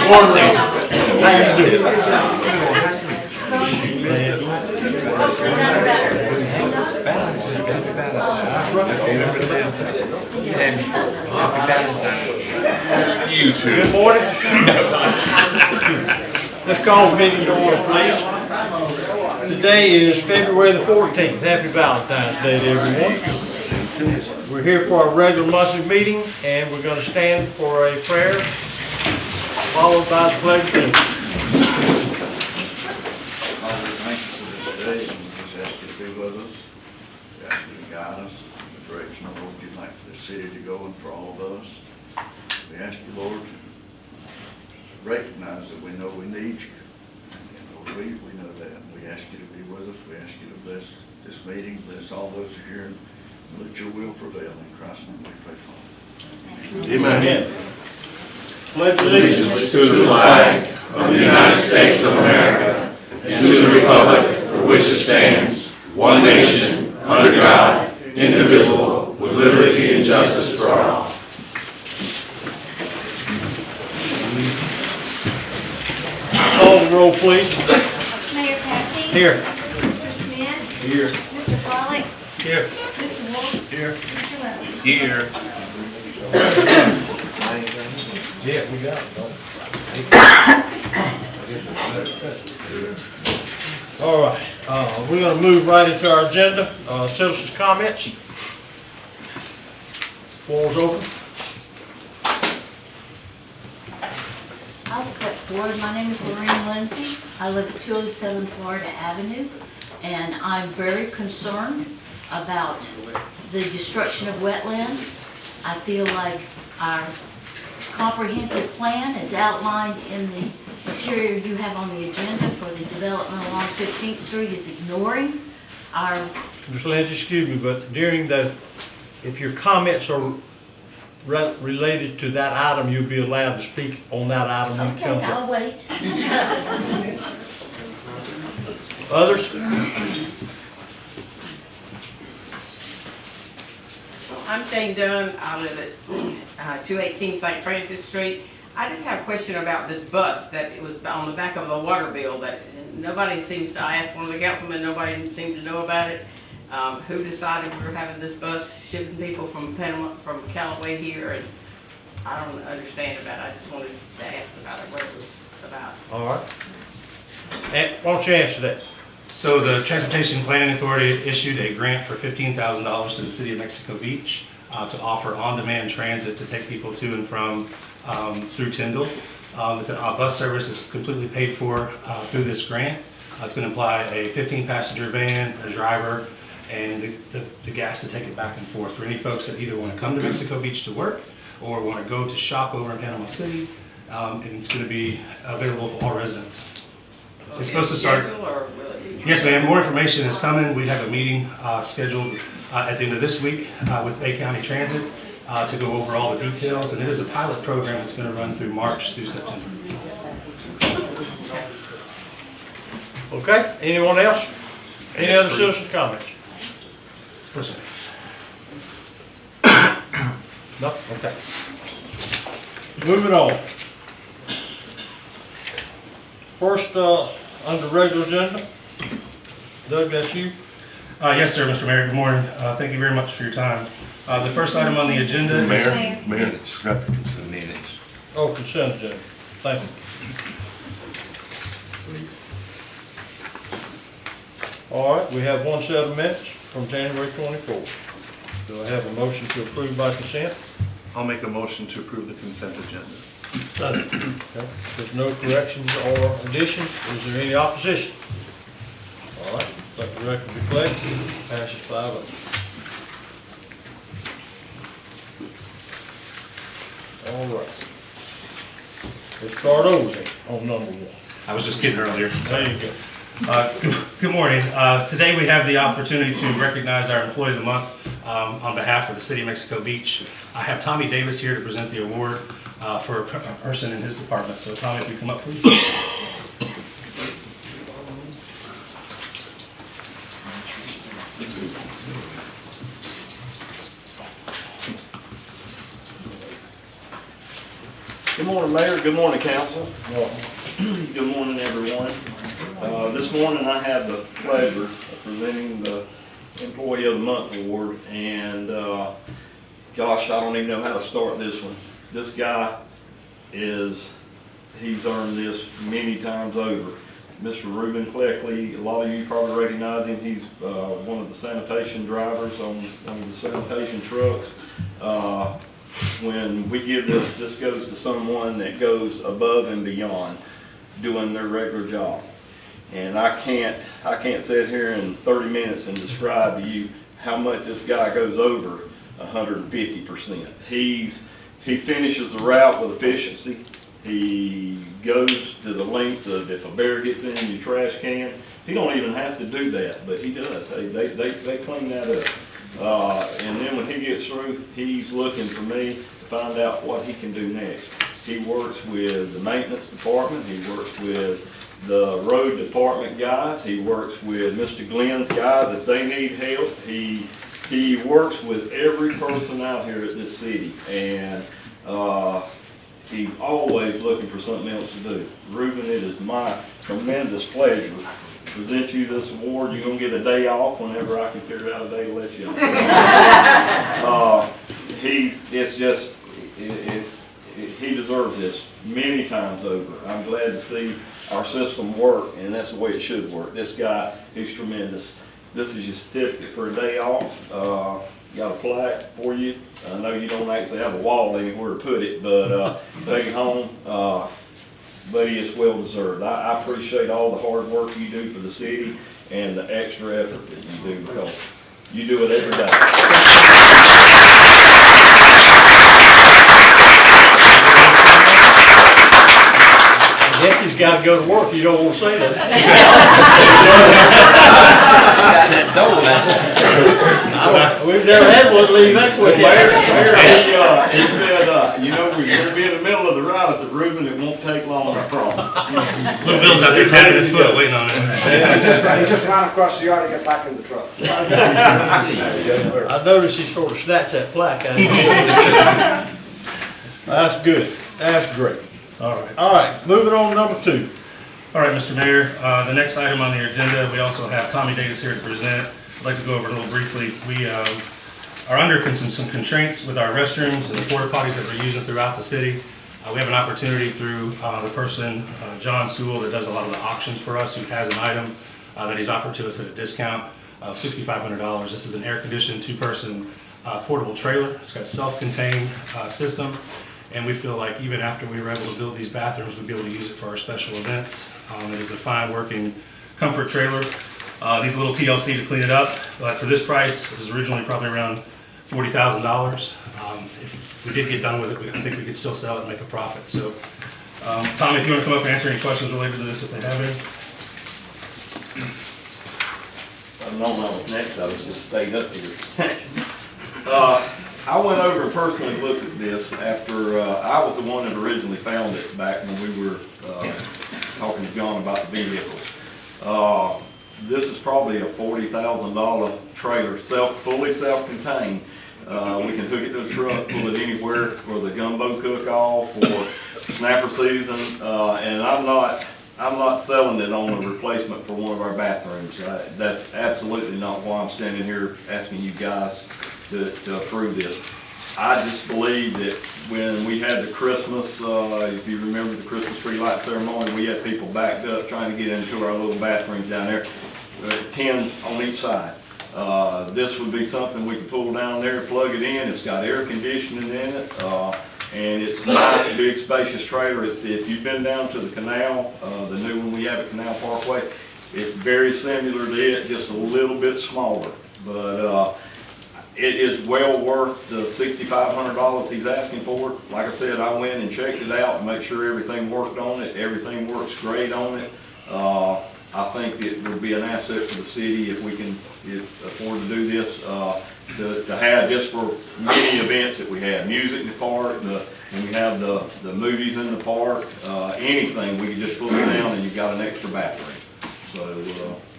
morning. How you doing? You too. Good morning. Let's call the meeting to order, please. Today is February the 14th. Happy Valentine's Day to everyone. We're here for our regular monthly meeting, and we're going to stand for a prayer, followed by the pledge of allegiance. Father, thank you for this day, and we just ask you to be with us. We ask you to guide us in the direction, Lord, you'd like for this city to go and for all of us. We ask you, Lord, to recognize that we know we need you. And Lord, we know that. We ask you to be with us. We ask you to bless this meeting, bless all those who are here, and let your will prevail. In Christ's name we pray, Father. Amen. Pledge allegiance. Allegiance to the flag of the United States of America and to the republic for which it stands, one nation, under God, indivisible, with liberty and justice for all. Call the roll, please. Mayor Kathy? Here. Mr. Smith? Here. Mr. Frolick? Here. Mr. Wolf? Here. Mr. Lewis? Here. Yeah, we got it. All right, we're gonna move right into our agenda, citizens' comments. Floor's open. I'll step forward. My name is Lorraine Lindsay. I live at 207 Florida Avenue, and I'm very concerned about the destruction of wetlands. I feel like our comprehensive plan is outlined in the material you have on the agenda for the development along 15th Street is ignoring our, Ms. Lindsay, excuse me, but during if your comments are related to that item, you'll be allowed to speak on that item when it okay, comes up. I'll wait. Others? I'm Jane Dunn. I live at 218 St. Francis Street. I just have a question about this bus that it was on the back of the water bill that nobody seems to, I asked one of the councilmen, nobody seemed to know about it. Who decided we were having this bus shipping people from Panama, from Callaway here, and I don't understand about it. I just wanted to ask about it, what it was about. All right. And why don't you answer that? So the Transportation Planning Authority issued a grant for $15,000 to the City of Mexico Beach to offer on-demand transit to take people to and from through Tyndall. It's a bus service that's completely paid for through this grant. It's going to imply a 15-passenger van, a driver, and the gas to take it back and forth for any folks that either want to come to Mexico Beach to work or want to go to shop over in Panama City. And it's going to be available for all residents. It's supposed to start. Schedule, or will it be- Yes, ma'am. More information is coming. We have a meeting scheduled at the end of this week with Bay County Transit to go over all the details. And it is a pilot program that's going to run through March through September. Okay, anyone else? Any other citizens' comments? It's personal. No? Okay. Moving on. First, under regular agenda, Doug, that's you. Yes, sir, Mr. Mayor. Good morning. Thank you very much for your time. The first item on the agenda is... Mayor, it's got the consent minutes. Oh, consent agenda. Thank you. All right, we have one set of minutes from January 24th. Do I have a motion to approve by consent? I'll make a motion to approve the consent agenda. Okay. There's no corrections or additions. Is there any opposition? All right, let the record reflect. Passes 5-0. All right. Let's start over then on number 1. I was just kidding earlier. There you go. Good morning. Today we have the opportunity to recognize our Employee of the Month on behalf of the City of Mexico Beach. I have Tommy Davis here to present the award for a person in his department. So Tommy, if you come up, please. Good morning, Mayor. Good morning, council. Good morning, everyone. This morning I have the pleasure of presenting the Employee of the Month Award, and gosh, I don't even know how to start this one. This guy he's earned this many times over. Mr. Reuben Cleckley, a lot of you probably recognize him. He's one of the sanitation drivers on the sanitation trucks. When we give this goes to someone that goes above and beyond doing their regular job. And I can't sit here in 30 minutes and describe to you how much this guy goes over 150%. He finishes the route with efficiency. He goes to the length of, if a bear gets in your trash can, he don't even have to do that, but he does. They clean that up. And then when he gets through, he's looking for me to find out what he can do next. He works with the maintenance department. He works with the road department guys. He works with Mr. Glenn's guys if they need help. He works with every person out here at this city, and he's always looking for something else to do. Reuben, it is my tremendous pleasure to present you this award. You're gonna get a day off whenever I can figure out a day to let you off. He deserves this many times over. I'm glad to see our system work, and that's the way it should work. This guy, he's tremendous. This is your certificate for a day off. Got a plaque for you. I know you don't actually have a wall anywhere to put it, but take it home. Buddy, it's well deserved. I appreciate all the hard work you do for the city and the extra effort that you do, because you do it every day. I guess he's got to go to work. You don't want to say that. We've never had one leave that quick. He said, you know, we're gonna be in the middle of the route. I said, Reuben, it won't take long, I promise. Little Bill's out there tapping his foot, waiting on it. He just ran across the yard and got back in the truck. I noticed he sort of snatched that plaque out of his hand. That's good. That's great. All right. All right, moving on to number 2. All right, Mr. Mayor, the next item on the agenda, we also have Tommy Davis here to present. I'd like to go over it a little briefly. We are under some constraints with our restrooms and the porta potties that we're using throughout the city. We have an opportunity through the person, John Sewell, that does a lot of the auctions for us, who has an item that he's offered to us at a discount of $6,500. This is an air-conditioned 2-person portable trailer. It's got self-contained system. And we feel like even after we were able to build these bathrooms, we'd be able to use it for our special events. It is a fine working comfort trailer. Needs a little TLC to clean it up, but for this price, it was originally probably around $40,000. If we did get done with it, I think we could still sell it and make a profit. So, Tommy, if you want to come up and answer any questions related to this, if they have any. I don't know what's next, I was just stayed up here. I went over and personally looked at this after, I was the one that originally found it back when we were talking to John about the vehicles. This is probably a $40,000 trailer, fully self-contained. We can hook it to the truck, pull it anywhere for the gumbo cook-off or snapper season, and I'm not selling it on a replacement for one of our bathrooms. That's absolutely not why I'm standing here asking you guys to approve this. I just believe that when we had the Christmas, if you remember the Christmas tree light ceremony, we had people backed up trying to get into our little bathrooms down there, 10 on each side. This would be something we could pull down there, plug it in. It's got air conditioning in it, and it's a nice, big, spacious trailer. If you've been down to the canal, the new one we have at Canal Parkway, it's very similar to it, just a little bit smaller. But it is well worth the $6,500 he's asking for it. Like I said, I went and checked it out and made sure everything worked on it. Everything works great on it. I think it would be an asset for the city if we can afford to do this, to have just for many events that we have. Music in the park, when we have the movies in the park, anything, we can just pull it down and you've got an extra bathroom.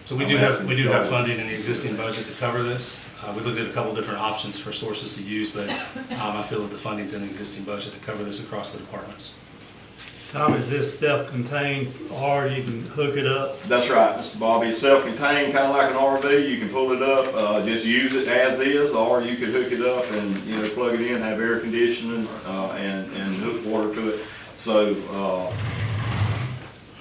So we do have funding in the existing budget to cover this. We looked at a couple different options for sources to use, but I feel that the funding's in the existing budget to cover this across the departments. Tom, is this self-contained or you can hook it up? That's right, Mr. Bobby. It's self-contained, kind of like an RV. You can pull it up, just use it as is, or you could hook it up and, you know, plug it in, have air conditioning, and hook water to it. So,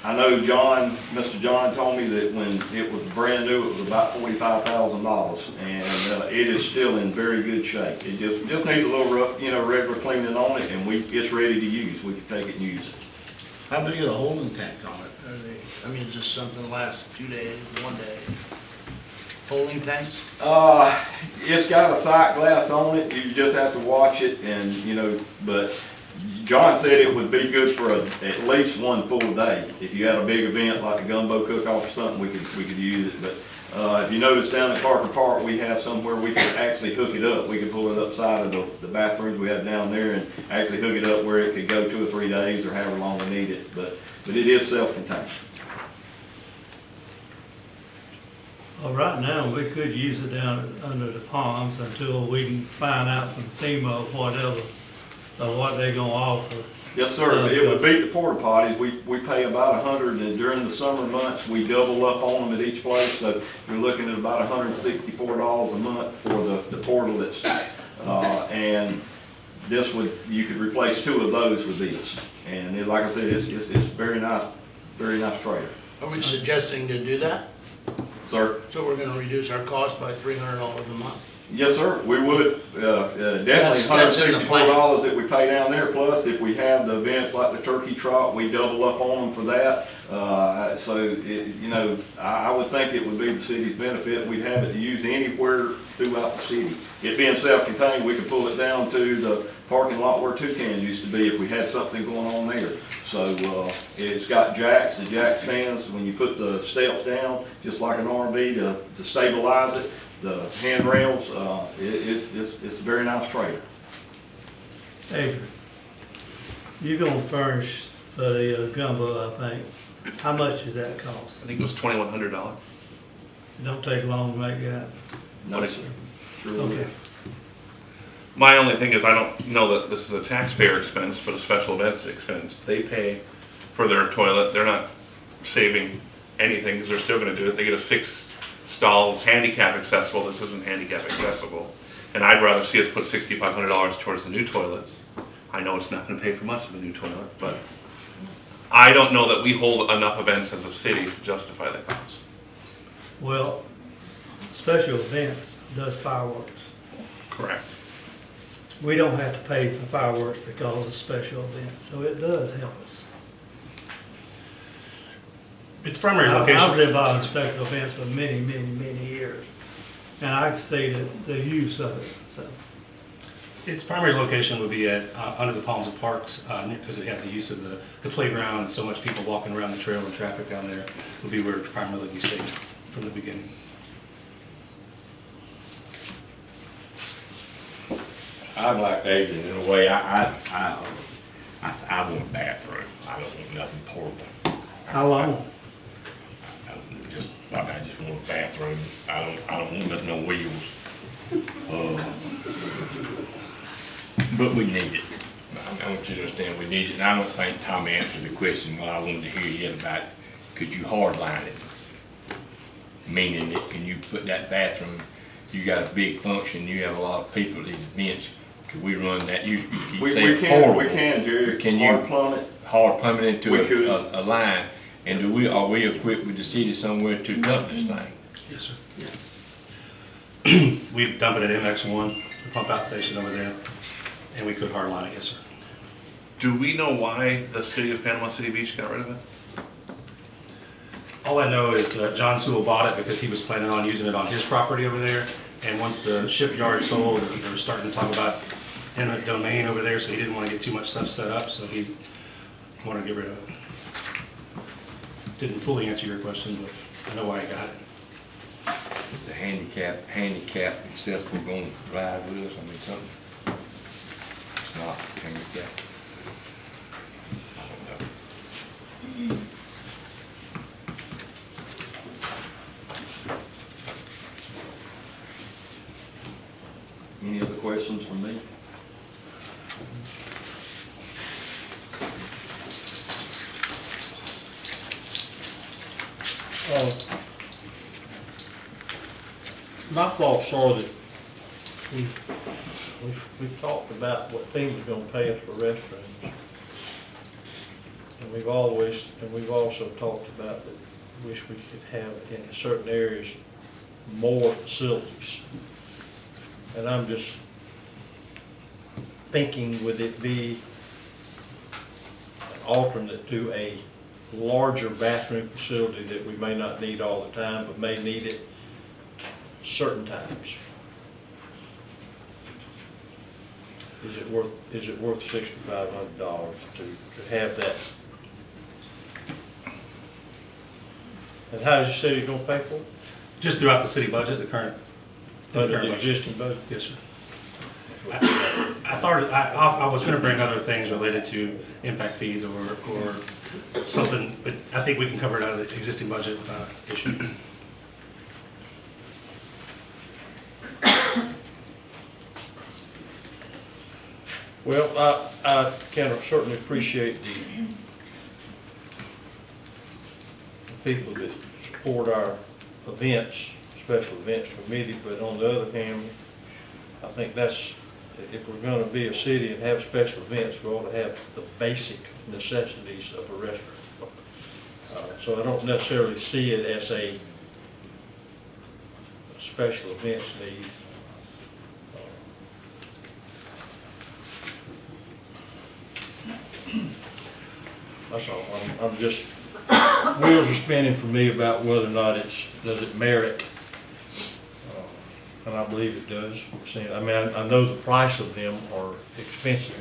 I know Mr. John told me that when it was brand new, it was about $45,000, and it is still in very good shape. It just needs a little rough, you know, regular cleaning on it, and it's ready to use. We can take it and use it. How big is the holding tank on it? Are they, I mean, is this something that lasts a few days, one day? Holding tanks? It's got a sight glass on it. You just have to watch it, and, you know, but John said it would be good for at least one full day. If you had a big event like a gumbo cook-off or something, we could use it. But if you notice down at Parker Park, we have somewhere we can actually hook it up. We can pull it upside of the bathrooms we have down there and actually hook it up where it could go 2 or 3 days or however long we need it. But it is self-contained. Well, right now, we could use it down under the palms until we can find out from FEMA whatever, what they're gonna offer. Yes, sir. It would beat the porta potties. We pay about $100, and during the summer months, we double up on them at each place. So you're looking at about $164 a month for the portal that's, and this you could replace 2 of those with this. And like I said, it's very nice trailer. Are we suggesting to do that? Sir? So we're gonna reduce our cost by $300 a month? Yes, sir, we would, definitely That's in the plan. $164 that we pay down there, plus if we have the events like the turkey trot, we double up on them for that. You know, I would think it would be the city's benefit, we'd have it to use anywhere throughout the city. It being self-contained, we could pull it down to the parking lot where Toucans used to be if we had something going on there. So, it's got jacks, the jack stands, when you put the steps down, just like an RV to stabilize it. The handrails, it's a very nice trailer. Adrian, you're gonna furnish for the gumbo, I think. How much does that cost? I think it was $2,100. It don't take long to make that. No, sir. Sure. Okay. My only thing is I don't know that this is a taxpayer expense, but a special events expense. They pay for their toilet. They're not saving anything because they're still gonna do it. They get a 6-stall handicap accessible. This isn't handicap accessible. And I'd rather see us put $6,500 towards the new toilets. I know it's not gonna pay for much of a new toilet, but I don't know that we hold enough events as a city to justify the cost. Well, special events does fireworks. Correct. We don't have to pay for fireworks because of special events, so it does help us. Its primary I've been location, involved in special events for many, many, many years, and I can see the use of it, so. its primary location would be at, under the Palms of Parks, because it had the use of the playground and so much people walking around the trail and traffic down there would be where it would primarily be stayed from the beginning. I'm like Adrian in a way. I want a bathroom. I don't want nothing portable. How long? I just want a bathroom. I don't want nothing on wheels. But we need it. I want you to understand we need it. And I don't think Tom answered the question. Well, I wanted to hear yet about could you hardline it? Meaning that can you put that bathroom? You got a big function. You have a lot of people at these events. Could we run that? You keep saying portable. We can, Jerry. Can you hard plumb it? Hard plumb it into We could. a line? And are we equipped with the city somewhere to dump this thing? Yes, sir. We dump it at MX1, the pump out station over there, and we could hardline it, yes, sir. Do we know why the city of Panama City Beach got rid of it? All I know is that John Sewell bought it because he was planning on using it on his property over there. And once the shipyard sold, they were starting to talk about eminent domain over there, so he didn't want to get too much stuff set up, so he wanted to get rid of it. Didn't fully answer your question, but I know why he got it. The handicap accessible going to drive with us. I mean, something. It's not handicap. I don't know. Any other questions from me? My thoughts are that we've talked about what FEMA's gonna pay us for restrooms. And we've also talked about that we wish we could have in certain areas more facilities. And I'm just thinking, would it be an alternate to a larger bathroom facility that we may not need all the time, but may need it certain times? Is it worth $6,500 to have that? And how is the city gonna pay for it? Just throughout the city budget, the current. Under the existing budget? Yes, sir. I was gonna bring other things related to impact fees or something, but I think we can cover it out of the existing budget without issue. Well, I can certainly appreciate the people that support our events, special events committee, but on the other hand, I think that's, if we're gonna be a city and have special events, we ought to have the basic necessities of a restaurant. So I don't necessarily see it as a special events need. That's all. I'm just, wheels are spinning for me about whether or not does it merit, and I believe it does. I mean, I know the price of them are expensive,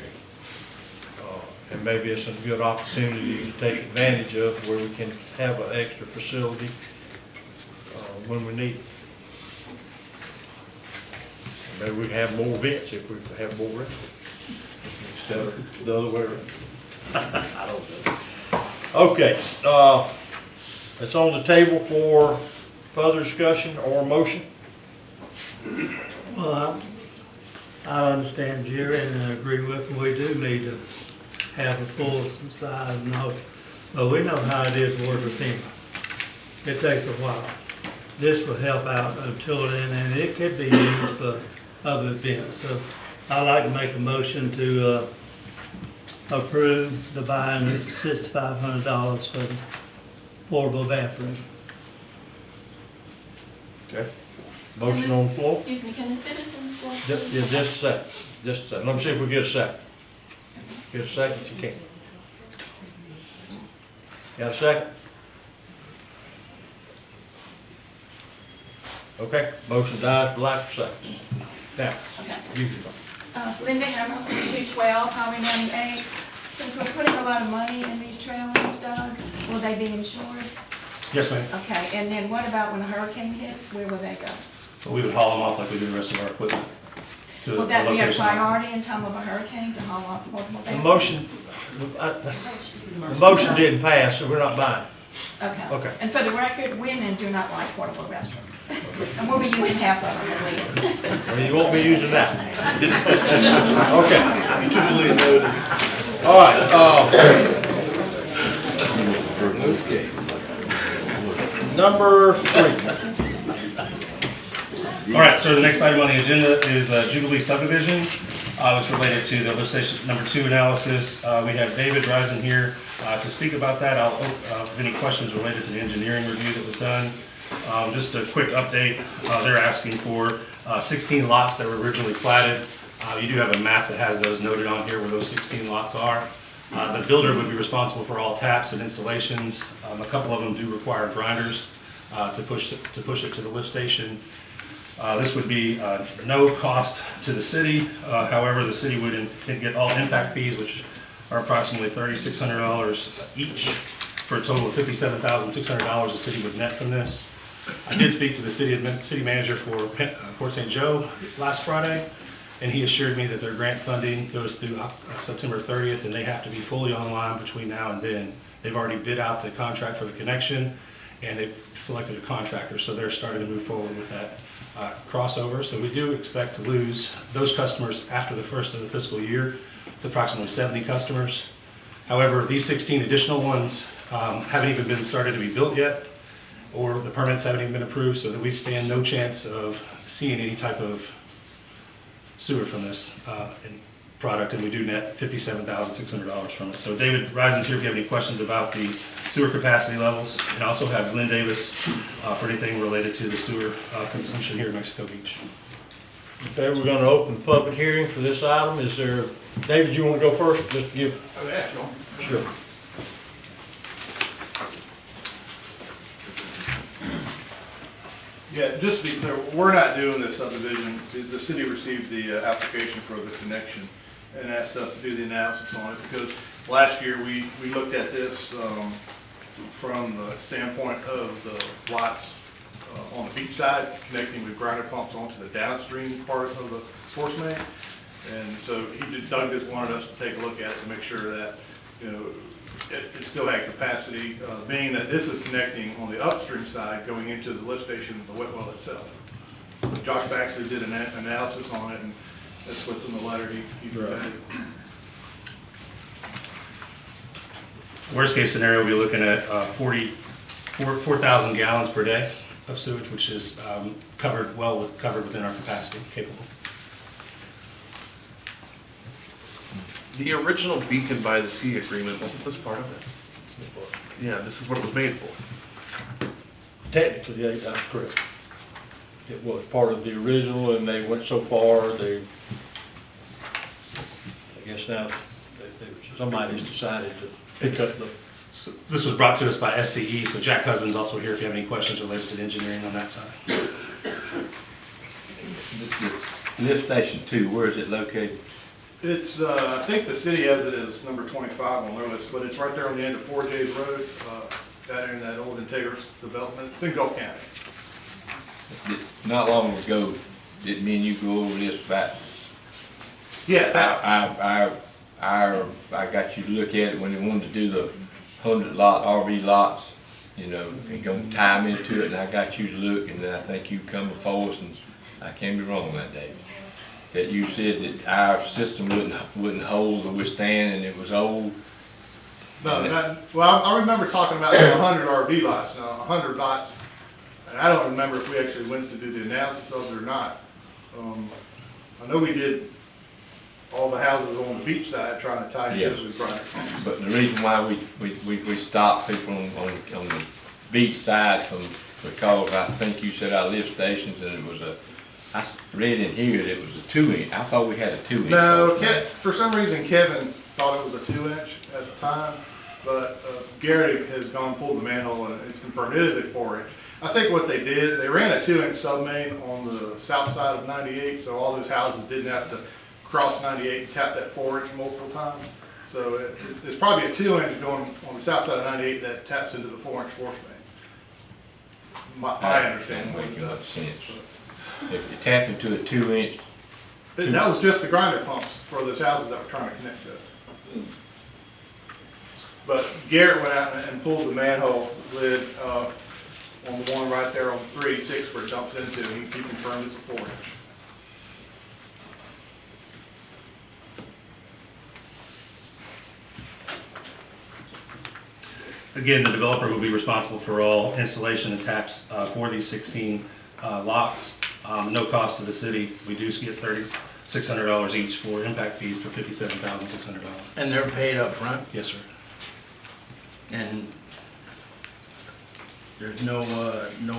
and maybe it's a good opportunity to take advantage of where we can have an extra facility when we need it. Maybe we can have more events if we have more restaurants instead of the other way around. I don't know. Okay, it's on the table for further discussion or motion. Well, I understand Jerry and I agree with him. We do need to have a full size note, but we know how it is working with FEMA. It takes a while. This will help out until then, and it could be used for other events. So I'd like to make a motion to approve the buying at $6,500 for the portable bathroom. Okay. Motion on the floor. Excuse me, can the citizens still? Yeah, just a second. Just a second. Let me see if we get a second. Get a second, you can. Got a second? Okay, motion died for lack of second. Now, you can talk. Linda Hamilton, 212, Highway 98. Since we're putting a lot of money in these trailers, Doug, will they be insured? Yes, ma'am. Okay, and then what about when a hurricane hits, where will they go? So we would haul them off like we do the rest of our equipment to Will that be a location. priority in time of a hurricane to haul off portable The bathrooms? motion didn't pass, so we're not buying. Okay. Okay. And for the record, women do not like portable restrooms. And we'll be using half of them at least. Well, you won't be using that. Okay. Duly noted. All right, number 3. All right, so the next item on the agenda is Jubilee subdivision. It's related to the lift station number 2 analysis. We have David Risen here to speak about that. I'll have any questions related to the engineering review that was done. Just a quick update. They're asking for 16 lots that were originally platted. You do have a map that has those noted on here where those 16 lots are. The builder would be responsible for all taps and installations. A couple of them do require grinders to push it to the lift station. This would be no cost to the city. However, the city would get all impact fees, which are approximately $3,600 each, for a total of $57,600 the city would net from this. I did speak to the city manager for Port St. Joe last Friday, and he assured me that their grant funding goes through September 30th, and they have to be fully online between now and then. They've already bid out the contract for the connection, and they've selected a contractor, so they're starting to move forward with that crossover. So we do expect to lose those customers after the first of the fiscal year. It's approximately 70 customers. However, these 16 additional ones haven't even been started to be built yet, or the permits haven't even been approved, so that we stand no chance of seeing any type of sewer from this product, and we do net $57,600 from it. So David Rison's here if you have any questions about the sewer capacity levels, and also have Glenn Davis for anything related to the sewer consumption here in Mexico Beach. Okay, we're gonna open the public hearing for this item. Is there, David, you wanna go first? Just to give. Oh, yeah, sure. Sure. Yeah, just to be clear, we're not doing this subdivision. The city received the application for the connection and asked us to do the analysis on it, because last year we looked at this from the standpoint of the lots on the beach side, connecting with grinder pumps onto the downstream part of the force main. And so Doug just wanted us to take a look at it to make sure that, you know, it still had capacity, being that this is connecting on the upstream side going into the lift station, the wet well itself. Josh Baxter did an analysis on it, and that's what's in the letter he provided. Worst case scenario, we'll be looking at 4,000 gallons per day of sewage, which is covered within our capacity, capable. The original Beacon by the Sea agreement, wasn't this part of it? Yeah, this is what it was made for. Technically, yeah, that's correct. It was part of the original, and they went so far, I guess now, somebody's decided to pick up the. So this was brought to us by SCE, so Jack Husband's also here if you have any questions related to the engineering on that side. The lift station 2, where is it located? It's, I think the city has it as number 25 on their list, but it's right there on the end of 4J's Road, down in that old Integris development. It's in Gulf County. Not long ago, did me and you go over this back? Yeah. I got you to look at it when they wanted to do the 100 lot RV lots, you know, and go time into it, and I got you to look, and then I think you come before us, and I can't be wrong that day. That you said that our system wouldn't hold or withstand, and it was old. No, well, I remember talking about the 100 RV lots. Now, 100 lots, and I don't remember if we actually went to do the analysis of it or not. I know we did all the houses on the beach side trying to tie in with grinder pumps. But the reason why we stopped people on the beach side because I think you said our lift stations, and it was I read in here that it was a 2-inch. I thought we had a 2-inch. No, for some reason Kevin thought it was a 2-inch at the time, but Gary has gone pulled the manhole and it's confirmed it is a 4-inch. I think what they did, they ran a 2-inch submain on the south side of 98, so all those houses didn't have to cross 98 and tap that 4-inch multiple times. So it's probably a 2-inch going on the south side of 98 that taps into the 4-inch force main. My understanding. Make much sense. If you tap into a 2-inch. That was just the grinder pumps for those houses that were trying to connect to it. But Garrett went out and pulled the manhole lid on the one right there on 386 where it dumps into. He confirmed it's a 4-inch. Again, the developer will be responsible for all installation and taps for these 16 lots. No cost to the city. We do get $3,600 each for impact fees for $57,600. And they're paid up front? Yes, sir. And there's no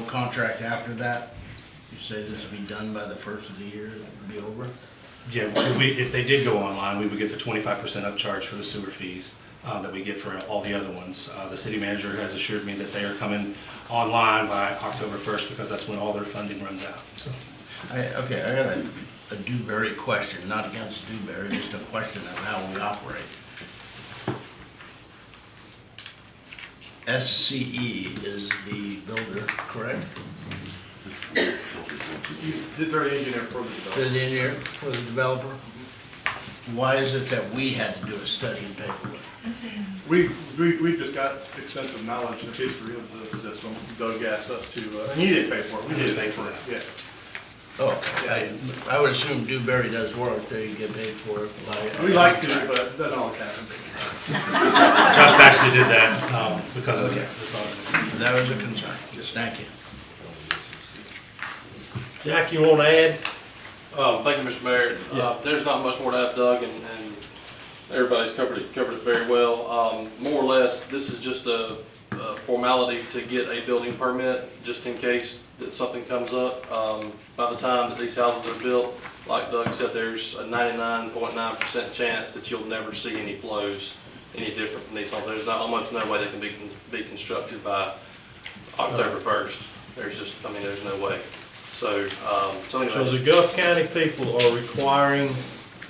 contract after that? You say this will be done by the first of the year, it'll be over? Yeah, if they did go online, we would get the 25% upcharge for the sewer fees that we get for all the other ones. The city manager has assured me that they are coming online by October 1st because that's when all their funding runs out. So. Okay, I got a Dewberry question, not against Dewberry, just a question of how we operate. SCE is the builder, correct? They're the engineer for the developer. They're the engineer for the developer? Why is it that we had to do a study and paperwork? We've just got extensive knowledge of history of the system. Doug asked us to, and he didn't pay for it. We did pay for it. Yeah. Oh, I would assume Dewberry does work, they get paid for it. We like to, but that don't happen. Josh Baxley did that because of the project. That was a concern. Thank you. Jack, you want to add? Thank you, Mr. Mayor. There's not much more to add, Doug, and everybody's covered it very well. More or less, this is just a formality to get a building permit, just in case that something comes up. By the time that these houses are built, like Doug said, there's a 99.9% chance that you'll never see any flows any different from these homes. There's almost no way they can be constructed by October 1st. There's no way. So, So the Gulf County people are requiring,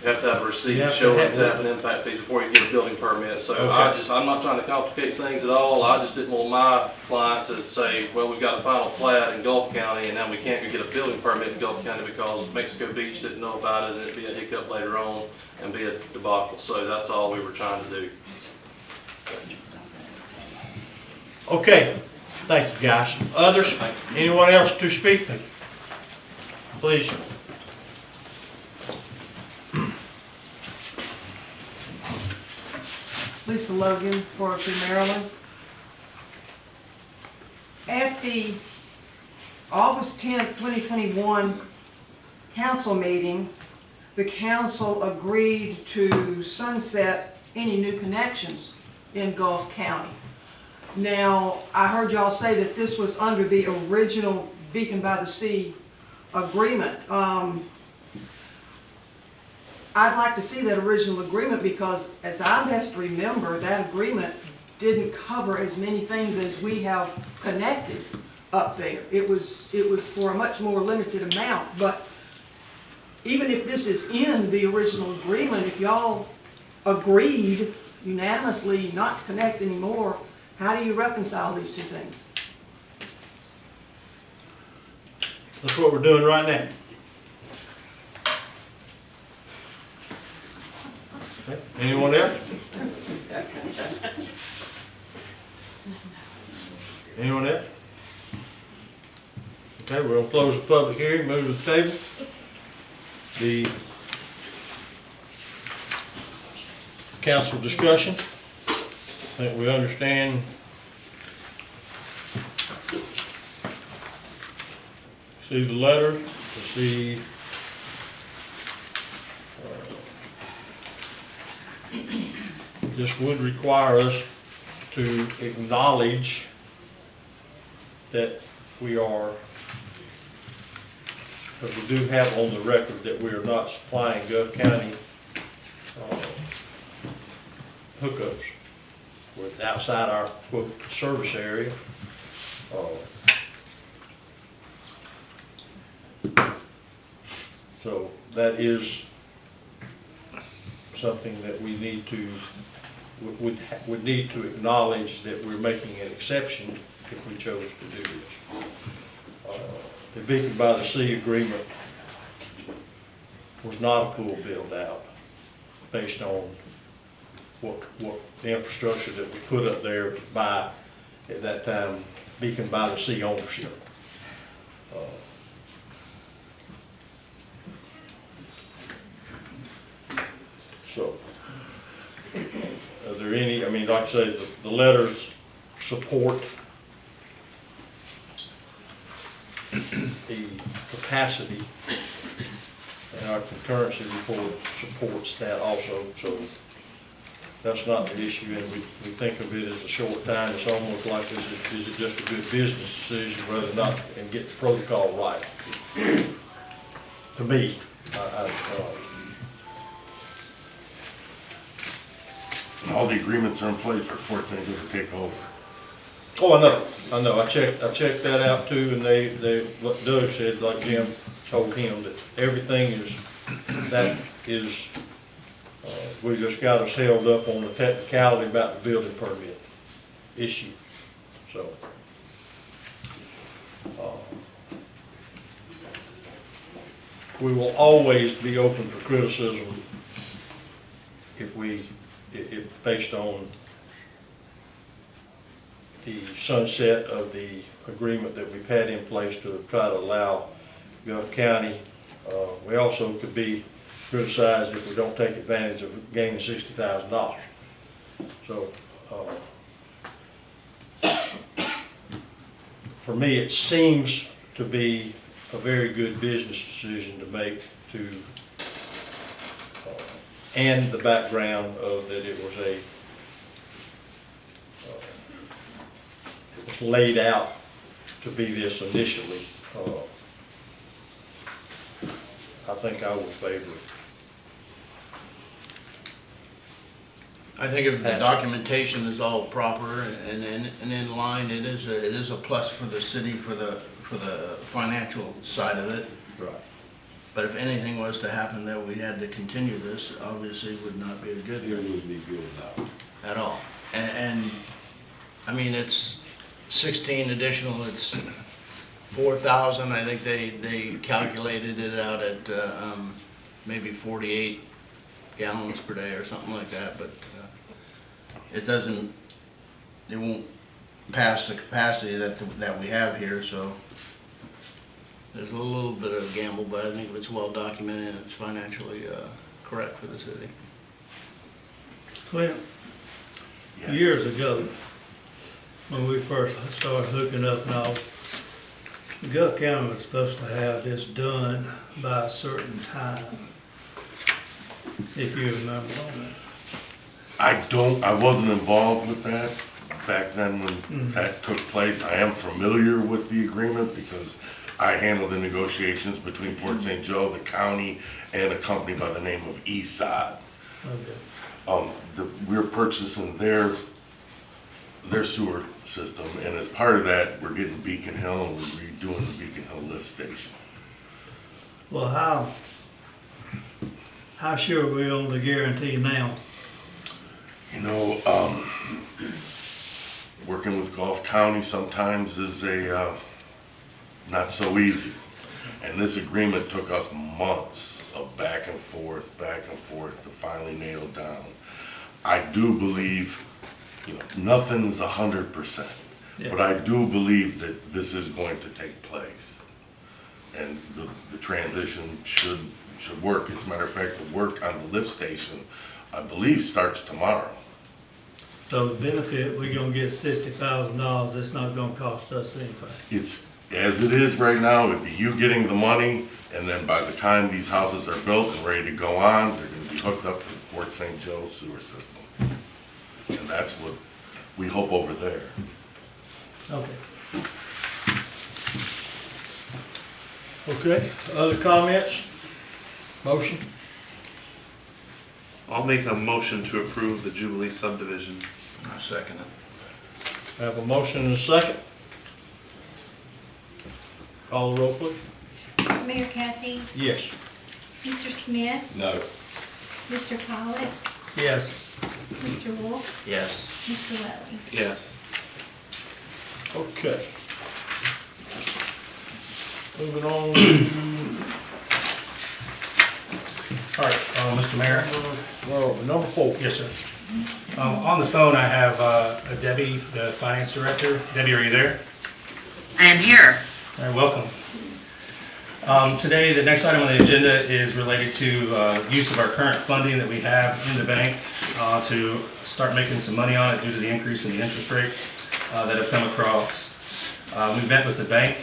you have to have a receipt showing to have an impact fee before you get a building permit. So Okay. I'm not trying to complicate things at all. I just didn't want my client to say, well, we've got a final plat in Gulf County and now we can't go get a building permit in Gulf County because Mexico Beach didn't know about it and it'd be a hiccup later on and be a debacle. So that's all we were trying to do. okay, thank you guys. Others, anyone else to speak? Please. Lisa Logan, Forestry, Maryland. At the August 10th, 2021 council meeting, the council agreed to sunset any new connections in Gulf County. Now, I heard y'all say that this was under the original Beacon by the Sea agreement. I'd like to see that original agreement because, as I best remember, that agreement didn't cover as many things as we have connected up there. It was for a much more limited amount. But even if this is in the original agreement, if y'all agreed unanimously not to connect anymore, how do you reconcile these two things? That's what we're doing right now. Okay. Anyone else? Anyone else? Okay, we're gonna close the public hearing, move to the table. The council discussion. I think we understand see the letter, to see this would require us to acknowledge that we are, that we do have on the record that we are not supplying Gulf County hookups with outside our quote service area. So that is something that we need to, would need to acknowledge that we're making an exception if we chose to do this. The Beacon by the Sea agreement was not a full build out based on what the infrastructure that we put up there by, at that time, Beacon by the Sea ownership. So, are there any, I mean, like I say, the letters support the capacity, and our concurrency report supports that also. So that's not the issue, and we think of it as a short time. It's almost like, is it just a good business decision rather than not, and get the protocol right? To me, all the agreements are in place for Port St. Joe to take over. oh, I know. I checked that out too, and they, what Doug said, like Jim told him, that everything is, we just got us held up on the technicality about the building permit issue. So, we will always be open for criticism if based on the sunset of the agreement that we've had in place to try to allow Gulf County. We also could be criticized if we don't take advantage of gaining $60,000. So, for me, it seems to be a very good business decision to make to, and the background of that it was it was laid out to be this initially. I think I would favor it. I think if the documentation is all proper and in line, it is a plus for the city for the financial side of it. Right. But if anything was to happen that we had to continue this, obviously would not be a good thing. It would be good enough. At all. And I mean, it's 16 additional, it's 4,000. I think they calculated it out at maybe 48 gallons per day or something like that, but it won't pass the capacity that we have here, so there's a little bit of a gamble, but I think if it's well documented and it's financially correct for the city. Clint, years ago, when we first started hooking up and all, Gulf County was supposed to have this done by a certain time, if you remember on that. I wasn't involved with that back then when that took place. I am familiar with the agreement because I handled the negotiations between Port St. Joe, the county, and a company by the name of ESOD. Okay. We're purchasing their sewer system, and as part of that, we're getting Beacon Hill and we're redoing the Beacon Hill lift station. Well, how sure are we on the guarantee now? You know, working with Gulf County sometimes is not so easy. And this agreement took us months of back and forth to finally nail down. I do believe, nothing's 100%, but I do believe that this is going to take place. And the transition should work. As a matter of fact, the work on the lift station, I believe, starts tomorrow. So the benefit, we're gonna get $60,000, it's not gonna cost us anything. It's, as it is right now, it'd be you getting the money, and then by the time these houses are built and ready to go on, they're gonna be hooked up to the Port St. Joe sewer system. And that's what we hope over there. Okay. Okay, other comments? Motion? I'll make a motion to approve the Jubilee subdivision. I second it. Have a motion and a second. Call the roll, please. Mayor Kathy, Yes. Mr. Smith, No. Mr. Pollitt, Yes. Mr. Wolf, Yes. Mr. Levy. Yes. Okay. Moving on. All right, Mr. Mayor. Number 4. Yes, sir. On the phone, I have Debbie, the finance director. Debbie, are you there? I am here. All right, welcome. Today, the next item on the agenda is related to use of our current funding that we have in the bank to start making some money on it due to the increase in the interest rates that have come across. We met with the bank,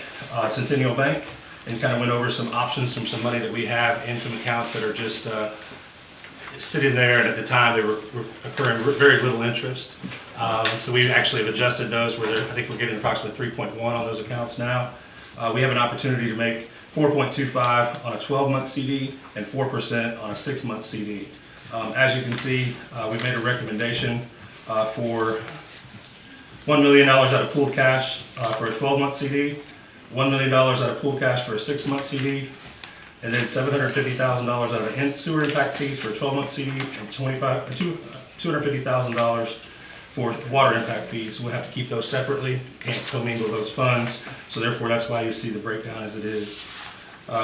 Centennial Bank, and kind of went over some options from some money that we have in some accounts that are just sitting there, and at the time they were occurring very little interest. So we actually have adjusted those where I think we're getting approximately 3.1 on those accounts now. We have an opportunity to make 4.25 on a 12-month CD and 4% on a 6-month CD. As you can see, we've made a recommendation for $1 million out of pooled cash for a 12-month CD, $1 million out of pooled cash for a 6-month CD, and then $750,000 out of sewer impact fees for a 12-month CD, and $250,000 for water impact fees. We'll have to keep those separately, can't commingle those funds, so therefore that's why you see the breakdown as it is.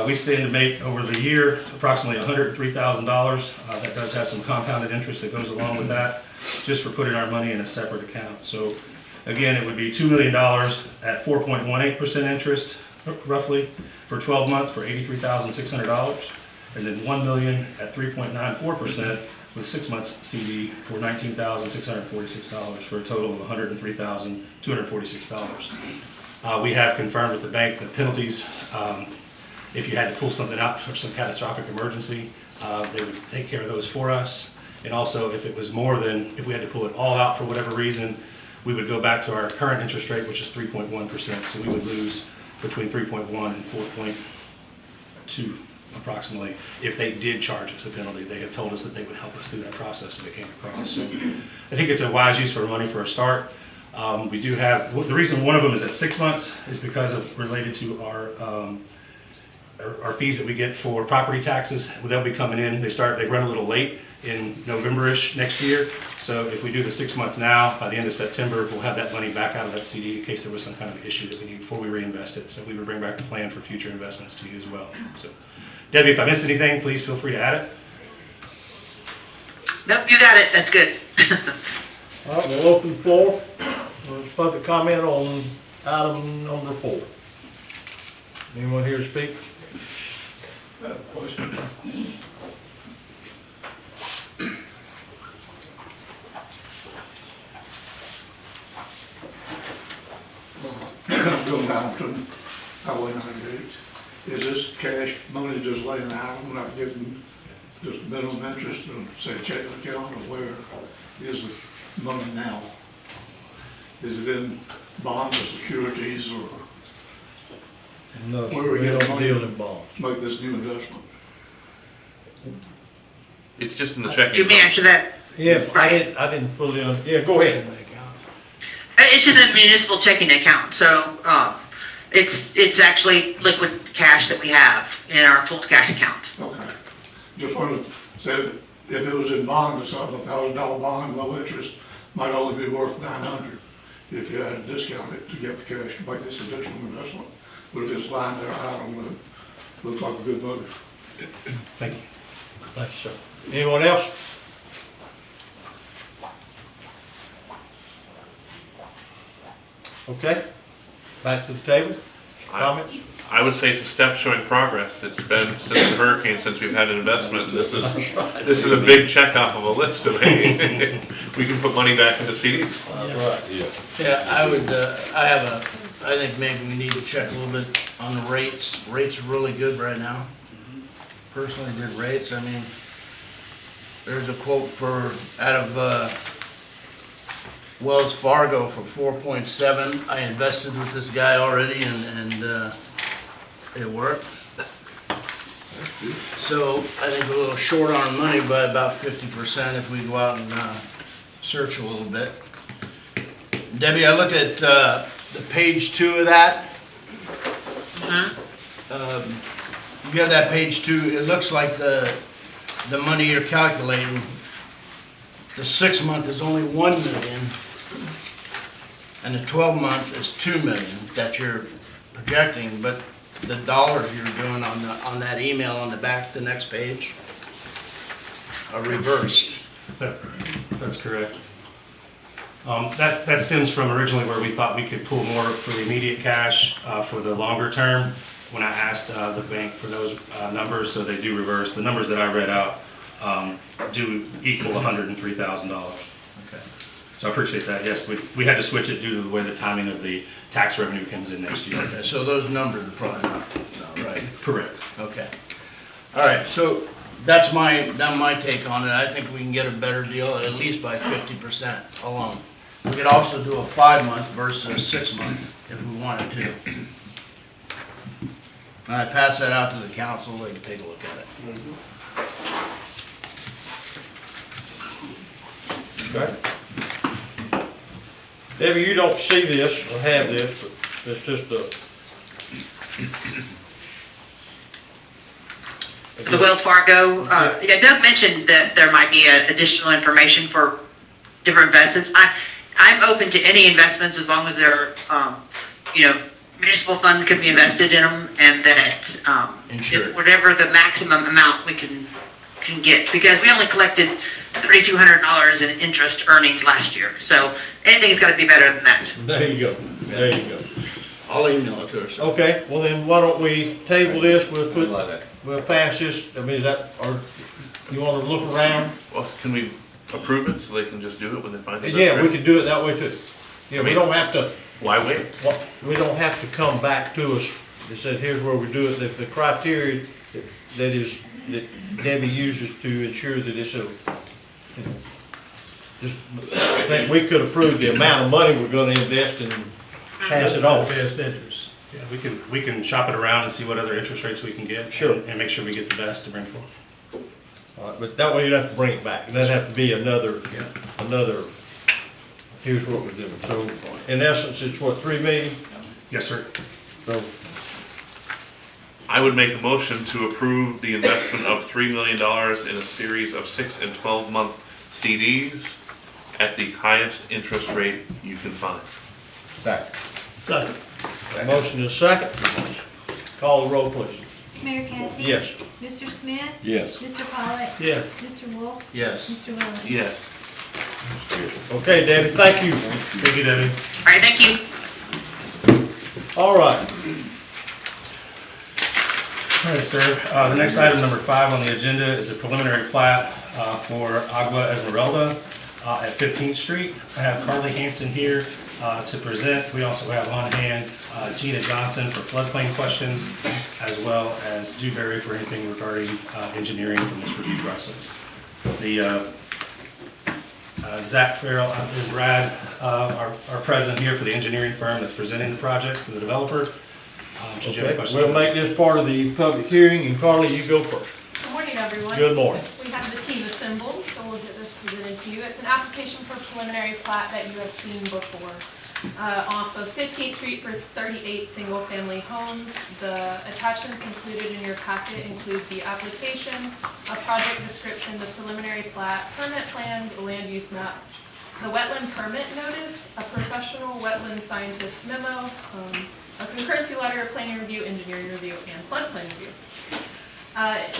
We stand to make over the year approximately $103,000. That does have some compounded interest that goes along with that, just for putting our money in a separate account. So again, it would be $2 million at 4.18% interest, roughly, for 12 months for $83,600, and then $1 million at 3.94% with 6 months CD for $19,646 for a total of $103,246. We have confirmed with the bank that penalties, if you had to pull something out for some catastrophic emergency, they would take care of those for us. And also, if it was more than, if we had to pull it all out for whatever reason, we would go back to our current interest rate, which is 3.1%. So we would lose between 3.1 and 4.2 approximately if they did charge us a penalty. They have told us that they would help us through that process if it came across. So I think it's a wise use for money for a start. We do have, the reason one of them is at 6 months is because of related to our fees that we get for property taxes. They'll be coming in, they run a little late in November-ish next year. So if we do the 6 month now, by the end of September, we'll have that money back out of that CD in case there was some kind of issue that we need before we reinvest it. So we would bring back the plan for future investments to you as well. So Debbie, if I missed anything, please feel free to add it. Nope, you got it. That's good. All right, we'll open the floor for public comment on item number 4. Anyone here to speak? I have a question. Going down to Highway 98, is this cash money just laying out, we're not getting just minimum interest on, say, a checking account, or where is the money now? Is it in bonds or securities, or No, where sir, we we get don't money deal in bonds. to make this new investment? It's just in the checking. You may answer that. Yeah, I didn't fully, yeah, go ahead. It's just a municipal checking account, so it's actually liquid cash that we have in our full cash account. Okay. Just wanted to say, if it was in bond, it's on a $1,000 bond, low interest, might only be worth $900 if you had to discount it to get the cash to make this additional investment. But if it's lying there, I don't know, looks like a good move. Thank you. Thank you, sir. Anyone else? Okay, back to the table. Comments? I would say it's a step showing progress. It's been since the hurricane, since we've had an investment. This is a big check off of a list of, hey, we can put money back into CDs. Right, yes. Yeah, I think maybe we need to check a little bit on the rates. Rates are really good right now. Personally, good rates. I mean, there's a quote out of Wells Fargo for 4.7. I invested with this guy already and it worked. So I think we're a little short on money by about 50% if we go out and search a little bit. Debbie, I looked at the page 2 of that. You have that page 2. It looks like the money you're calculating, the 6 month is only 1 million, and the 12 month is 2 million that you're projecting, but the dollars you're doing on that email on the back, the next page, are reversed. That's correct. That stems from originally where we thought we could pull more for the immediate cash for the longer term. When I asked the bank for those numbers, so they do reverse. The numbers that I read out do equal $103,000. Okay. So I appreciate that. Yes, we had to switch it due to the way the timing of the tax revenue comes in next year. Okay, so those numbers are probably not right. Correct. Okay. All right, so that's my take on it. I think we can get a better deal, at least by 50% alone. We could also do a 5 month versus a 6 month if we wanted to. And I pass that out to the council, they can take a look at it. Okay. Debbie, you don't see this or have this, but it's just a... The Wells Fargo, yeah, Doug mentioned that there might be additional information for different investments. I'm open to any investments as long as they're, municipal funds can be invested in them, and that whatever the maximum amount we can get, because we only collected $3,200 in interest earnings last year. So anything's got to be better than that. There you go. There you go. I'll email it to her, sir. Okay, well then, why don't we table this, we'll pass this, I mean, is that, or you wanna look around? Well, can we approve it so they can just do it when they find it? Yeah, we could do it that way too. Yeah, we don't have to, Why wait? we don't have to come back to us, it says here's where we do it, the criteria that Debbie uses to ensure that it's a, you know, just, I think we could approve the amount of money we're gonna invest and pass it on. Best interest. Yeah, we can shop it around and see what other interest rates we can get. Sure. And make sure we get the best to bring forward. All right, but that way you don't have to bring it back, it doesn't have to be another, here's what we're doing. So, in essence, it's what, 3 million? Yes, sir. So, I would make a motion to approve the investment of $3 million in a series of 6 and 12-month CDs at the highest interest rate you can find. Second. Second. motion is second. Call the roll, please. Mayor Kathy? Yes. Mr. Smith? Yes. Mr. Pollock? Yes. Mr. Wolf? Yes. Mr. Willis? Yes. Okay, Debbie, thank you. Thank you, Debbie. All right, thank you. All right. All right, sir. The next item, number 5 on the agenda, is a preliminary plat for Agua Esmeralda at 15th Street. I have Carly Hanson here to present. We also have on hand Gina Johnson for floodplain questions, as well as Dewberry for anything regarding engineering from this review process. The Zach Farrell and Brad are present here for the engineering firm that's presenting the project for the developer. Should you have Okay, questions? we'll make this part of the public hearing, and Carly, you go first. Good morning, everyone. Good morning. We have the team assembled, so we'll get this presented to you. It's an application for preliminary plat that you have seen before. Off of 15th Street for 38 single-family homes. The attachments included in your packet include the application, a project description, the preliminary plat, permit plans, a land use map, the wetland permit notice, a professional wetland scientist memo, a concurrency letter, planning review, engineering review, and floodplain review.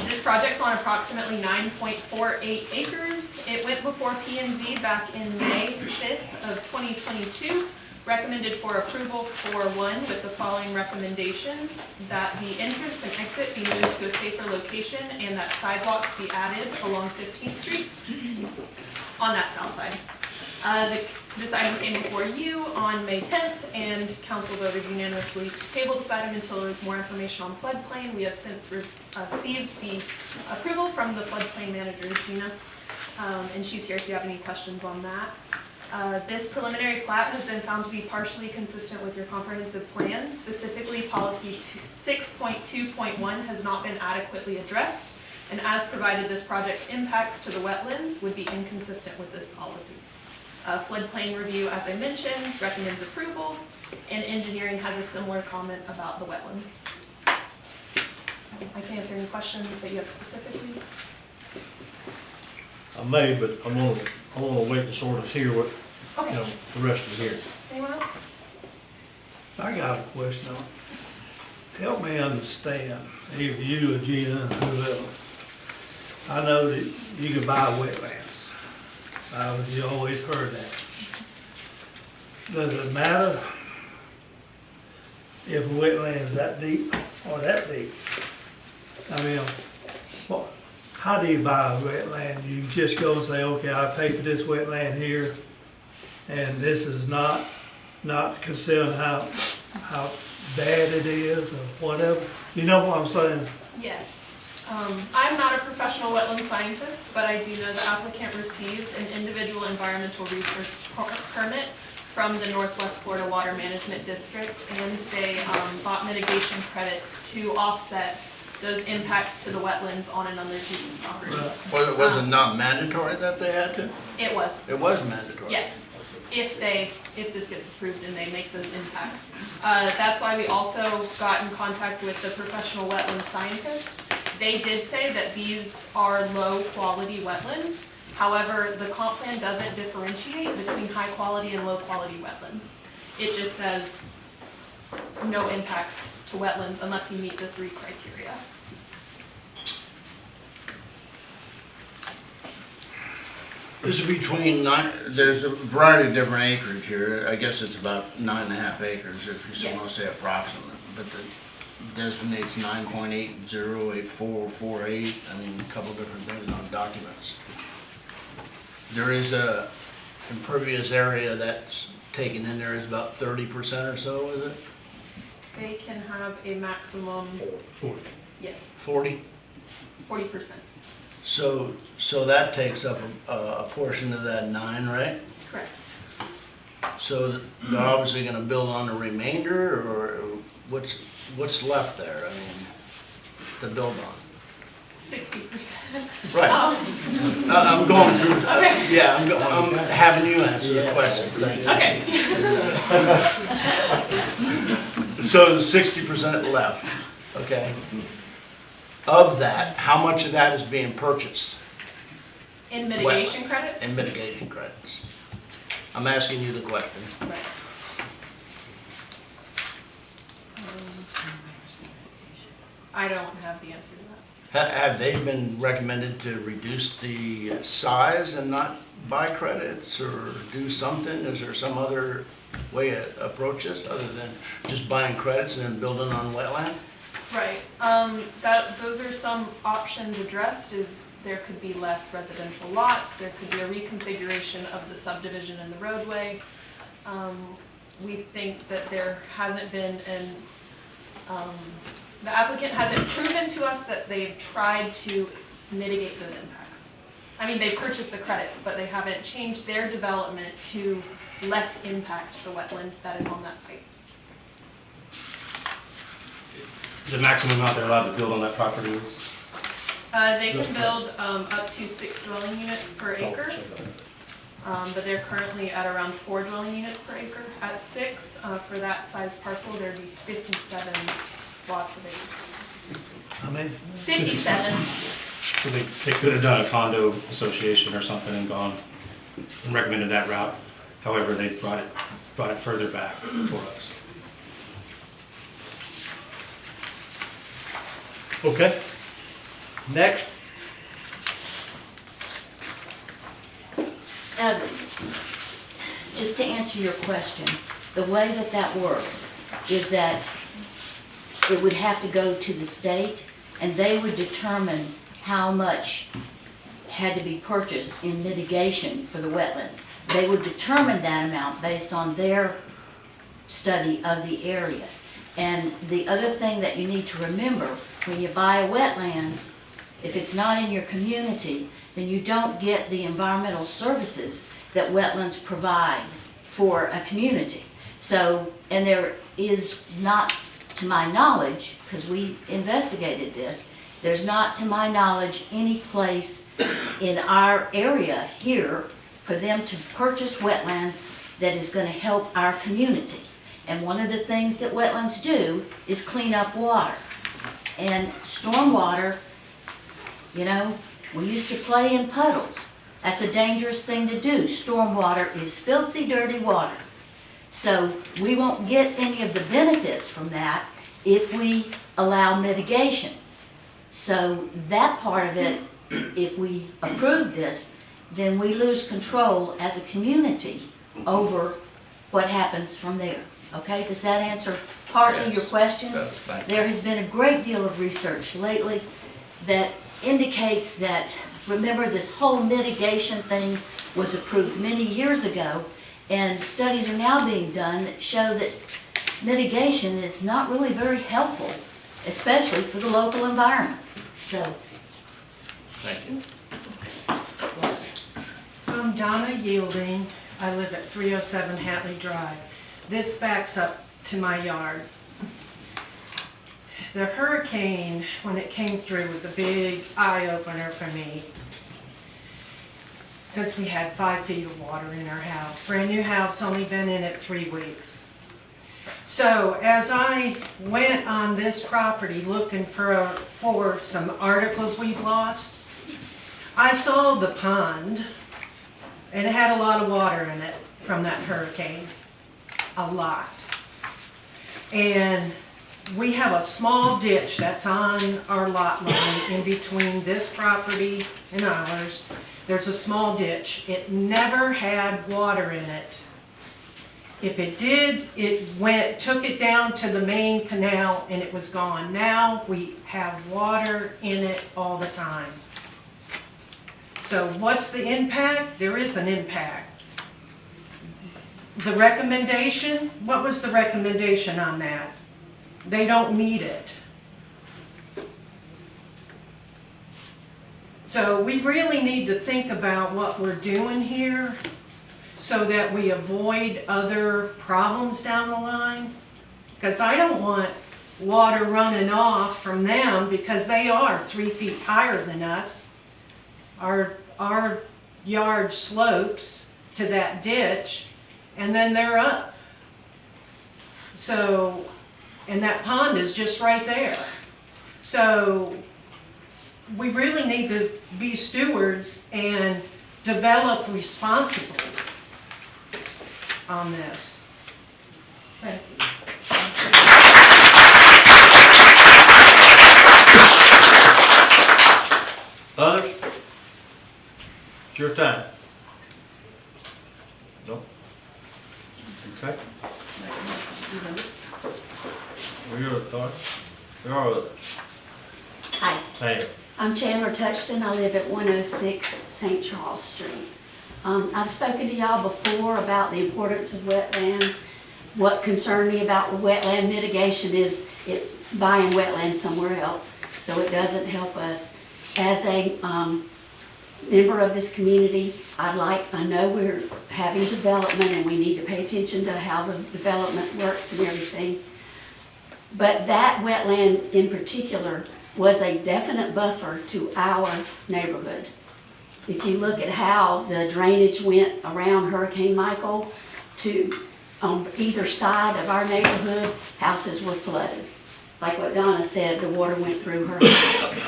This project's on approximately 9.48 acres. It went before P&Z back in May 5th of 2022. Recommended for approval for one with the following recommendations: that the entrance and exit be moved to a safer location and that sidewalks be added along 15th Street on that south side. This item came before you on May 10th, and council voted unanimously to table this item until there is more information on floodplain. We have since received the approval from the floodplain manager, Gina, and she's here if you have any questions on that. This preliminary plat has been found to be partially consistent with your comprehensive plan. Specifically, policy 6.2.1 has not been adequately addressed, and as provided, this project's impacts to the wetlands would be inconsistent with this policy. Floodplain review, as I mentioned, recommends approval, and engineering has a similar comment about the wetlands. I can answer any questions that you have specifically. I may, but I want to wait and sort of hear what, you know, the rest of the hearing. Anyone else? I got a question on it. Help me understand, either you or Gina or whoever. I know that you can buy wetlands. You always heard that. Does it matter if a wetland is that deep or that deep? I mean, how do you buy a wetland? You just go and say, okay, I pay for this wetland here, and this is not considering how bad it is or whatever. You know what I'm saying? Yes. I'm not a professional wetland scientist, but I do know the applicant received an individual environmental resource permit from the Northwest Florida Water Management District, and they bought mitigation credits to offset those impacts to the wetlands on another piece of property. Was it not mandatory that they had to? It was. It was mandatory? Yes, if this gets approved and they make those impacts. That's why we also got in contact with the professional wetland scientist. They did say that these are low quality wetlands. However, the comp plan doesn't differentiate between high quality and low quality wetlands. It just says no impacts to wetlands unless you meet the 3 criteria. This is between nine, there's a variety of different acreage here. I guess it's about 9.5 acres, if you still want to say approximate. But the designates 9.808448. I mean, a couple different things on documents. There is a impervious area that's taken in there is about 30% or so, is it? They can have a maximum, 40. yes, 40? 40%. So that takes up a portion of that 9, right? Correct. So they're obviously gonna build on the remainder, or what's left there, I mean, to build on? 60%. Right. I'm going through, Okay. yeah, I'm having you answer the question, thank you. Okay. So 60% left, okay? Of that, how much of that is being purchased In mitigation credits? in mitigation credits? I'm asking you the question. Right. I don't have the answer to that. Have they been recommended to reduce the size and not buy credits, or do something? Is there some other way to approach this other than just buying credits and then building on wetland? Right, those are some options addressed, is there could be less residential lots, there could be a reconfiguration of the subdivision and the roadway. We think that there hasn't been the applicant hasn't proven to us that they've tried to mitigate those impacts. I mean, they purchased the credits, but they haven't changed their development to less impact the wetlands that is on that site. The maximum amount they're allowed to build on that property is? They can build up to 6 dwelling units per acre, but they're currently at around 4 dwelling units per acre. At 6, for that size parcel, there'd be 57 lots of acres. How many? 57. So they could have done a condo association or something and gone and recommended that route. However, they brought it further back for us. Okay. Next. Just to answer your question, the way that works is that it would have to go to the state, and they would determine how much had to be purchased in mitigation for the wetlands. They would determine that amount based on their study of the area. And the other thing that you need to remember, when you buy wetlands, if it's not in your community, then you don't get the environmental services that wetlands provide for a community. So, and there is not, to my knowledge, because we investigated this, there's not, to my knowledge, any place in our area here for them to purchase wetlands that is going to help our community. And one of the things that wetlands do is clean up water. And stormwater, you know, we used to play in puddles. That's a dangerous thing to do. Stormwater is filthy, dirty water. So we won't get any of the benefits from that if we allow mitigation. So that part of it, if we approve this, then we lose control as a community over what happens from there. Okay, does that answer part of your question? Yes, thank you. There has been a great deal of research lately that indicates that, remember, this whole mitigation thing was approved many years ago, and studies are now being done that show that mitigation is not really very helpful, especially for the local environment. So, Thank you. I'm Donna Yielding. I live at 307 Hatley Drive. This backs up to my yard. The hurricane, when it came through, was a big eye-opener for me. Since we had 5 feet of water in our house. Brand new house, only been in it 3 weeks. So as I went on this property looking for some articles we've lost, I saw the pond, and it had a lot of water in it from that hurricane. A lot. And we have a small ditch that's on our lot line in between this property and ours. There's a small ditch. It never had water in it. If it did, it took it down to the main canal and it was gone. Now we have water in it all the time. So what's the impact? There is an impact. The recommendation, what was the recommendation on that? They don't meet it. So we really need to think about what we're doing here so that we avoid other problems down the line. Because I don't want water running off from them because they are 3 feet higher than us. Our yard slopes to that ditch and then they're up. So, and that pond is just right there. So we really need to be stewards and develop responsibly on this. Thank you. Others? It's your time. No? Okay. Well, you're authority. There are others. Hi, Hey. I'm Chandler Touchton. I live at 106 St. Charles Street. I've spoken to y'all before about the importance of wetlands. What concerned me about wetland mitigation is it's buying wetland somewhere else, so it doesn't help us. As a member of this community, I know we're having development and we need to pay attention to how the development works and everything. But that wetland in particular was a definite buffer to our neighborhood. If you look at how the drainage went around Hurricane Michael to on either side of our neighborhood, houses were flooded. Like what Donna said, the water went through her house.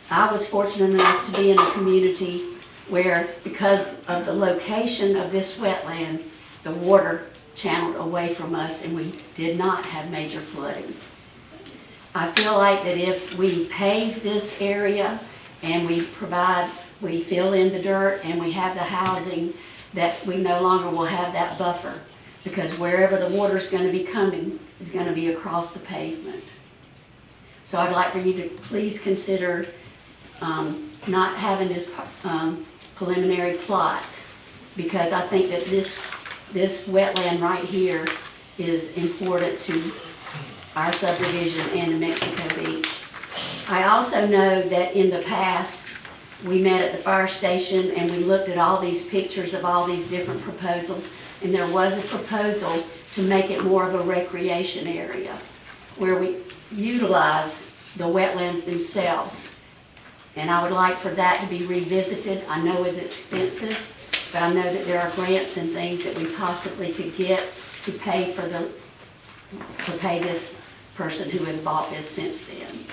I was fortunate enough to be in a community where, because of the location of this wetland, the water channeled away from us and we did not have major flooding. I feel like that if we pave this area and we fill in the dirt and we have the housing, that we no longer will have that buffer, because wherever the water's going to be coming is going to be across the pavement. So I'd like for you to please consider not having this preliminary plot, because I think that this wetland right here is important to our subdivision and New Mexico Beach. I also know that in the past, we met at the fire station and we looked at all these pictures of all these different proposals, and there was a proposal to make it more of a recreation area where we utilize the wetlands themselves. And I would like for that to be revisited. I know it's expensive, but I know that there are grants and things that we possibly could get to pay this person who has bought this since then.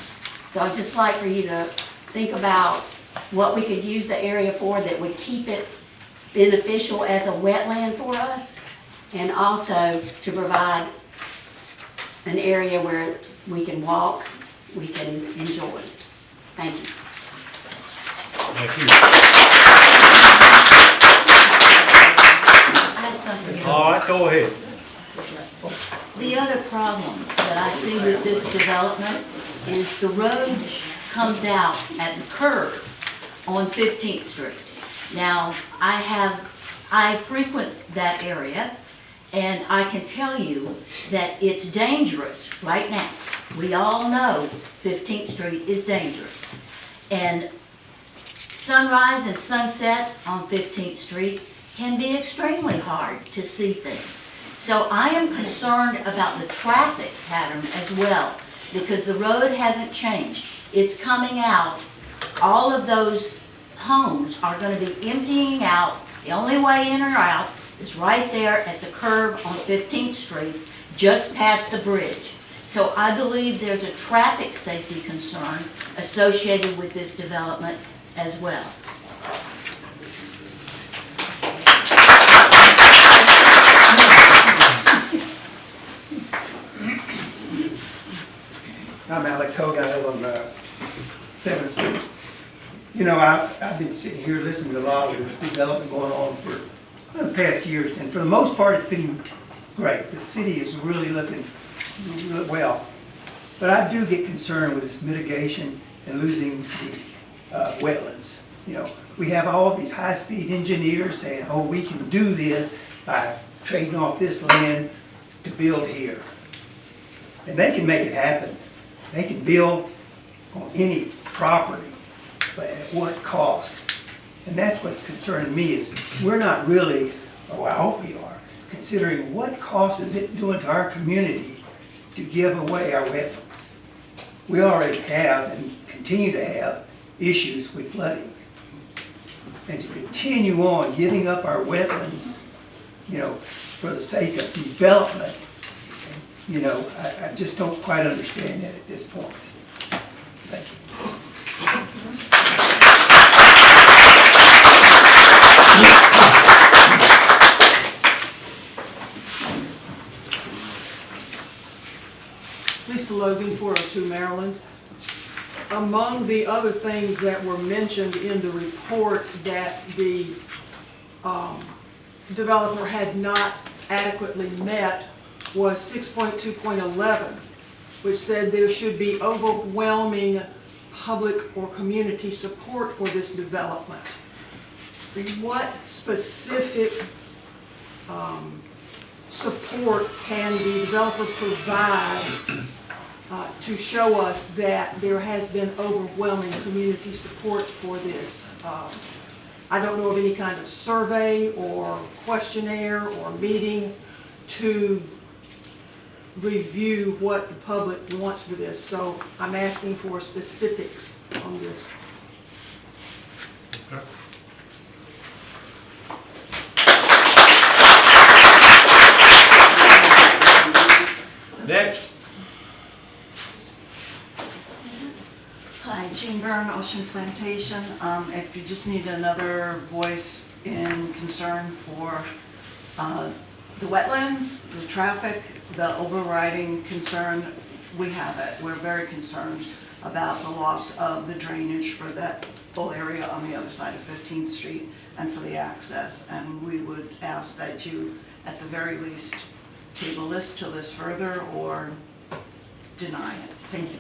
So I'd just like for you to think about what we could use the area for that would keep it beneficial as a wetland for us, and also to provide an area where we can walk, we can enjoy. Thank you. Thank you. I had something else. All right, go ahead. The other problem that I see with this development is the road comes out at the curve on 15th Street. Now, I frequent that area, and I can tell you that it's dangerous right now. We all know 15th Street is dangerous. And sunrise and sunset on 15th Street can be extremely hard to see things. So I am concerned about the traffic pattern as well, because the road hasn't changed. It's coming out. All of those homes are going to be emptying out. The only way in or out is right there at the curb on 15th Street, just past the bridge. So I believe there's a traffic safety concern associated with this development as well. I'm Alex Hogan, I live on 7th Street. You know, I've been sitting here listening to a lot of this development going on for the past years, and for the most part, it's been great. The city is really looking really well. But I do get concerned with this mitigation and losing the wetlands. You know, we have all these high-speed engineers saying, oh, we can do this by trading off this land to build here. And they can make it happen. They can build on any property, but at what cost? And that's what's concerning me is we're not really, oh, I hope we are, considering what cost is it doing to our community to give away our wetlands. We already have and continue to have issues with flooding. And to continue on giving up our wetlands, you know, for the sake of development, you know, I just don't quite understand that at this point. Thank you. Lisa Logan, 402 Maryland. Among the other things that were mentioned in the report that the developer had not adequately met was 6.2.11, which said there should be overwhelming public or community support for this development. What specific support can the developer provide to show us that there has been overwhelming community support for this? I don't know of any kind of survey or questionnaire or meeting to review what the public wants for this. So I'm asking for specifics on this. Okay. Next. Hi, Jean Byrne, Ocean Plantation. If you just need another voice in concern for the wetlands, the traffic, the overriding concern, we have it. We're very concerned about the loss of the drainage for that whole area on the other side of 15th Street and for the access. And we would ask that you, at the very least, table this till this further or deny it. Thank you.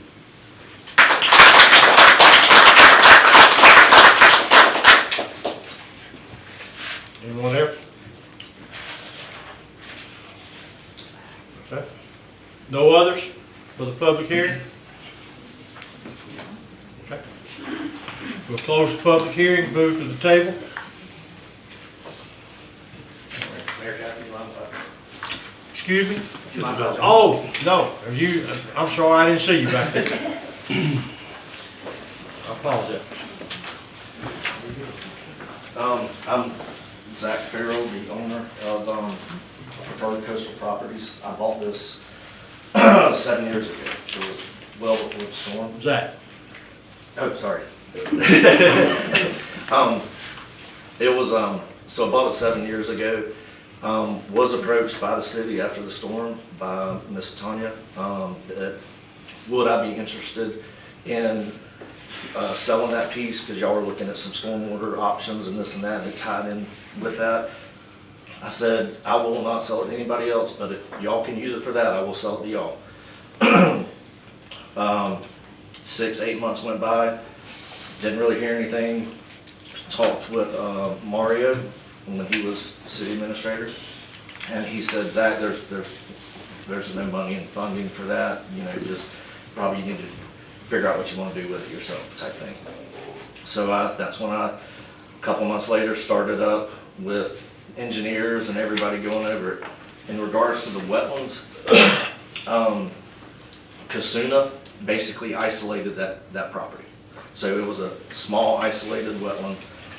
Anyone else? Okay. No others for the public hearing? Okay. We'll close the public hearing, move to the table. Excuse me? Oh, no, are you, I'm sorry, I didn't see you back there. I apologize. I'm Zach Farrell, the owner of Preferred Coastal Properties. I bought this 7 years ago. It was well before the storm. Zach. Oh, sorry. It was, so I bought it 7 years ago. Was approached by the city after the storm by Miss Tanya. That would I be interested in selling that piece, because y'all were looking at some stormwater options and this and that, and it tied in with that. I said, I will not sell it to anybody else, but if y'all can use it for that, I will sell it to y'all. 6-8 months went by, didn't really hear anything. Talked with Mario when he was city administrator, and he said, Zach, there's no money in funding for that. You know, just probably you need to figure out what you want to do with it yourself, type thing. So that's when a couple months later, started up with engineers and everybody going over it. In regards to the wetlands, Casuna basically isolated that property. So it was a small isolated wetland.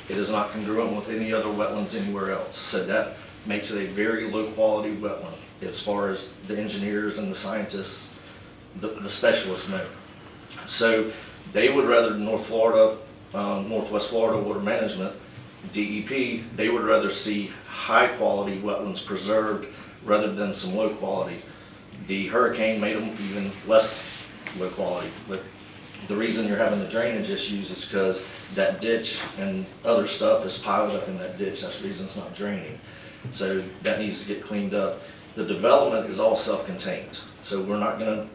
It is not congruent with any other wetlands anywhere else. So that makes it a very low quality wetland as far as the engineers and the scientists, the specialists know. So they would rather Northwest Florida Water Management, DEP, they would rather see high quality wetlands preserved rather than some low quality. The hurricane made them even less low quality. But the reason you're having the drainage issues is because that ditch and other stuff is piled up in that ditch. That's the reason it's not draining. So that needs to get cleaned up. The development is all self-contained, so we're not gonna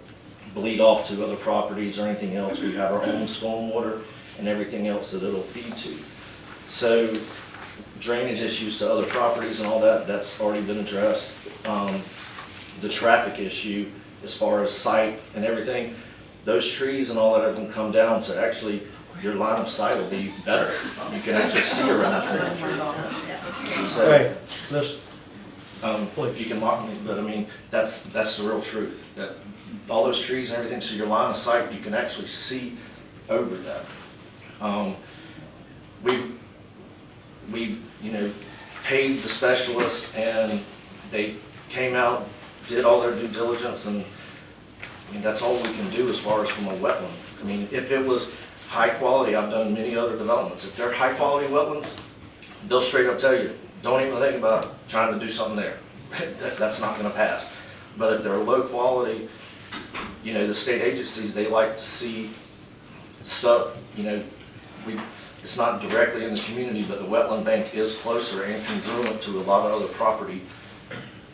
bleed off to other properties or anything else. We have our own stormwater and everything else that it'll feed to. So drainage issues to other properties and all that, that's already been addressed. The traffic issue, as far as sight and everything, those trees and all that are gonna come down, so actually your line of sight will be better. You can actually see around there. So, Hey, let's, you can mock me, but I mean, that's the real truth. That all those trees and everything, so your line of sight, you can actually see over that. We paid the specialist, and they came out, did all their due diligence, and I mean, that's all we can do as far as from a wetland. I mean, if it was high quality, I've done many other developments. If they're high quality wetlands, they'll straight up tell you, don't even think about trying to do something there. That's not gonna pass. But if they're low quality, the state agencies, they like to see stuff, it's not directly in the community, but the wetland bank is closer and congruent to a lot of other property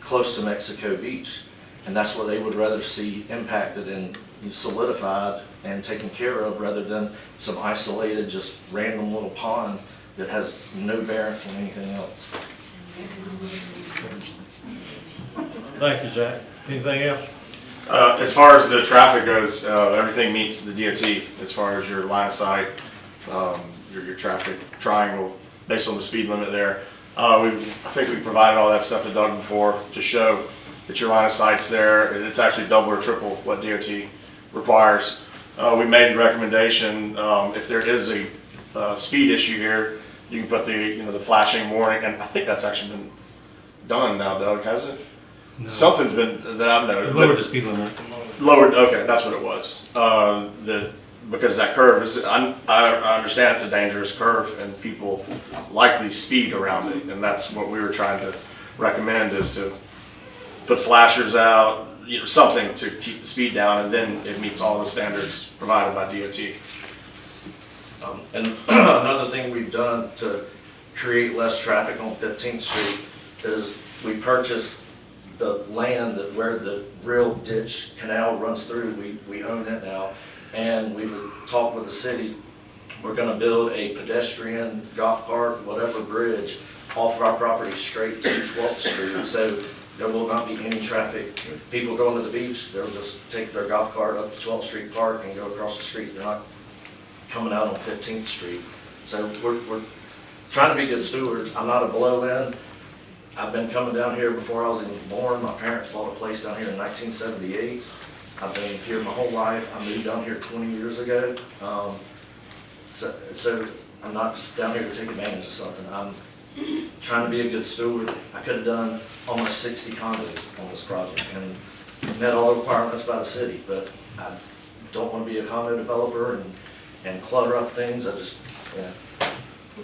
close to Mexico Beach. And that's what they would rather see impacted and solidified and taken care of, rather than some isolated, just random little pond that has no bearing on anything else. thank you, Zach. Anything else? As far as the traffic goes, everything meets the DOT as far as your line of sight, your traffic triangle based on the speed limit there. I think we provided all that stuff to Doug before to show that your line of sight's there. It's actually double or triple what DOT requires. We made the recommendation, if there is a speed issue here, you can put the flashing warning, and I think that's actually been done now, Doug, has it? No. Something's been, that I've noticed. Lowered the speed limit. Lowered, okay, that's what it was. Because that curve is, I understand it's a dangerous curve, and people likely speed around it, and that's what we were trying to recommend, is to put flashers out, something to keep the speed down, and then it meets all the standards provided by DOT. And another thing we've done to create less traffic on 15th Street is we purchased the land that where the real ditch canal runs through. We own it now, and we would talk with the city. We're gonna build a pedestrian, golf cart, whatever bridge off of our property straight to 12th Street. So there will not be any traffic. People going to the beach, they'll just take their golf cart up to 12th Street Park and go across the street. They're not coming out on 15th Street. So we're trying to be good stewards. I'm not a blow-in. I've been coming down here before I was even born. My parents bought a place down here in 1978. I've been here my whole life. I moved down here 20 years ago. So I'm not just down here to take advantage of something. I'm trying to be a good steward. I could have done almost 60 condos on this project and met all the requirements by the city, but I don't want to be a condo developer and clutter up things. I just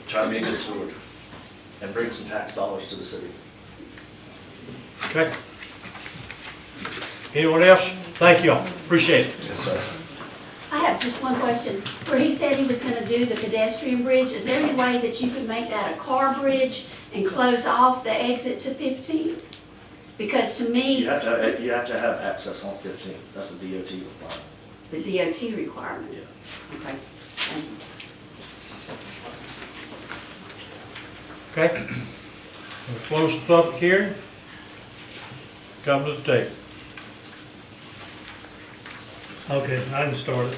try to be a good steward and bring some tax dollars to the city. Okay. Anyone else? Thank you all. Appreciate it. Yes, sir. I have just one question. Where he said he was gonna do the pedestrian bridge, is there any way that you could make that a car bridge and close off the exit to 15? Because to me, You have to have access on 15. That's the DOT requirement. the DOT requirement. Yeah. Okay. Thank you. Okay. We'll close the public hearing. Come to the table. Okay, I can start it.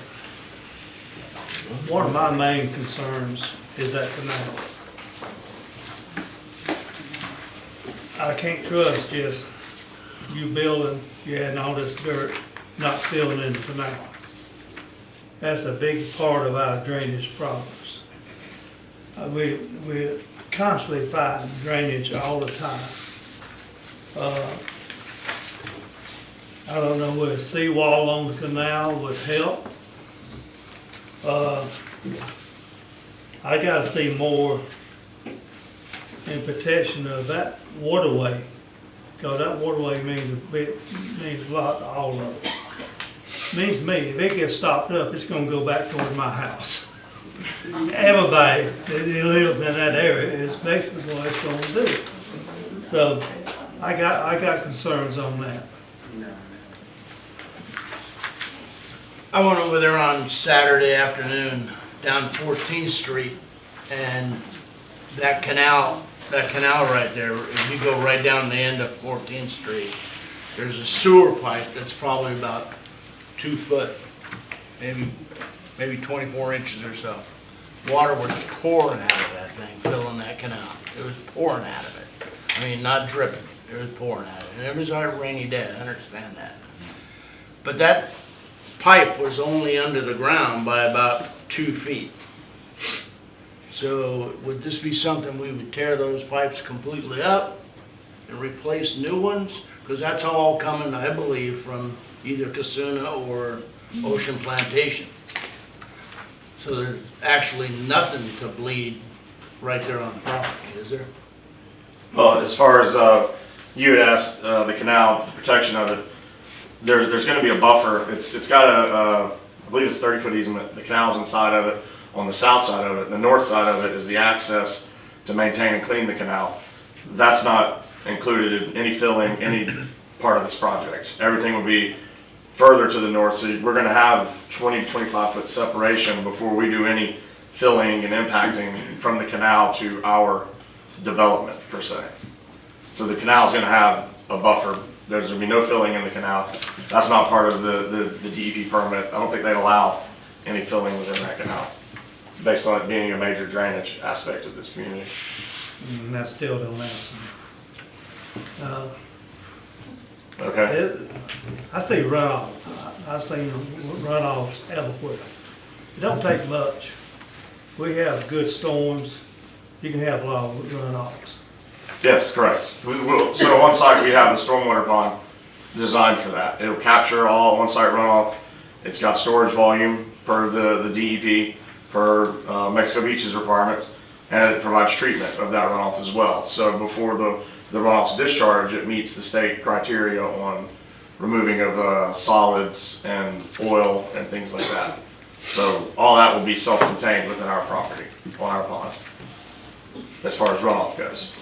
One of my main concerns is that canal. I can't trust just you building, you adding all this dirt, not filling in the canal. That's a big part of our drainage problems. We're constantly fighting drainage all the time. I don't know whether a seawall on the canal would help. I gotta see more in protection of that waterway, because that waterway means a lot to all of us. means to me, if it gets stopped up, it's gonna go back toward my house. Everybody that lives in that area is basically what it's gonna do. So, I got concerns on that. I went over there on Saturday afternoon down 14th Street, and that canal right there, if you go right down the end of 14th Street, there's a sewer pipe that's probably about 2 foot, maybe 24 inches or so. Water was pouring out of that thing, filling that canal. It was pouring out of it. I mean, not dripping, it was pouring out of it. And it was a rainy day, I understand that. But that pipe was only under the ground by about 2 feet. So would this be something we would tear those pipes completely up and replace new ones? Because that's all coming, I believe, from either Casuna or Ocean Plantation. So there's actually nothing to bleed right there on the property, is there? Well, as far as you had asked, the canal, the protection of it, there's going to be a buffer. It's got I believe it's 30-foot easement. The canal's inside of it, on the south side of it. The north side of it is the access to maintain and clean the canal. That's not included in any filling, any part of this project. Everything will be further to the north, so we're going to have 20 to 25-foot separation before we do any filling and impacting from the canal to our development, per se. So the canal is going to have a buffer. There's going to be no filling in the canal. That's not part of the DEP permit. I don't think they'd allow any filling within that canal, based on it being a major drainage aspect of this community. And that still don't answer me. Okay. I see runoff. I've seen runoffs everywhere. It don't take much. We have good storms. You can have a lot of runoffs. Yes, correct. So on site we have a stormwater pond designed for that. It'll capture all on-site runoff. It's got storage volume per the DEP, per Mexico Beach's requirements, and it provides treatment of that runoff as well. So before the runoff's discharge, it meets the state criteria on removing of solids and oil and things like that. So all that will be self-contained within our property, on our pond, as far as runoff goes.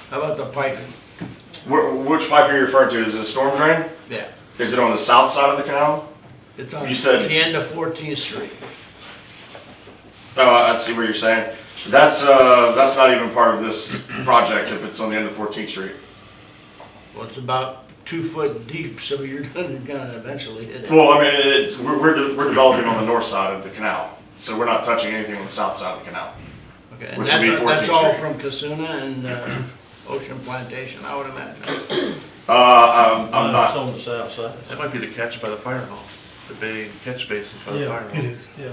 How about the piping? Which pipe are you referring to? Is it a storm drain? Yeah. Is it on the south side of the canal? It's on You said- the end of 14th Street. Oh, I see what you're saying. That's not even part of this project if it's on the end of 14th Street. Well, it's about 2 foot deep, so you're gonna eventually hit it. Well, I mean, we're developing on the north side of the canal, so we're not touching anything on the south side of the canal. Okay, and Which would be 14th that's all Street. from Casuna and Ocean Plantation, I would imagine. I'm It's not. on the south side. That might be the catch by the fire hall, the big catch basin by the Yeah, fire hall. it is, yeah.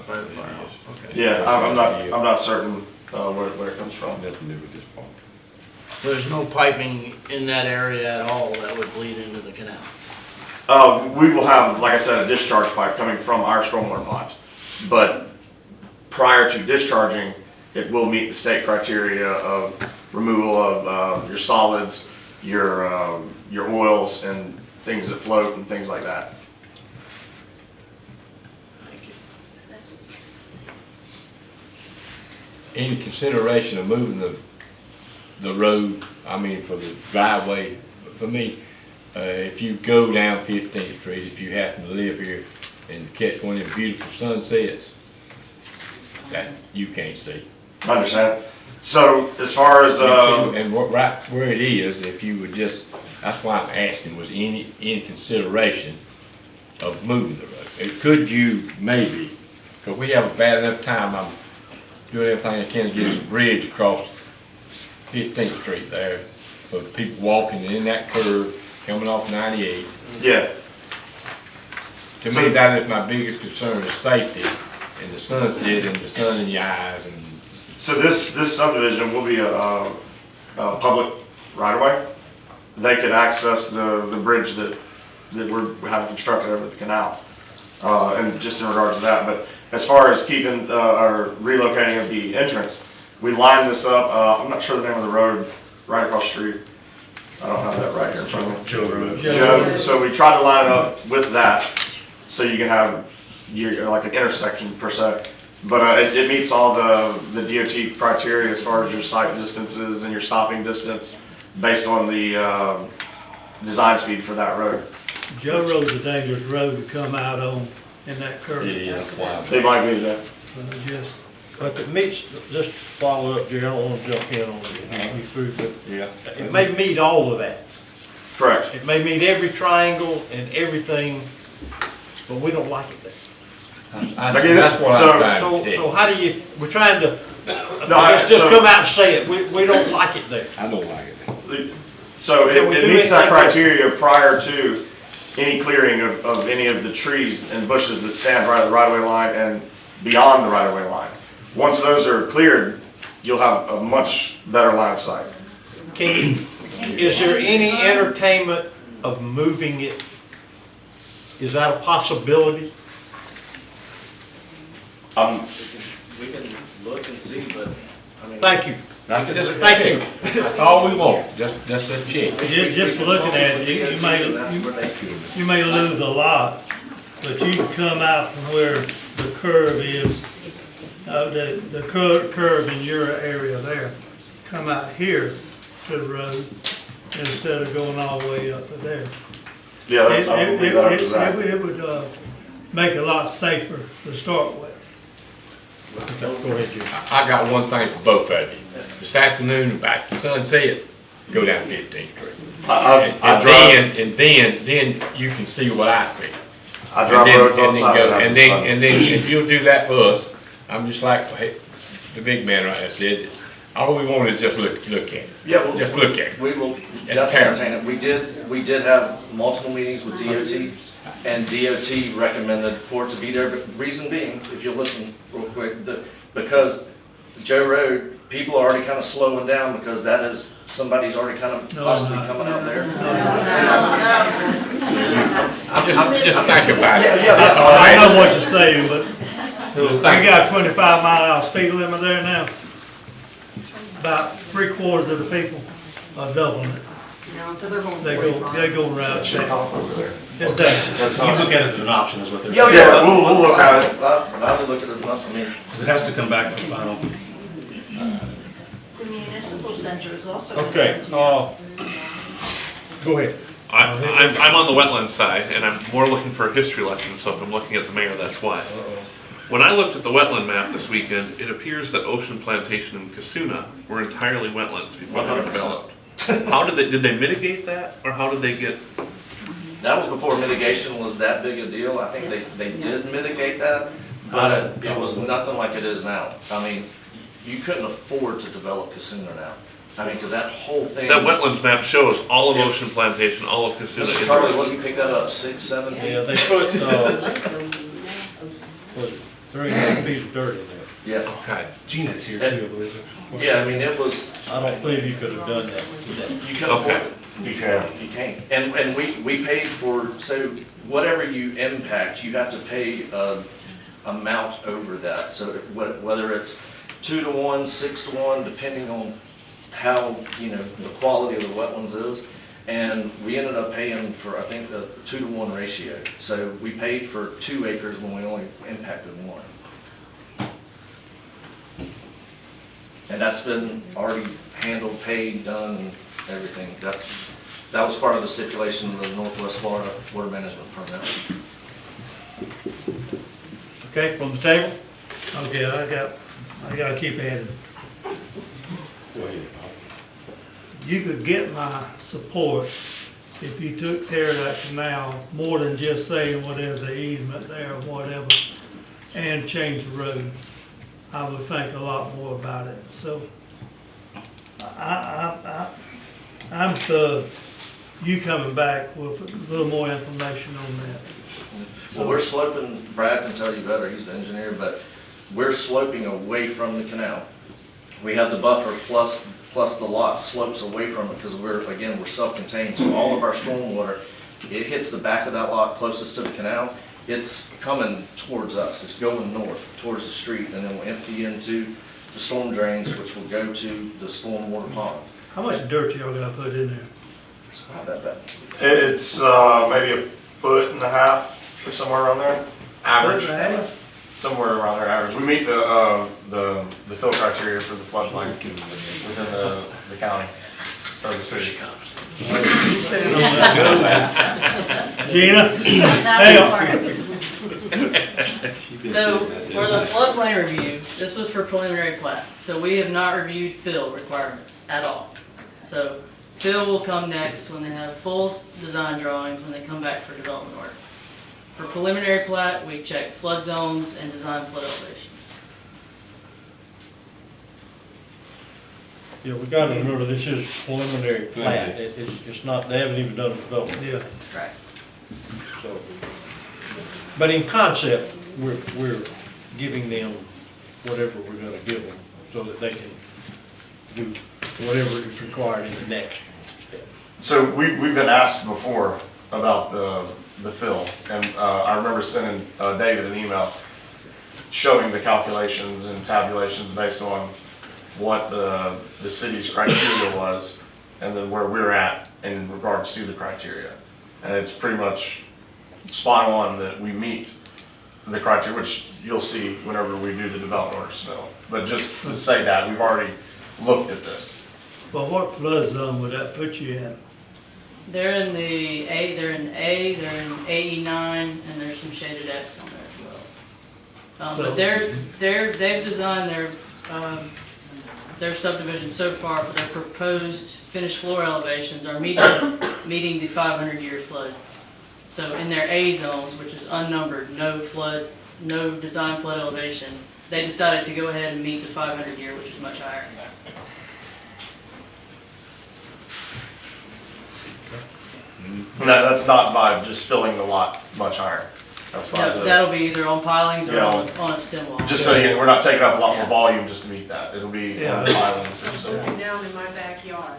By the fire hall, okay. Yeah, I'm not certain where it comes from. Nothing to do with this part. There's no piping in that area at all that would bleed into the canal. We will have, like I said, a discharge pipe coming from our stormwater pond, but prior to discharging, it will meet the state criteria of removal of your solids, your oils, and things that float and things like that. Any consideration of moving the road, I mean, for the driveway, for me, if you go down 15th Street, if you happen to live here and catch one of the beautiful sunsets that you can't see. I understand. So as far as And right where it is, if you would just, that's why I'm asking, was any consideration of moving the road? Could you maybe, because we have a bad enough time, I'm doing everything I can to get a bridge across 15th Street there for people walking in that curve coming off 98. yeah. To me, that is my biggest concern, is safety and the sunset and the sun in your eyes. And So this subdivision will be a public right of way. They could access the bridge that we're having constructed over the canal, and just in regards to that. But as far as keeping or relocating of the entrance, we lined this up. I'm not sure the name of the road right across the street. I don't have that right here in front of me. Joe Road. Joe, so we tried to line it up with that, so you can have like an intersection per se. But it meets all the DOT criteria as far as your sight distances and your stopping distance based on the design speed for that road. Joe Road's a dangerous road to come out on in that curve. They might be there. Just, If it meets, just follow up, Jerry, I don't wanna jump in on it, you through, but Yeah. it may meet all of that. Correct. It may meet every triangle and everything, but we don't like it there. That's what I'm trying to tell you. So how do you, we're trying to, No, let's just so- come out and say it, we don't like it there. I don't like it. So Can we it do meets it that like this? criteria prior to any clearing of any of the trees and bushes that stand right at the right-of-way line and beyond the right-of-way line. Once those are cleared, you'll have a much better line of sight. Is there any entertainment of moving it? Is that a possibility? We can look and see, but, I mean. Thank you. Thank you. That's all we want, just a check. just looking at it, you may lose a lot, but you can come out from where the curve is, the curve in your area there, come out here to the road instead of going all the way up to there. Yeah, that's how we got it designed. It would make it a lot safer to start with. Go ahead, Jim. I got one thing for both of you. This afternoon, about sunset, go down 15th Street. And then you can see what I see. I drive roads all the time. And then if you'll do that for us, I'm just like hey, the big man right there said, all we want is just look at it. Yeah, well, Just look at it. we will It's definitely terrible. maintain it. We did have multiple meetings with DOT, and DOT recommended for it to be there, but reason being, if you'll listen real quick, because Joe Road, people are already kind of slowing down because that is, somebody's already kind of possibly coming out there. Just think about it. Yeah, That's all I right. know what you're saying, but Just we think. got 25-mile-an-hour speed limit there now. About 3/4 of the people are doubling it. So they're going They're going around. It's dangerous. You look at it as an option is what they're Yeah, saying. yeah, we'll look at it. I would look at it, I mean. Because it has to come back for final. The municipal center is also. Okay, go ahead. I'm on the wetland side, and I'm more looking for a history lesson, so if I'm looking at the mayor, that's why. When I looked at the wetland map this weekend, it appears that Ocean Plantation and Casuna were entirely wetlands before they were 100%. developed. How did they mitigate that, or how did they get? That was before mitigation was that big a deal. I think they did mitigate that, but it was nothing like it is now. I mean, you couldn't afford to develop Casuna now. I mean, because that whole thing. That wetlands map shows all of Ocean Plantation, all of Casuna. Mr. Charlie, what, you pick that up, 6, 7 feet? Yeah, they put, was it 3.5 feet of dirt in there? Yeah. Okay. Gina's here too, I believe. Yeah, I mean, it was, I don't believe you could have done that. you can afford it. You can. You can't. And we paid for, so whatever you impact, you have to pay amount over that. So whether it's 2 to 1, 6 to 1, depending on how, the quality of the wetlands is. And we ended up paying for, I think, the 2 to 1 ratio. So we paid for 2 acres when we only impacted 1. And that's been already handled, paid, done, and everything. That was part of the stipulation of the Northwest Florida Water Management Permit. Okay, from the table? Okay, I gotta keep adding. You could get my support if you took care of that canal, more than just saying, well, there's an easement there or whatever, and change the road. I would think a lot more about it. So I'm for you coming back with a little more information on that. Well, we're sloping, Brad can tell you better, he's the engineer, but we're sloping away from the canal. We have the buffer plus the lot slopes away from it because we're self-contained. So all of our stormwater, it hits the back of that lot closest to the canal. It's coming towards us. It's going north towards the street, and then we'll empty into the storm drains, which will go to the stormwater pond. How much dirt y'all gotta put in there? It's not that bad. It's maybe a foot and a half or somewhere around there, average. Somewhere around there, average. We meet the fill criteria for the floodplain within the county or the city. Gina? So for the floodplain review, this was for preliminary plat. So we have not reviewed fill requirements at all. So fill will come next when they have full design drawings, when they come back for development work. For preliminary plat, we check flood zones and design flood elevations. Yeah, we gotta remember, this is preliminary plat. It's not, they haven't even done a development. Yeah. Right. So, but in concept, we're giving them whatever we're gonna give them so that they can do whatever is required in the next step. So we've been asked before about the fill, and I remember sending David an email showing the calculations and tabulations based on what the city's criteria was, and then where we're at in regards to the criteria. And it's pretty much spot on that we meet the criteria, which you'll see whenever we do the development order submittal. But just to say that, we've already looked at this. Well, what flood zone would that put you in? They're in the A, they're in A, they're in AE9, and there's some shaded X on there as well. But they've designed their subdivision so far for their proposed finished floor elevations are meeting the 500-year flood. So in their A zones, which is unnumbered, no flood, no design flood elevation, they decided to go ahead and meet the 500-year, which is much higher. No, that's not by just filling the lot much higher. That's by No, that'll be either on pilings or Yeah, on a stem wall. Just so we're not taking up a lot more volume just to meet that. It'll be on the islands or something. Down in my backyard.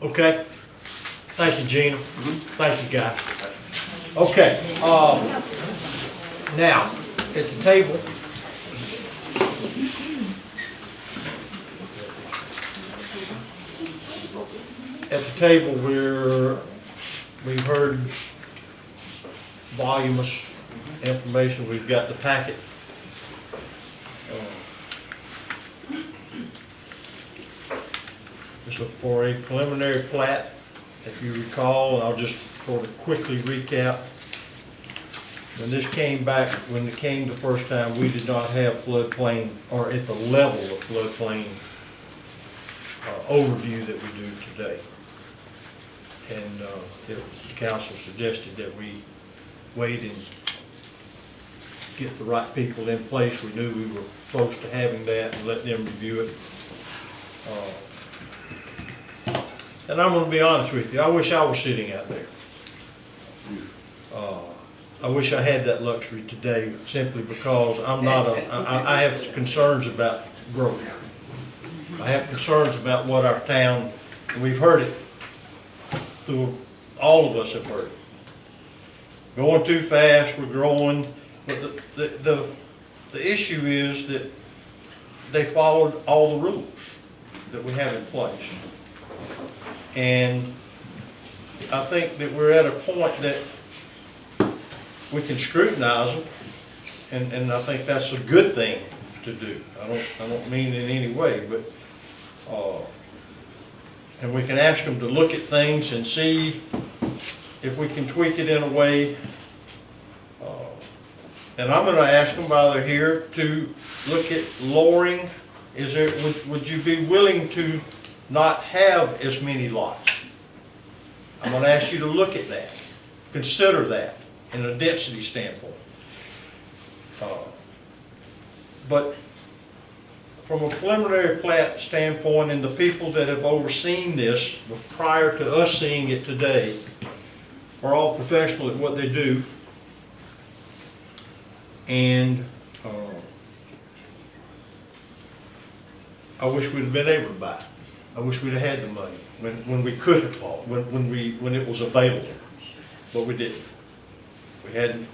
Okay? Thank you, Gina. Thank you, guys. Okay, now, at the table, we've heard voluminous information. We've got the packet. This is for a preliminary plat, if you recall, and I'll just sort of quickly recap. When this came back, when it came the first time, we did not have floodplain, or at the level of floodplain overview that we do today. And the council suggested that we wait and get the right people in place. We knew we were close to having that and let them review it. And I'm gonna be honest with you, I wish I was sitting out there. I wish I had that luxury today, simply because I'm not I have concerns about growth. I have concerns about what our town, and we've heard it through, all of us have heard it. Going too fast, we're growing, but the issue is that they followed all the rules that we have in place. And I think that we're at a point that we can scrutinize them, and I think that's a good thing to do. I don't mean in any way, but and we can ask them to look at things and see if we can tweak it in a way. And I'm going to ask them while they're here to look at lowering. Would you be willing to not have as many lots? I'm going to ask you to look at that, consider that in a density standpoint. But from a preliminary plat standpoint, and the people that have overseen this prior to us seeing it today are all professional at what they do. And I wish we'd have been able to buy it. I wish we'd have had the money when we could have bought, when it was available, but we didn't. We hadn't.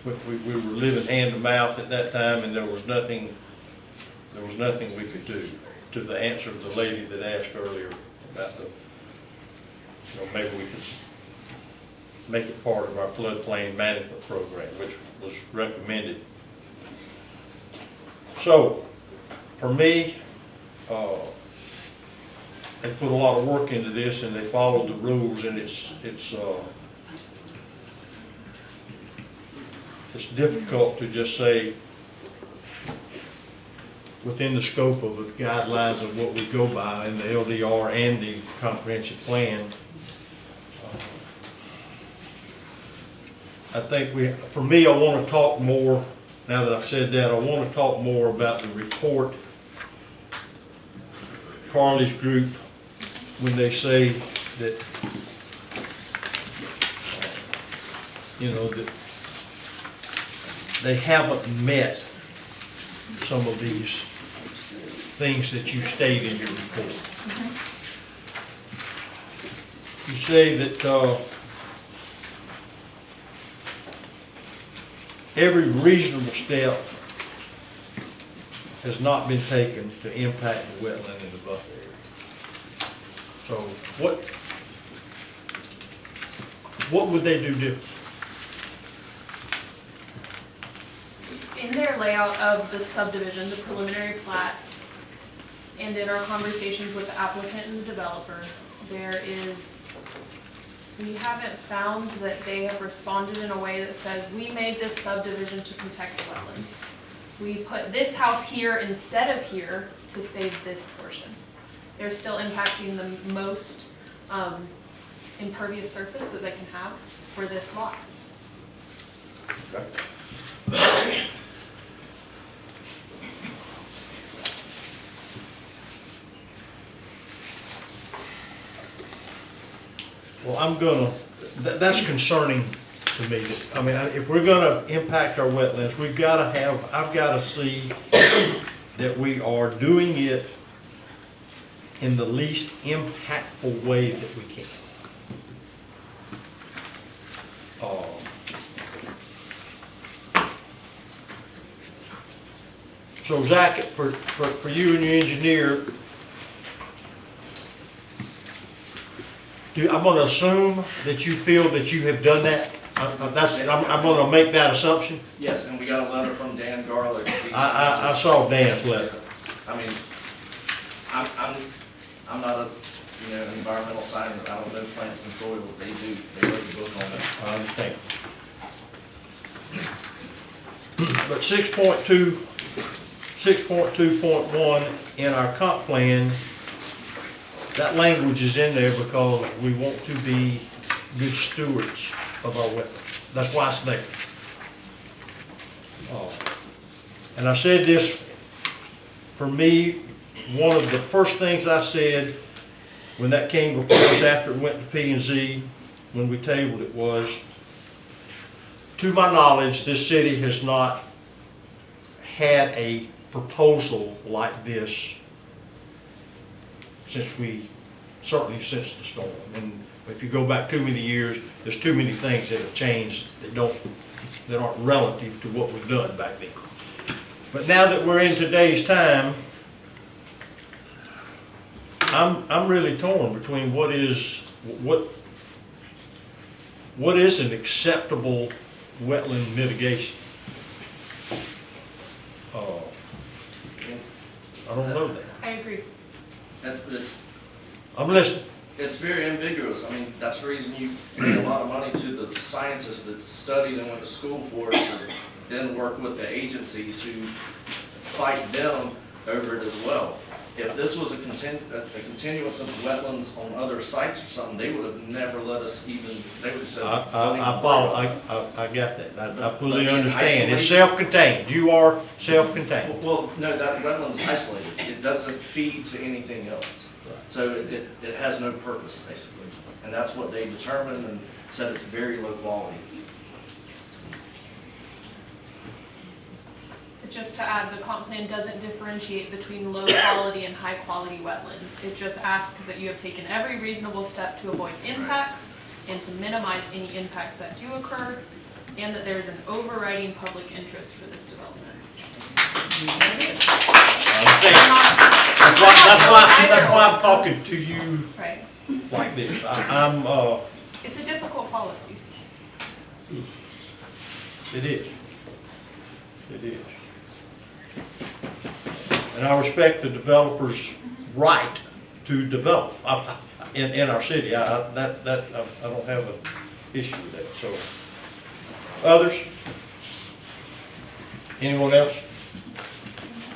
We were living hand to mouth at that time, and there was nothing we could do to the answer of the lady that asked earlier about the, maybe we could make it part of our floodplain management program, which was recommended. So, for me, they put a lot of work into this and they followed the rules, and it's difficult to just say within the scope of the guidelines of what we go by in the LDR and the comprehensive plan. I think for me, I want to talk more, now that I've said that, I want to talk more about the report, Carly's group, when they say that, that they haven't met some of these things that you state in your report. You say that every reasonable step has not been taken to impact the wetland in the buffer area. So what would they do different? In their layout of the subdivision, the preliminary plat, and in our conversations with the applicant and the developer, we haven't found that they have responded in a way that says, we made this subdivision to protect the wetlands. We put this house here instead of here to save this portion. They're still impacting the most impervious surface that they can have for this lot. Okay. Well, that's concerning to me. I mean, if we're gonna impact our wetlands, I've gotta see that we are doing it in the least impactful way that we can. So Zach, for you and your engineer, I'm going to assume that you feel that you have done that. I'm going to make that assumption. Yes, and we got a letter from Dan Garlick. I saw Dan's letter. I mean, I'm not a environmental scientist. I don't know plants and soil. They do. They wrote the book on it. I understand. But 6.2.1 in our comp plan, that language is in there because we want to be good stewards of our wetlands. That's why it's there. And I said this, for me, one of the first things I said when that came before us after it went to P&Z, when we tabled it, was, to my knowledge, this city has not had a proposal like this certainly since the storm. And if you go back too many years, there's too many things that have changed that aren't relative to what was done back then. But now that we're in today's time, I'm really torn between what is an acceptable wetland mitigation. I don't know that. I agree. I'm listening. It's very ambiguous. I mean, that's the reason you pay a lot of money to the scientists that studied and went to school for it, and then work with the agencies who fight them over it as well. If this was a continuance of wetlands on other sites or something, they would have never let us even, they would have said. I follow, I got that. I fully understand. It's self-contained. You are self-contained. Well, no, that wetland's isolated. It doesn't feed to anything else. So it has no purpose, basically. And that's what they determined and said it's very low quality. Just to add, the comp plan doesn't differentiate between low quality and high quality wetlands. It just asks that you have taken every reasonable step to avoid impacts and to minimize any impacts that do occur, and that there's an overriding public interest for this development. that's why I'm talking to you Right. like this. It's a difficult policy. It is. It is. And I respect the developer's right to develop in our city. I don't have an issue with that, so. Others? Anyone else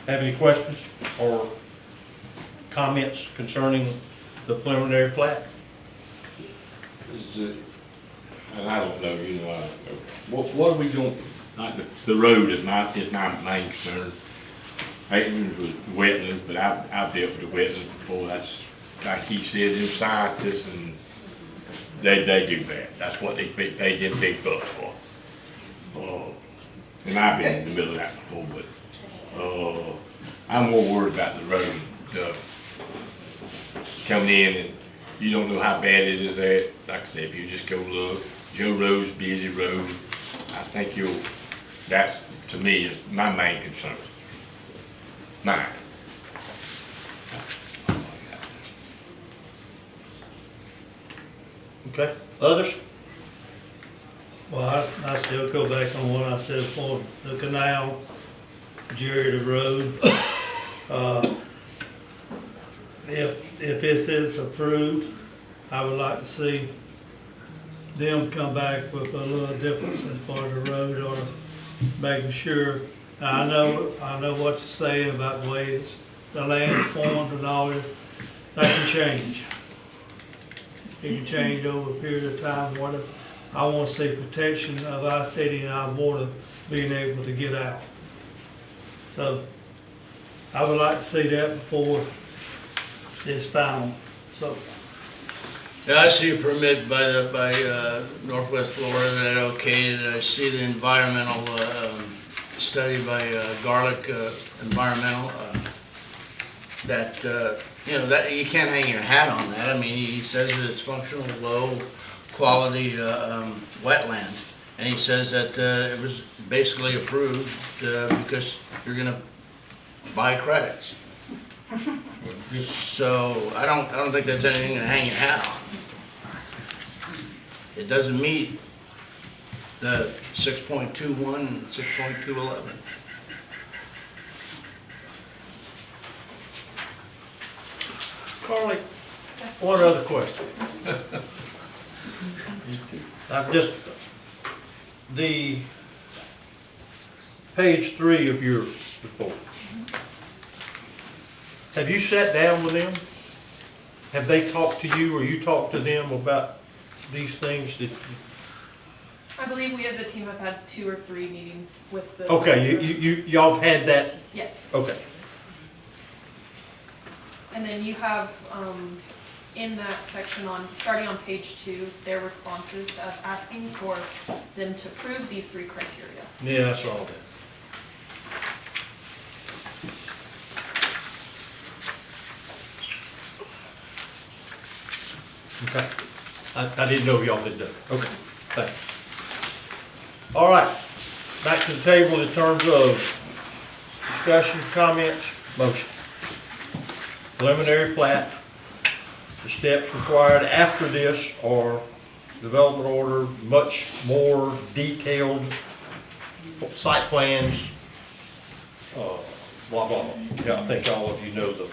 have any questions or comments concerning the preliminary plat? And I don't know, what are we doing, like the road is my main concern. Maintenance was wetlands, but I've dealt with the wetlands before, that's, like he said, them scientists and they do that. That's what they did big bucks for. And I've been in the middle of that before, but, I'm more worried about the road, coming in and you don't know how bad it is there. Like I said, if you just go look, Joe Road's busy road, I think that's, to me, is my main concern. Mine. Okay, others? Well, I still go back on what I said before, the canal, Jerry, the road. If this is approved, I would like to see them come back with a little difference as far as the road or making sure. Now, I know what you're saying about the way the land formed and all that, that can change. It can change over a period of time. I want to see protection of our city and our water being able to get out. So I would like to see that before it's final. So Yeah, I see a permit by Northwest Florida that okayed. I see the environmental study by Garlic Environmental that that you can't hang your hat on that. I mean, he says that it's functional, low quality wetland, and he says that it was basically approved because you're gonna buy credits. So I don't think there's anything to hang your hat on. It doesn't meet the 6.21 and 6.211. Carly, one other question. The page 3 of your report. Have you sat down with them? Have they talked to you or you talked to them about these things that? I believe we as a team have had 2 or 3 meetings with the. Okay, y'all have had that? Yes. Okay. And then you have, in that section starting on page 2, their responses to us asking for them to prove these 3 criteria. Yeah, I saw that. Okay. I didn't know y'all did that. Okay, thanks. All right, back to the table in terms of discussion, comments, motion. Preliminary plat, the steps required after this are development order, much more detailed site plans, blah, blah, blah. Yeah, I think all of you know them.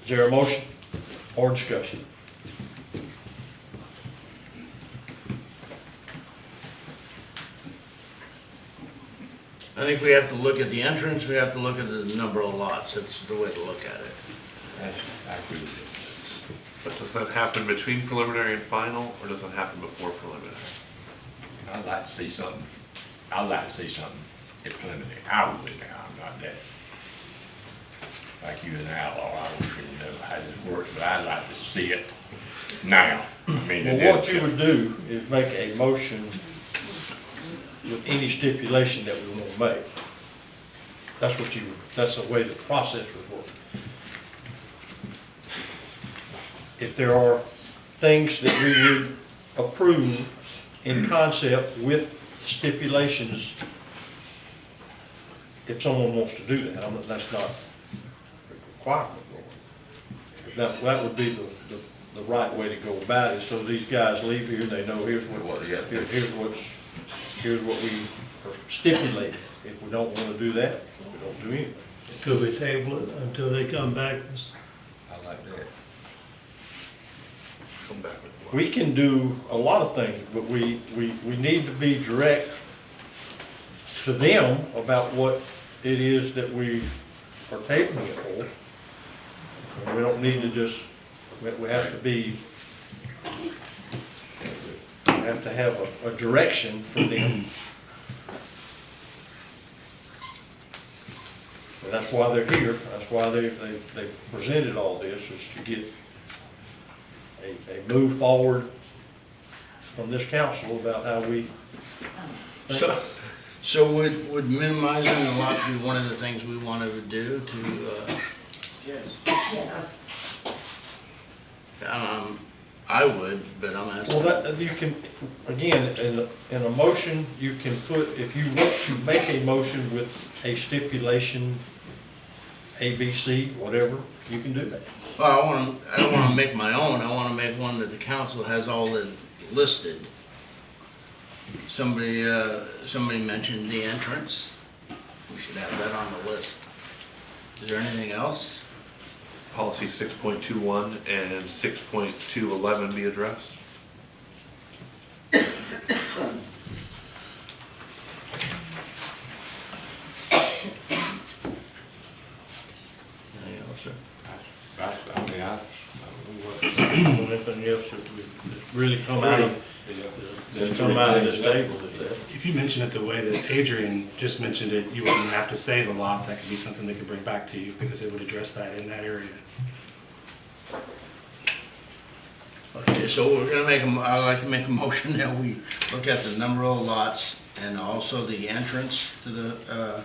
Is there a motion or discussion? I think we have to look at the entrance, we have to look at the number of lots, that's the way to look at it. I agree with you. But does that happen between preliminary and final, or does it happen before preliminary? I'd like to see something at preliminary. I would now, I'm not that. Like you and Al are, I don't really know how this works, but I'd like to see it now. I mean, Well, what you would do is make a motion with any stipulation that we want to make. That's the way the process would work. If there are things that we would approve in concept with stipulations if someone wants to do that. That's not a requirement. That would be the right way to go about it, so these guys leave here, they know here's what we are stipulating. If we don't wanna do that, we don't do anything. Could we table it until they come back? I like that. Come back with what? We can do a lot of things, but we need to be direct to them about what it is that we are tabling it for. And we don't need to just, we have to be, we have to have a direction from them. And that's why they're here, that's why they presented all this, is to get a move forward from this council about how we. So would minimizing the lot be one of the things we wanted to do to, Yes. I would, but I'm asking. Well, that, you can, again, in a motion, you can put, if you want to make a motion with a stipulation, A, B, C, whatever, you can do that. Well, I don't wanna make my own, I wanna make one that the council has all the listed. Somebody mentioned the entrance. We should have that on the list. Is there anything else? Policy 6.21 and 6.211 be addressed. Anything else, sir? Anything else that would really come out of, just come out of this table is that. If you mention it the way that Adrian just mentioned it, you wouldn't have to say the lots. That could be something they could bring back to you because it would address that in that area. Okay, so we're gonna I'd like to make a motion that we look at the number of lots and also the entrance to the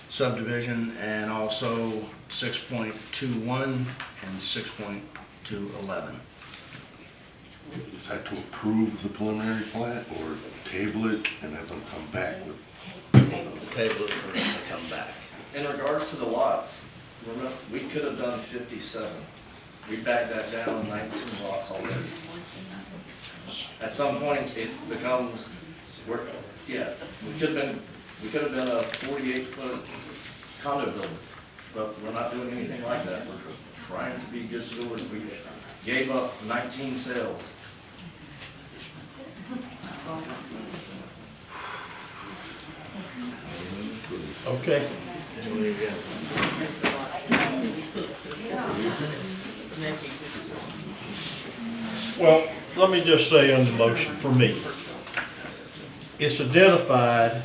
subdivision and also 6.21 and 6.211. Is that to approve the preliminary plat or table it and have them come back with? Table it for them to come back. In regards to the lots, we could have done 57. We backed that down 19 lots already. At some point, it becomes, we could have been a 48-foot condo building, but we're not doing anything like that. We're trying to be good stewards. We gave up 19 sales. Okay. Well, let me just say on the motion, for me, it's identified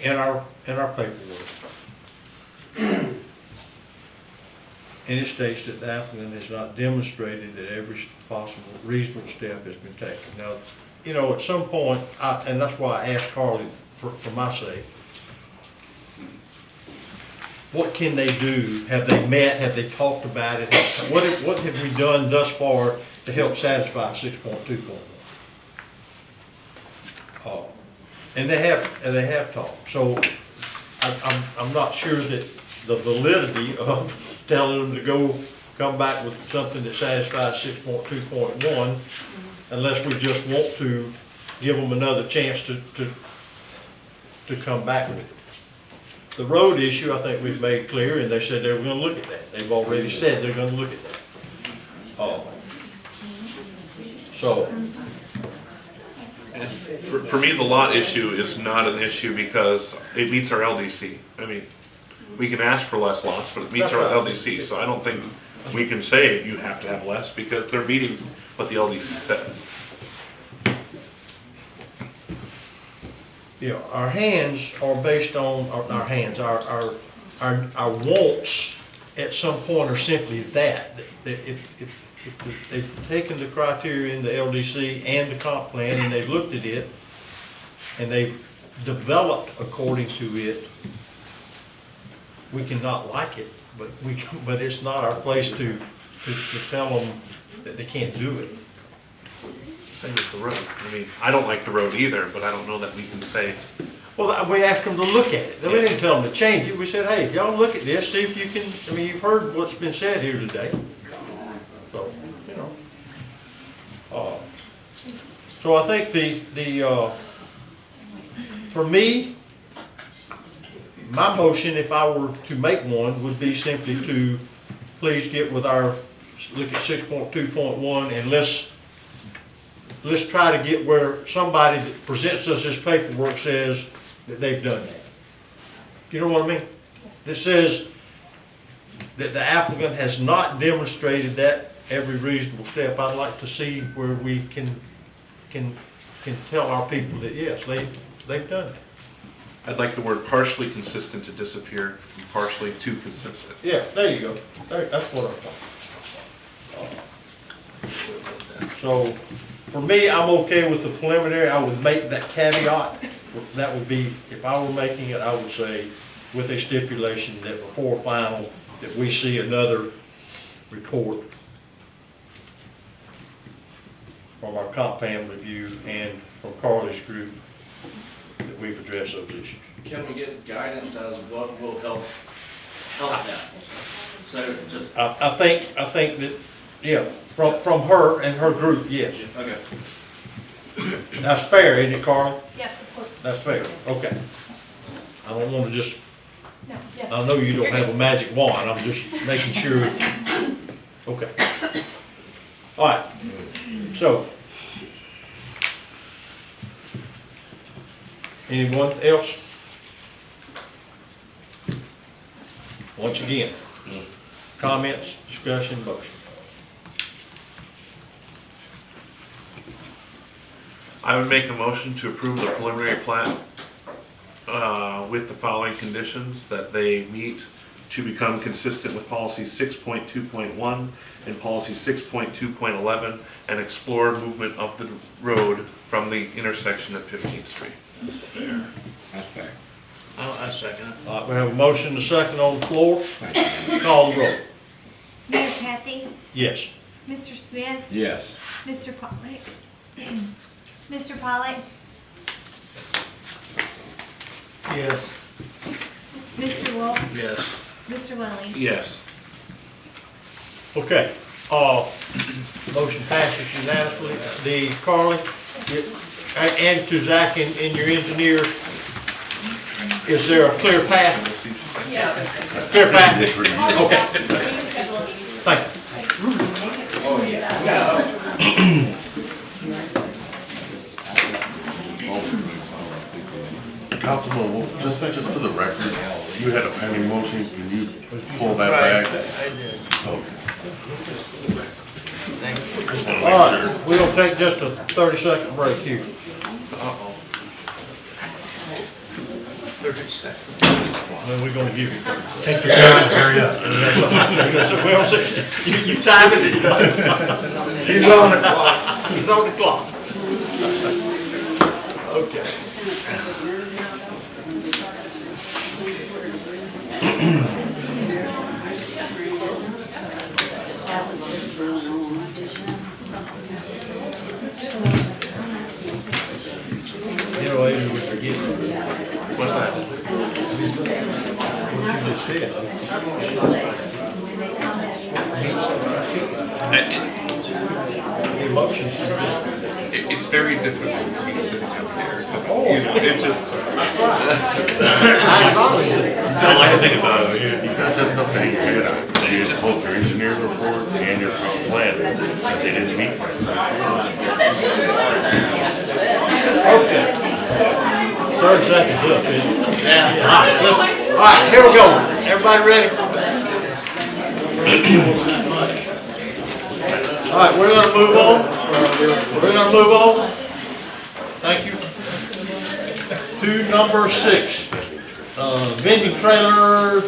in our paperwork. And it states that the applicant has not demonstrated that every possible reasonable step has been taken. Now, you know, at some point, and that's why I asked Carly for my sake, what can they do? Have they met? Have they talked about it? What have we done thus far to help satisfy 6.2.1? And they have talked. So I'm not sure that the validity of telling them to come back with something that satisfies 6.2.1, unless we just want to give them another chance to come back with it. The road issue, I think we've made clear, and they said they were gonna look at that. They've already said they're gonna look at that. So. And for me, the lot issue is not an issue because it meets our LDC. I mean, we can ask for less lots, but it meets our LDC, so I don't think we can say you have to have less because they're meeting what the LDC says. Yeah, our hands are based on, our wants at some point are simply that. If they've taken the criteria in the LDC and the comp plan and they've looked at it and they've developed according to it, we cannot like it, but it's not our place to tell them that they can't do it. Same as the road. I mean, I don't like the road either, but I don't know that we can say, Well, we asked them to look at it. We didn't tell them to change it. We said, hey, y'all look at this, see if you can, I mean, you've heard what's been said here today. So, you know. So I think for me, my motion, if I were to make one, would be simply to please get with look at 6.2.1 and let's try to get where somebody that presents us this paperwork says that they've done that. You know what I mean? That says that the applicant has not demonstrated that every reasonable step. I'd like to see where we can tell our people that yes, they've done it. I'd like the word partially consistent to disappear from partially too consistent. Yeah, there you go. That's what I thought. So, for me, I'm okay with the preliminary. I would make that caveat. That would be, if I were making it, I would say with a stipulation that before final, that we see another report from our comp plan review and from Carly's group that we've addressed those issues. Can we get guidance as what will help that? So just. I think that, yeah, from her and her group, yes. Okay. That's fair, isn't it, Carl? Yes, of course. That's fair, okay. I don't want to just, No, yes. I know you don't have a magic wand, I'm just making sure. Okay. All right, so. Anyone else? Once again, comments, discussion, motion. I would make a motion to approve the preliminary plat with the following conditions: that they meet to become consistent with policy 6.2.1 and policy 6.2.11 and explore movement of the road from the intersection at 15th Street. That's fair. That's fair. I second it. All right, we have a motion and a second on the floor. Call the roll. Mayor Kathy, Yes. Mr. Smith, Yes. Mr. Pollak, Mr. Pollak, Yes. Mr. Wolf, Yes. Mr. Welling. Yes. Okay, motion passes unanimously. The Carly, and to Zach and your engineer, is there a clear path? Yeah. Clear path? Okay. Thank Councilman Wolf, just for the record, you had a pending motion, can you pull that back? I did. Okay. Thank you. Just wanna you. make All sure. right, we'll take just a 30-second break here. 30 seconds. Then we're gonna give you 30 seconds. Take your time, hurry up. Well, you timed it. He's on the clock. He's on the clock. Okay. You know, Amy, we forget. What's that? What you just said. The emotions. It's very difficult for me sitting up here. Oh. You know, it's just. I acknowledge it. I like to think about it. Because that's the thing, you had both your engineering report and your comp plan, they didn't meet. Okay. 30 seconds up, isn't it? Yeah. All right, here we go. Everybody ready? All right, we're gonna move on. We're gonna move on. Thank you. To number 6. Vending trailer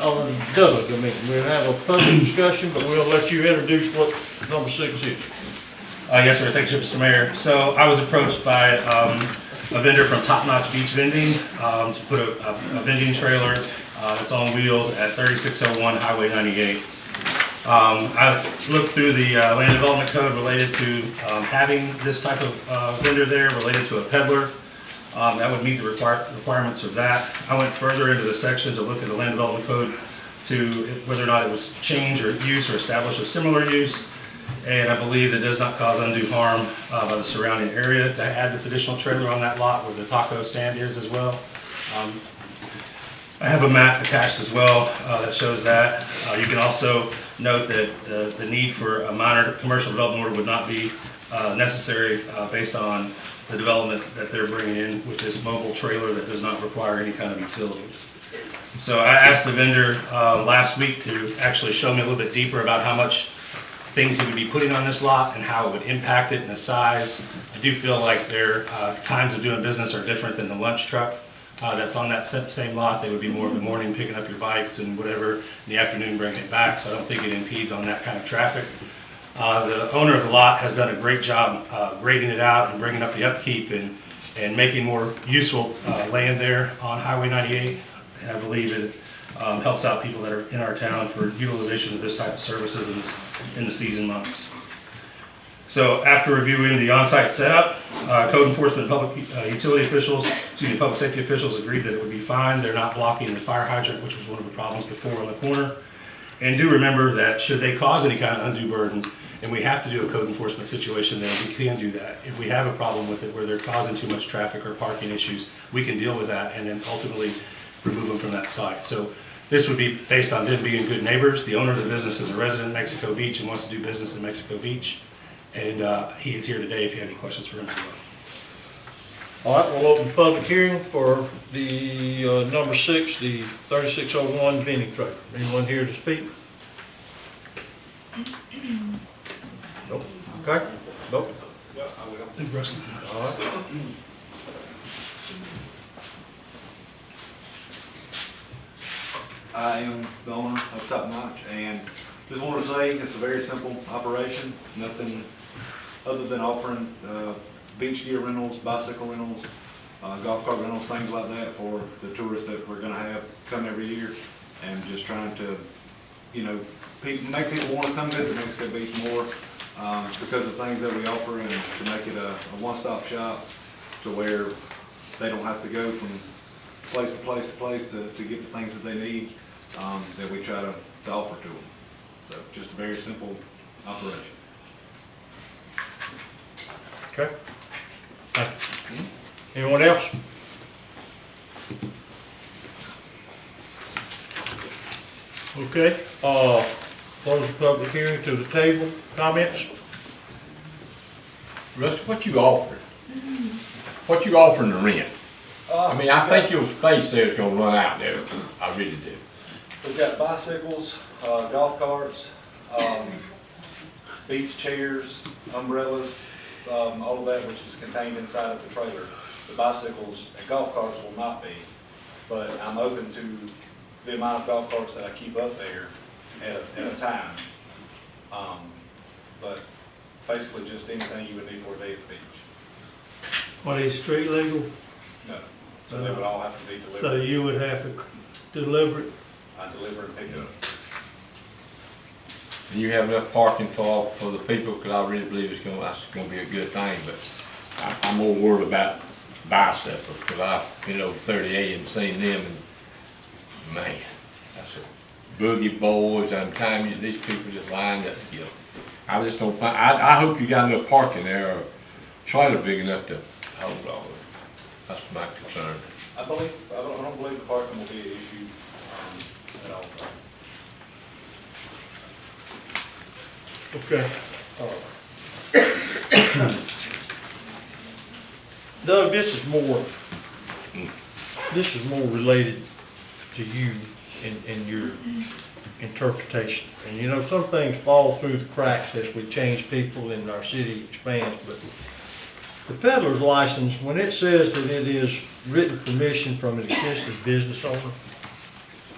on Doug. I mean, we'll have a public discussion, but we'll let you introduce what number 6 is. Yes, sir. Thank you, Mr. Mayor. So I was approached by a vendor from Top Notch Beach Vending to put a vending trailer that's on wheels at 3601 Highway 98. I looked through the land development code related to having this type of vendor there, related to a peddler. That would meet the requirements of that. I went further into the section to look at the land development code to whether or not it was change or use or establish a similar use. And I believe it does not cause undue harm by the surrounding area to add this additional trailer on that lot where the taco stand is as well. I have a map attached as well that shows that. You can also note that the need for a minor commercial development order would not be necessary based on the development that they're bringing in with this mobile trailer that does not require any kind of utilities. So I asked the vendor last week to actually show me a little bit deeper about how much things he would be putting on this lot and how it would impact it and the size. I do feel like their times of doing business are different than the lunch truck that's on that same lot. They would be more of the morning picking up your bikes and whatever, in the afternoon bringing it back, so I don't think it impedes on that kind of traffic. The owner of the lot has done a great job grading it out and bringing up the upkeep and making more useful land there on Highway 98. And I believe it helps out people that are in our town for utilization of this type of services in the season months. So after reviewing the on-site setup, code enforcement and public utility officials, public safety officials agreed that it would be fine. They're not blocking the fire hydrant, which was one of the problems before on the corner. And do remember that should they cause any kind of undue burden, and we have to do a code enforcement situation, then we can do that. If we have a problem with it where they're causing too much traffic or parking issues, we can deal with that and then ultimately remove them from that site. So this would be based on them being good neighbors. The owner of the business is a resident in Mexico Beach and wants to do business in Mexico Beach. And he is here today if you have any questions for him as well. All right, we'll open the public hearing for the number 6, the 3601 vending trailer. Anyone here to speak? Nope. Okay. Nope. All right. I am the owner of Top Notch, and just wanted to say it's a very simple operation. Nothing other than offering beach gear rentals, bicycle rentals, golf cart rentals, things like that for the tourists that we're going to have come every year, and just trying to, you know, make people want to come visit Mexico Beach more because of things that we offer, and to make it a one-stop shop to where they don't have to go from place to place to place to get the things that they need that we try to offer to them. So just a very simple operation. Okay. Anyone else? Okay, close the public hearing to the table. Comments? Russ, what you offering? What you offering to rent? I mean, I think your space there is gonna run out there. I really do. We've got bicycles, golf carts, beach chairs, umbrellas, all of that which is contained inside of the trailer. The bicycles and golf carts will not be, but I'm open to the amount of golf carts that I keep up there at a time. But basically just anything you would need for a day at the beach. Are they street legal? No, so they would all have to be delivered. So you would have to deliver it? I deliver and pick up. And you have enough parking for the people, because I really believe that's gonna be a good thing, but I'm more worried about bicycles, because I've been over 38 and seen them, and man, that's a boogie boys, and time these people just lined up to get. I just don't find, I hope you got enough parking there, or trailer big enough to hold all of it. That's my concern. I don't believe the parking will be an issue at all. Okay. Doug, this is more related to you and your interpretation. And you know, some things fall through the cracks as we change people and our city expands, but the peddler's license, when it says that it is written permission from an existing business owner,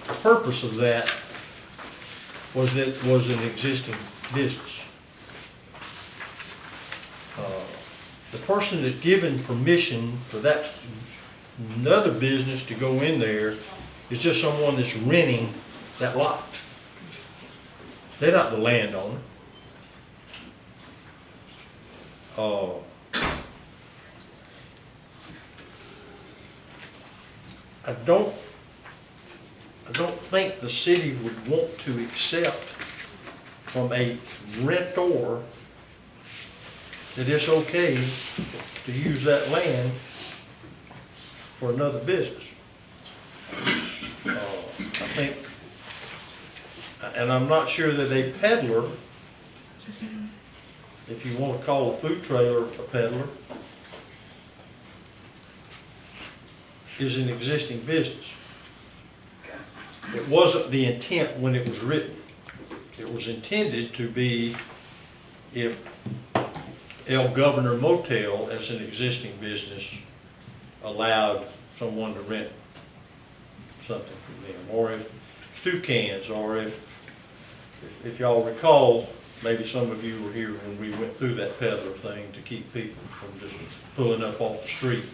the purpose of that was that it was an existing business. The person that's given permission for that another business to go in there is just someone that's renting that lot. They're not the landowner. I don't think the city would want to accept from a rentor that it's okay to use that land for another business. I think, and I'm not sure that a peddler, if you want to call a food trailer a peddler, is an existing business. It wasn't the intent when it was written. It was intended to be if El Governor Motel, as an existing business, allowed someone to rent something from them, or if Toucans, or if y'all recall, maybe some of you were here when we went through that peddler thing to keep people from just pulling up off the street.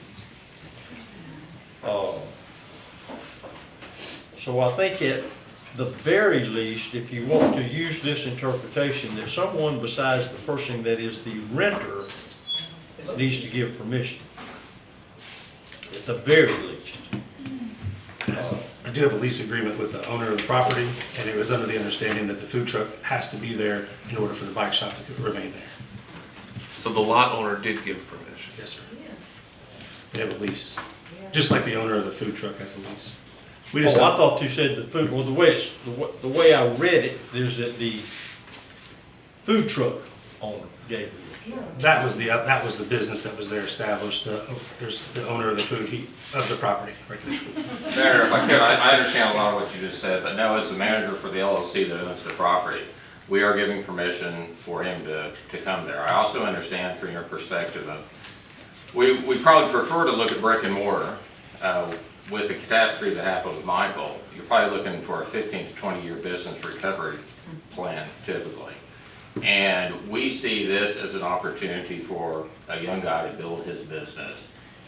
So I think at the very least, if you want to use this interpretation, that someone besides the person that is the renter needs to give permission. At the very least. I do have a lease agreement with the owner of the property, and it was under the understanding that the food truck has to be there in order for the bike shop to remain there. So the lot owner did give permission? Yes, sir. They have a lease, just like the owner of the food truck has a lease. We just I thought you said the food, well, the way I read it is that the food truck owner gave it. That was the business that was there established. There's the owner of the of the property right there. Mayor, if I could, I understand a lot of what you just said, but no, as the manager for the LLC that owns the property, we are giving permission for him to come there. I also understand from your perspective of, we probably prefer to look at brick and mortar. With the catastrophe that happened with Michael, you're probably looking for a 15 to 20-year business recovery plan typically. And we see this as an opportunity for a young guy to build his business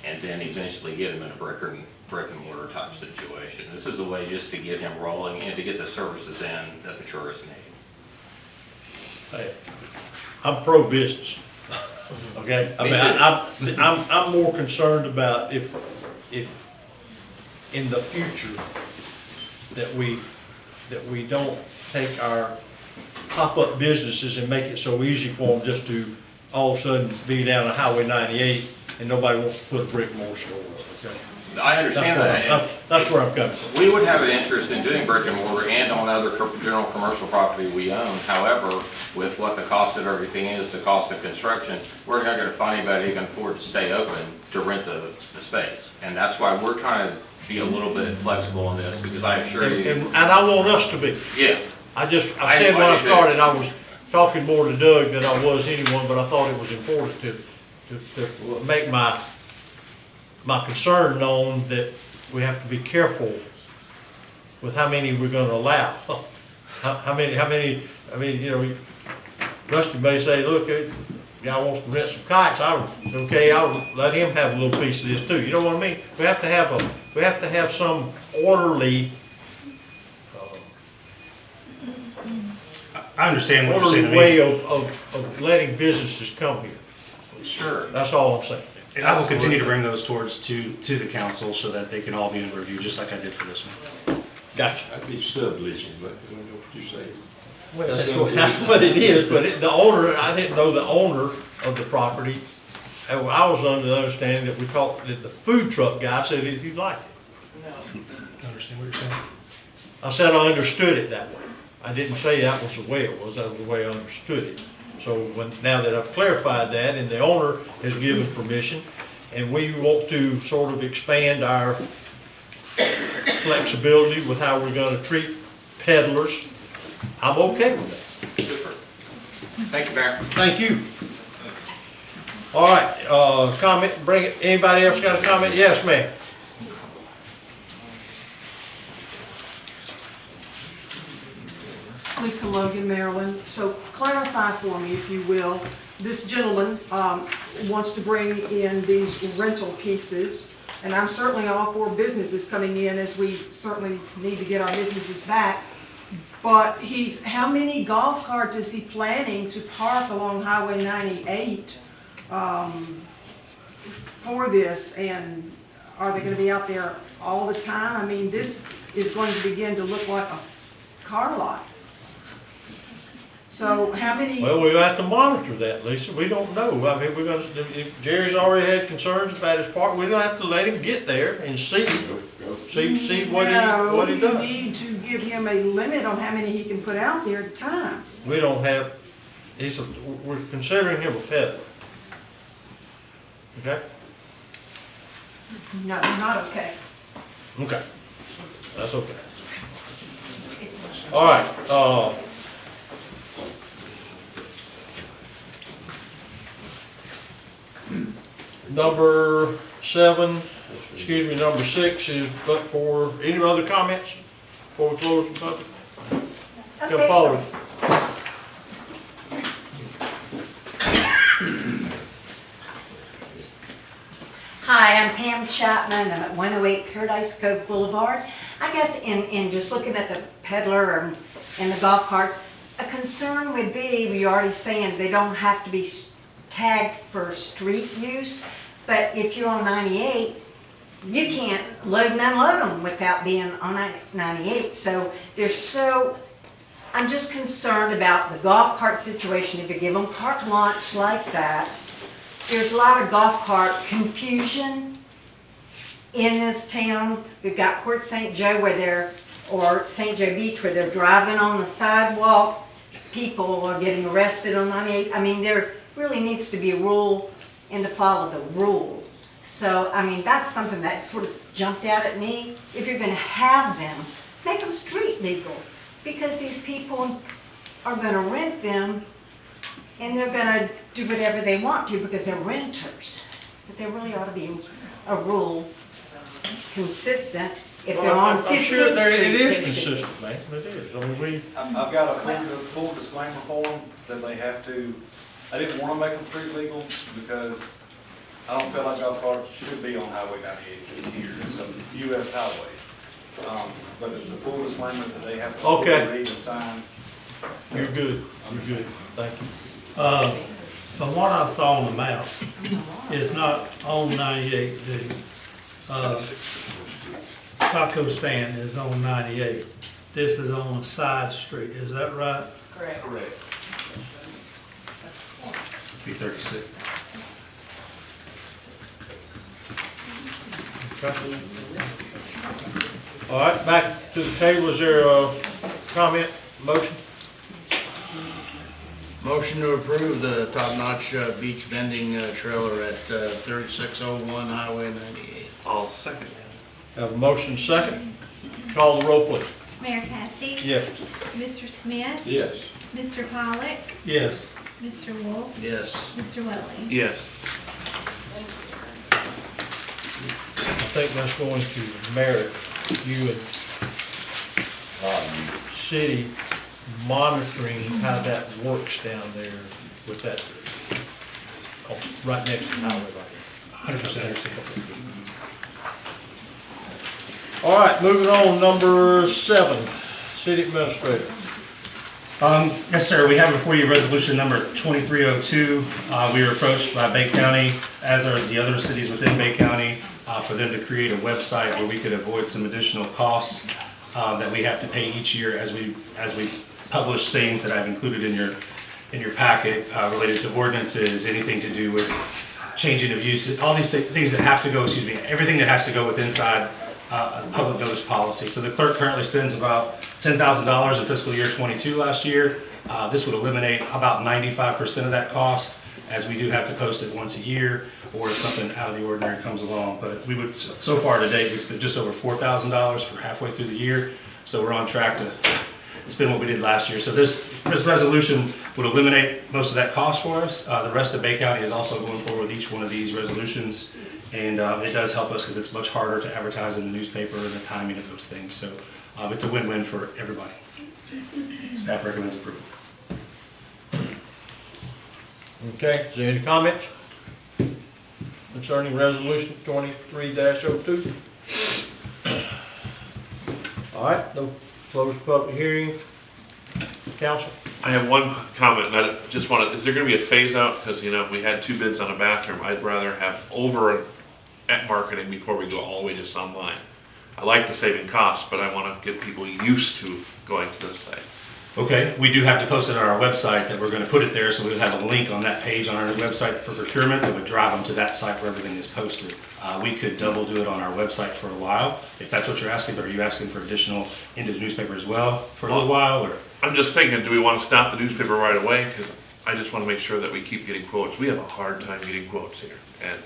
and then eventually get him in a brick and mortar type situation. This is a way just to get him rolling and to get the services in that the tourists need. Hey, I'm pro-business, okay? I mean, I'm more concerned about if in the future that we don't take our pop-up businesses and make it so easy for them just to all of a sudden be down on Highway 98 and nobody wants to put a brick and mortar store up, okay? I understand that. That's where I'm coming from. We would have an interest in doing brick and mortar and on other general commercial property we own. However, with what the cost of everything is, the cost of construction, we're not going to find anybody who can afford to stay open to rent the space. And that's why we're trying to be a little bit flexible on this, because I assure you. And I want us to be. Yeah. I said when I started, I was talking more to Doug than I was anyone, but I thought it was important to make my concern known that we have to be careful with how many we're gonna allow. How many, I mean, you know, Rusty may say, look, guy wants to rent some kites, I'll let him have a little piece of this too. You know what I mean? We have to have some orderly I understand what you're saying. way of letting businesses come here. Sure. That's all I'm saying. And I will continue to bring those to the council so that they can all be in review, just like I did for this one. Gotcha. That'd be subleasing, but you know what you say. Well, that's what it is, but the owner, I didn't know the owner of the property. I was under the understanding that we called it the food truck guy said if you like it. I understand what you're saying. I said I understood it that way. I didn't say that was the way it was, that was the way I understood it. So now that I've clarified that and the owner has given permission and we want to sort of expand our flexibility with how we're gonna treat peddlers, I'm okay with that. Super. Thank you, Mayor. Thank you. All right, comment, bring it, anybody else got a comment? Yes, ma'am. Lisa Logan, Maryland. So clarify for me, if you will, this gentleman wants to bring in these rental pieces, and I'm certainly all for businesses coming in, as we certainly need to get our businesses back. But how many golf carts is he planning to park along Highway 98 for this? And Are they gonna be out there all the time? I mean, this is going to begin to look like a car lot. So how many? Well, we'll have to monitor that, Lisa. We don't know. I mean, Jerry's already had concerns about his park. We're gonna have to let him get there and see what he No, does. you need to give him a limit on how many he can put out there at a time. We don't have, we're considering him a peddler. Okay? No, not okay. Okay. That's okay. All right, number 6 is, but for any other comments before we close the public? Come forward. Hi, I'm Pam Chapman. I'm at 108 Paradise Cove Boulevard. I guess in just looking at the peddler and the golf carts, a concern would be, we're already saying they don't have to be tagged for street use, but if you're on 98, you can't load and unload them without being on 98. So I'm just concerned about the golf cart situation. If you give them carte blanche like that, there's a lot of golf cart confusion in this town. We've got Port St. Joe or St. Joe Beach where they're driving on the sidewalk. People are getting arrested on 98. I mean, there really needs to be a rule and to follow the rule. So, I mean, that's something that sort of jumped out at me. If you're gonna have them, make them street legal, because these people are gonna rent them and they're gonna do whatever they want to because they're renters. But there really ought to be a rule consistent. If they're on 15th I'm sure Street, it is they should- consistent, man, it is. I mean, I've got a full disclaimer form that they have to, I didn't want to make them street legal because I don't feel like golf carts should be on Highway 98 here. It's a US highway. But it's the full disclaimer that they have to Okay. read and sign. you're good, thank you. From what I saw on the map, it's not on 98, the, taco stand is on 98. This is on a side street, is that right? Correct. Be 36. Okay. All right, back to the table. Is there a comment, motion? Motion to approve the top-notch beach vending trailer at 3601 Highway 98. I'll second. Have a motion second. Call the roll, please. Mayor Cathy? Yes. Mr. Smith? Yes. Mr. Pollak? Yes. Mr. Wolf? Yes. Mr. Welling? Yes. I think that's going to merit you and city monitoring how that works down there with that, right next to the highway right there. 100% understand. All right, moving on, number 7, city administrator. Yes, sir. We have before you resolution number 2302. We were approached by Bay County, as are the other cities within Bay County, for them to create a website where we could avoid some additional costs that we have to pay each year as we publish things that I've included in your packet related to ordinances, anything to do with changing of use, all these things that have to go, everything that has to go with inside a public notice policy. So the clerk currently spends about $10,000 in fiscal year 22 last year. This would eliminate about 95% of that cost, as we do have to post it once a year, or if something out of the ordinary comes along. But we would, so far to date, we spent just over $4,000 for halfway through the year. So we're on track to spend what we did last year. So this resolution would eliminate most of that cost for us. The rest of Bay County is also going forward with each one of these resolutions. And it does help us because it's much harder to advertise in the newspaper and the timing of those things. So it's a win-win for everybody. Staff recommends approval. Okay, is there any comments concerning resolution 23-02? All right, no closed public hearing. Council? I have one comment, and I just wanted, is there gonna be a phase out? Because, we had 2 bids on a bathroom. I'd rather have over at marketing before we go all the way just online. I like the saving costs, but I want to get people used to going to this site. Okay, we do have to post it on our website that we're going to put it there, so we'll have a link on that page on our website for procurement that would drive them to that site where everything is posted. We could double do it on our website for a while, if that's what you're asking, but are you asking for additional into the newspaper as well for a little while, or? I'm just thinking, do we want to stop the newspaper right away? Because I just want to make sure that we keep getting quotes. We have a hard time getting quotes here, and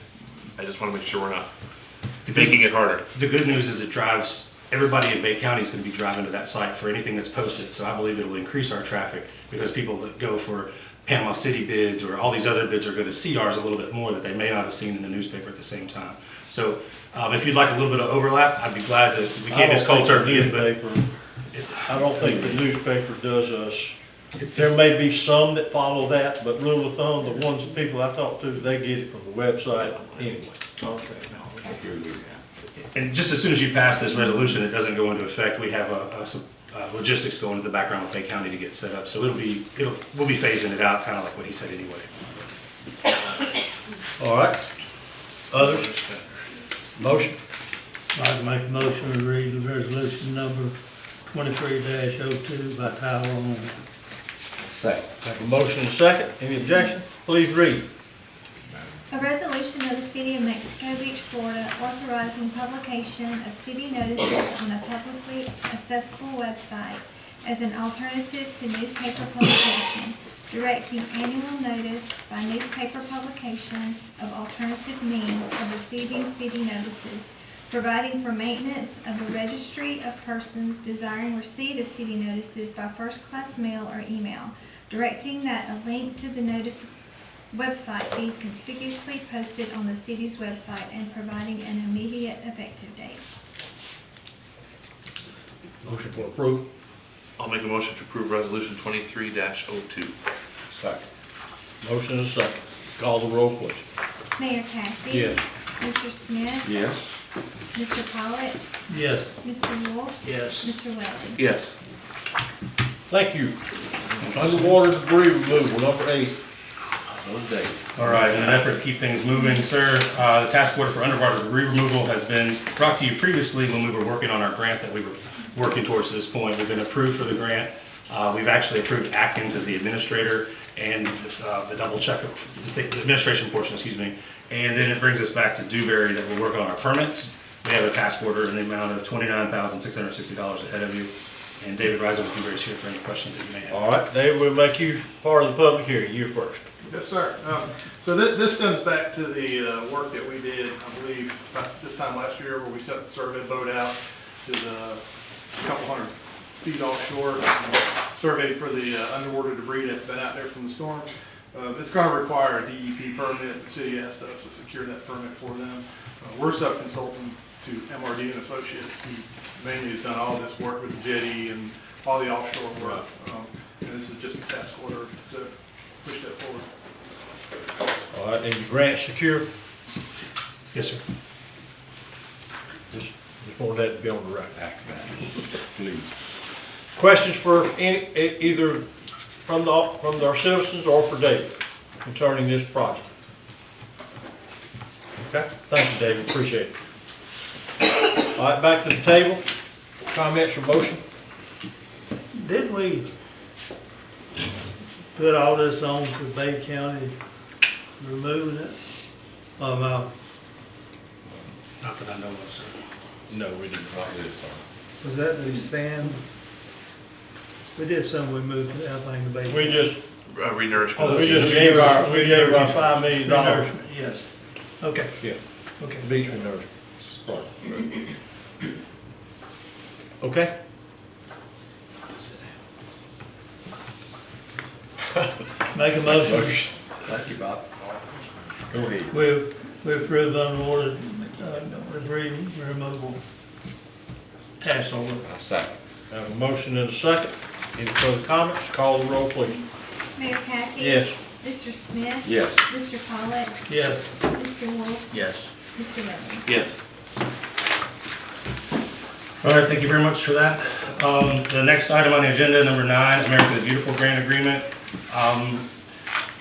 I just want to make sure we're not making it harder. The good news is it drives, everybody in Bay County is going to be driving to that site for anything that's posted, so I believe it will increase our traffic because people that go for Panama City bids or all these other bids are going to see ours a little bit more that they may not have seen in the newspaper at the same time. So if you'd like a little bit of overlap, I'd be glad to, we can't just cold turkey it, but I don't think the newspaper does us. There may be some that follow that, but rule of thumb, the ones, people I talk to, they get it from the website anyway. Okay. and just as soon as you pass this resolution, it doesn't go into effect. We have some logistics going into the background with Bay County to get set up, so we'll be phasing it out, kind of like what he said anyway. All right. Others? Motion? I'd like to make a motion to read the resolution number 23-02 by title only. Second. Have a motion and a second. Any objection? Please read. A resolution of the City of Mexico Beach, Florida, authorizing publication of city notices on a publicly accessible website as an alternative to newspaper publication, directing annual notice by newspaper publication of alternative means of receiving city notices, providing for maintenance of a registry of persons desiring receipt of city notices by first-class mail or email, directing that a link to the notice website be conspicuously posted on the city's website, and providing an immediate effective date. Motion for approval. I'll make a motion to approve resolution 23-02. Second. Motion and a second. Call the roll, please. Mayor Kathy? Yes. Mr. Smith? Yes. Mr. Pollitt? Yes. Mr. Wolf? Yes. Mr. Welly? Yes. Thank you. Underwater debris removal, number 8. All right, in an effort to keep things moving, sir, the task order for underwater debris removal has been brought to you previously when we were working on our grant that we were working towards to this point. We've been approved for the grant. We've actually approved Atkins as the administrator and the double check, the administration portion, excuse me. And then it brings us back to Dewberry that will work on our permits. We have a task order in the amount of $29,660 ahead of you. And David Reiser with Dewberry is here for any questions that you may have. All right, Dave, we'll make you part of the public hearing. You first. Yes, sir. So this comes back to the work that we did, I believe, about this time last year, where we sent the survey boat out to a couple hundred feet offshore, surveyed for the underwater debris that's been out there from the storm. It's going to require a DEP permit. The city asked us to secure that permit for them. We're sub-consultant to MRD and Associates, who mainly has done all this work with the jetty and all the offshore work. And this is just a task order to push that forward. All right, and your grant secure? Yes, sir. Just wanted that to be on the record. Please. Questions for either from our citizens or for David concerning this project? Okay, thank you, David, appreciate it. All right, back to the table. Comments or motion? Didn't we put all this on to Bay County removing it? No. Not that I know of, sir. No, we didn't not do it, sir. Was that the sand? We did some, we moved everything to Bay County. We just renourishment. we just gave our $5 million. Renourishment, yes. Okay. Yeah. Okay. Beach renourishment. Okay. Make a motion. Thank you, Bob. Go ahead. We approve underwater debris removal task order. Second. Have a motion and a second. Any further comments? Call the roll, please. Mayor Kathy? Yes. Mr. Smith? Yes. Mr. Pollitt? Yes. Mr. Wolf? Yes. Mr. Welly? Yes. All right, thank you very much for that. The next item on the agenda, number 9, America the Beautiful Grant Agreement.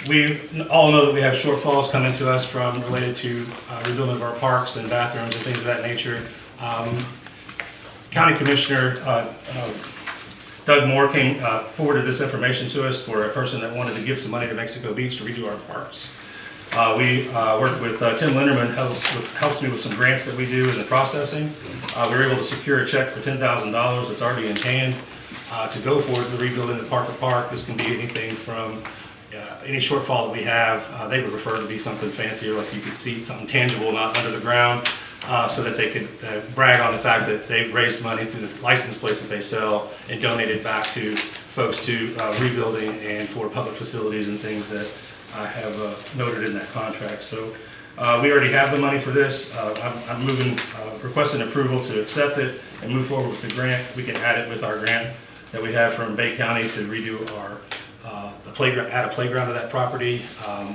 We all know that we have shortfalls coming to us from related to rebuilding of our parks and bathrooms and things of that nature. County Commissioner Doug Moore forwarded this information to us for a person that wanted to give some money to Mexico Beach to redo our parks. We worked with Tim Linderman, helps me with some grants that we do in the processing. We were able to secure a check for $10,000 that's already in hand to go for the rebuilding the park to park. This can be anything from any shortfall that we have. They would prefer to be something fancier, like you could see something tangible, not under the ground, so that they could brag on the fact that they've raised money through the license plates that they sell and donate it back to folks to rebuilding and for public facilities and things that I have noted in that contract. So we already have the money for this. I'm requesting approval to accept it and move forward with the grant. We can add it with our grant that we have from Bay County to redo our the playground, add a playground to that property.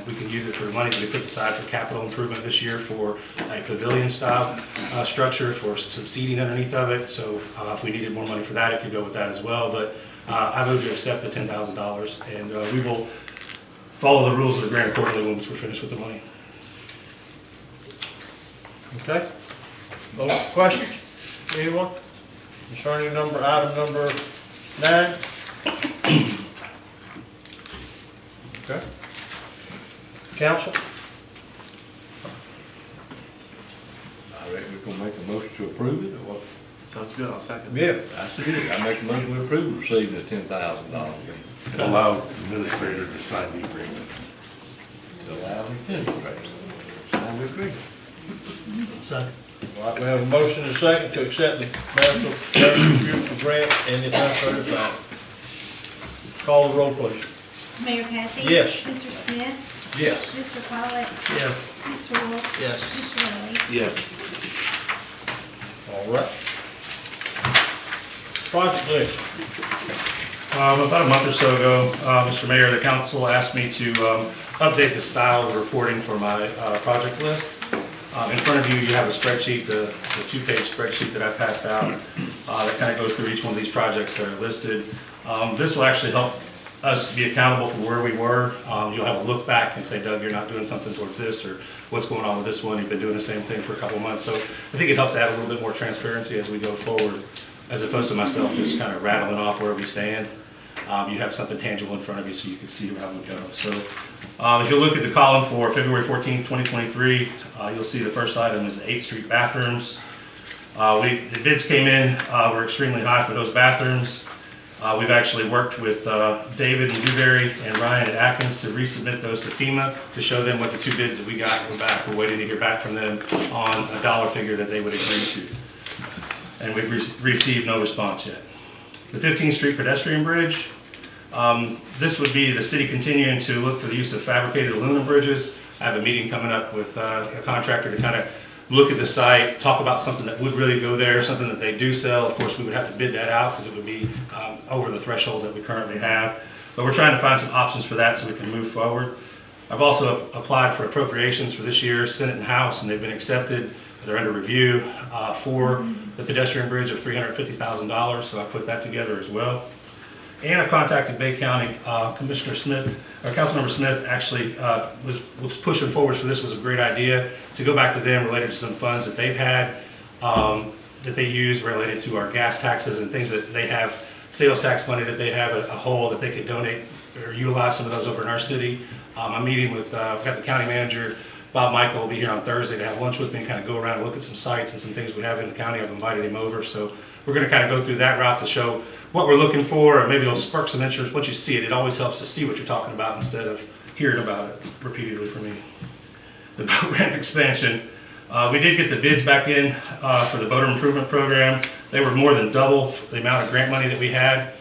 We can use it for the money that we put aside for capital improvement this year for a pavilion style structure for some seating underneath of it. So if we needed more money for that, it could go with that as well. But I move to accept the $10,000, and we will follow the rules of the grant accordingly once we're finished with the money. Okay. No questions? Anyone? Concerning item number 9? Okay. Council? I reckon we're gonna make a motion to approve it, or what? Sounds good, I'll second. Yeah. That's good. I make a motion to approve receiving the $10,000. And allow the administrator to sign the agreement. Allow the administrator to sign the agreement. Second. All right, we have a motion and a second to accept the marital review grant and the transfer of sign. Call the roll, please. Mayor Kathy? Yes. Mr. Smith? Yes. Mr. Follett? Yes. Mr. Wolf? Yes. Mr. Lilly? Yes. All right. Project list. About a month or so ago, Mr. Mayor, the council asked me to update the style of reporting for my project list. In front of you, you have a spreadsheet, it's a 2-page spreadsheet that I passed out that kind of goes through each one of these projects that are listed. This will actually help us be accountable for where we were. You'll have a look back and say, Doug, you're not doing something towards this, or what's going on with this one. You've been doing the same thing for a couple months. So I think it helps add a little bit more transparency as we go forward, as opposed to myself just kind of rattling off where we stand. You have something tangible in front of you so you can see how we go. So if you look at the column for February 14th, 2023, you'll see the first item is the 8th Street bathrooms. The bids came in, were extremely high for those bathrooms. We've actually worked with David and Dewberry and Ryan at Atkins to resubmit those to FEMA to show them what the 2 bids that we got were back. We're waiting to hear back from them on a dollar figure that they would agree to. And we've received no response yet. The 15th Street pedestrian bridge. This would be the city continuing to look for the use of fabricated aluminum bridges. I have a meeting coming up with a contractor to kind of look at the site, talk about something that would really go there, something that they do sell. Of course, we would have to bid that out because it would be over the threshold that we currently have. But we're trying to find some options for that so we can move forward. I've also applied for appropriations for this year, Senate and House, and they've been accepted. They're under review for the pedestrian bridge of $350,000, so I put that together as well. And I've contacted Bay County. Commissioner Smith, or Councilmember Smith actually was pushing forward for this. Was a great idea to go back to them related to some funds that they've had that they use related to our gas taxes and things that they have, sales tax money that they have a hole that they could donate or utilize some of those over in our city. I'm meeting with, I've got the county manager, Bob Michael will be here on Thursday to have lunch with me and kind of go around and look at some sites and some things we have in the county. I've invited him over, so we're going to kind of go through that route to show what we're looking for, or maybe it'll spark some interest. Once you see it, it always helps to see what you're talking about instead of hearing about it repeatedly from me. The boat ramp expansion. We did get the bids back in for the boater improvement program. They were more than double the amount of grant money that we had.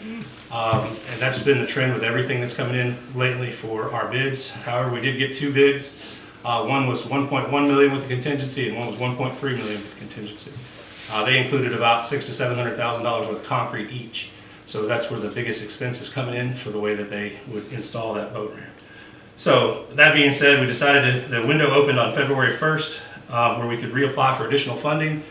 And that's been the trend with everything that's coming in lately for our bids. However, we did get 2 bids. One was $1.1 million with the contingency, and one was $1.3 million with the contingency. They included about $600,000 to $700,000 worth of concrete each. So that's where the biggest expense is coming in for the way that they would install that boat ramp. So that being said, we decided the window opened on February 1st where we could reapply for additional funding.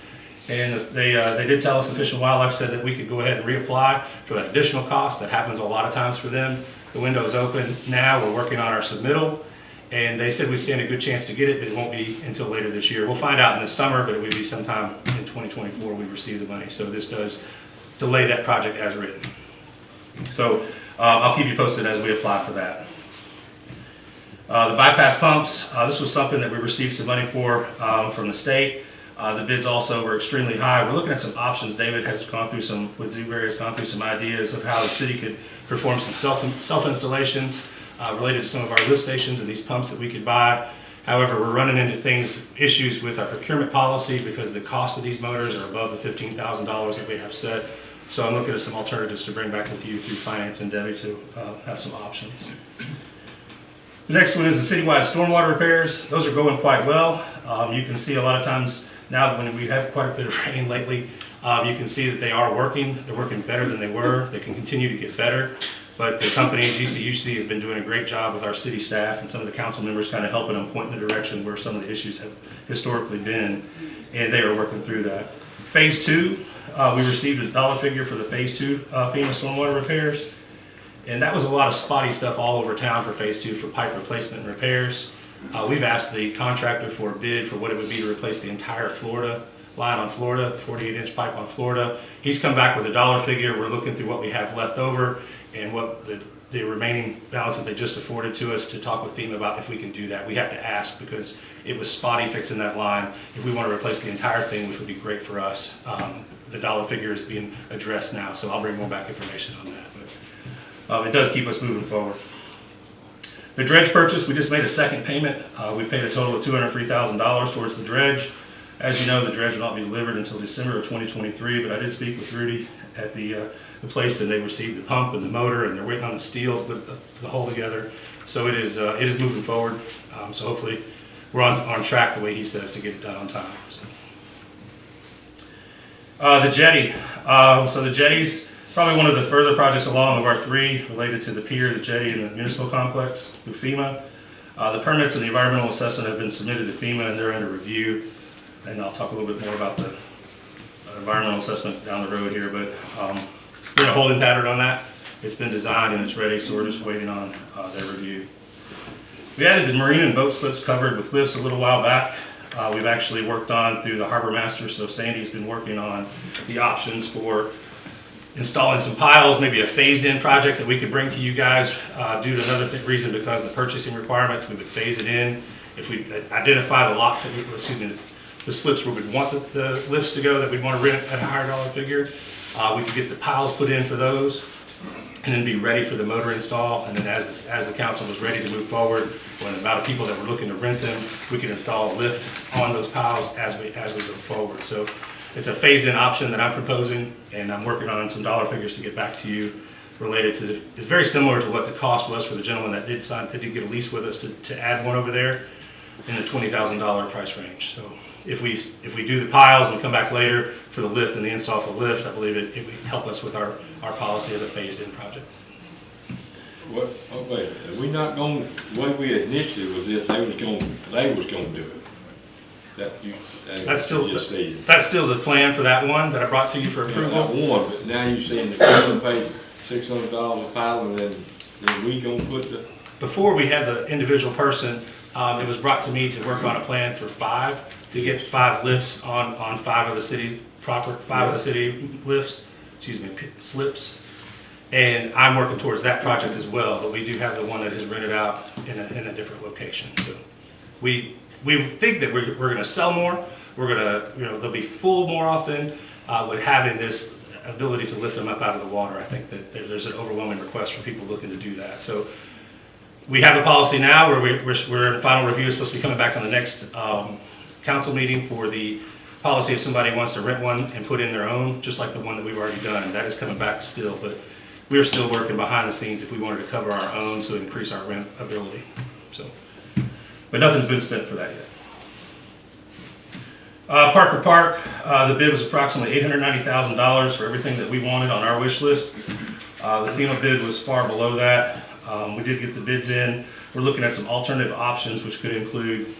And they did tell us, the Fish and Wildlife said that we could go ahead and reapply for that additional cost. That happens a lot of times for them. The window is open now. We're working on our submittal. And they said we stand a good chance to get it, but it won't be until later this year. We'll find out in the summer, but it would be sometime in 2024 we receive the money. So this does delay that project as written. So I'll keep you posted as we apply for that. The bypass pumps, this was something that we received some money for from the state. The bids also were extremely high. We're looking at some options. David has gone through some, with Dewberry has gone through some ideas of how the city could perform some self-installations related to some of our lift stations and these pumps that we could buy. However, we're running into issues with our procurement policy because the cost of these motors are above the $15,000 that we have set. So I'm looking at some alternatives to bring back with you through finance and Debbie to have some options. The next one is the citywide stormwater repairs. Those are going quite well. You can see a lot of times now when we have quite a bit of rain lately, you can see that they are working. They're working better than they were. They can continue to get better. But the company, GCUC, has been doing a great job with our city staff and some of the council members kind of helping them point in the direction where some of the issues have historically been, and they are working through that. Phase 2, we received a dollar figure for the Phase 2 FEMA stormwater repairs, and that was a lot of spotty stuff all over town for Phase 2 for pipe replacement and repairs. We've asked the contractor for a bid for what it would be to replace the entire Florida line on Florida, 48-inch pipe on Florida. He's come back with a dollar figure. We're looking through what we have left over and what the remaining balance that they just afforded to us to talk with FEMA about if we can do that. We have to ask because it was spotty fixing that line. If we want to replace the entire thing, which would be great for us, the dollar figure is being addressed now, so I'll bring more back information on that. But it does keep us moving forward. The dredge purchase, we just made a second payment. We paid a total of $203,000 towards the dredge. As you know, the dredge will not be delivered until December of 2023, but I did speak with Rudy at the place, and they received the pump and the motor, and they're waiting on the steel to put the whole together. So it is moving forward. So hopefully we're on track the way he says to get it done on time. So. The jetty. So the jetty's probably one of the further projects along of our three related to the pier, the jetty, and the municipal complex through FEMA. The permits and the environmental assessment have been submitted to FEMA, and they're under review. And I'll talk a little bit more about the environmental assessment down the road here, but we're in a holding pattern on that. It's been designed and it's ready, so we're just waiting on their review. We added the marine and boat slips covered with lifts a little while back. We've actually worked on through the harbor master, so Sandy's been working on the options for installing some piles, maybe a phased-in project that we could bring to you guys due to another reason, because of the purchasing requirements. We would phase it in. If we identify the lots that the slips where we'd want the lifts to go that we'd want to rent at a higher dollar figure, we could get the piles put in for those and then be ready for the motor install. And then as the council was ready to move forward, when the amount of people that were looking to rent them, we could install a lift on those piles as we go forward. So it's a phased-in option that I'm proposing, and I'm working on some dollar figures to get back to you related to it's very similar to what the cost was for the gentleman that did get a lease with us to add one over there in the $20,000 price range. So if we do the piles and we come back later for the lift and the install for the lift, I believe it would help us with our policy as a phased-in project. What, wait, are we not going, the way we initially was if they was going to do it? That's still the plan for that one that I brought to you for approval. Yeah, that one, but now you're saying the company paid $600 a pile, and then we gonna put the... Before we had the individual person, it was brought to me to work on a plan for to get 5 lifts on 5 of the city of the city lifts, slips. And I'm working towards that project as well, but we do have the one that is rented out in a different location. So we think that we're going to sell more. We're going to, they'll be full more often, with having this ability to lift them up out of the water. I think that there's an overwhelming request for people looking to do that. So we have a policy now where we're in final review. It's supposed to be coming back on the next council meeting for the policy if somebody wants to rent one and put in their own, just like the one that we've already done. That is coming back still, but we're still working behind the scenes if we wanted to cover our own, so increase our rent ability. So, but nothing's been spent for that yet. Parker Park, the bid was approximately $890,000 for everything that we wanted on our wish list. The FEMA bid was far below that. We did get the bids in. We're looking at some alternative options, which could include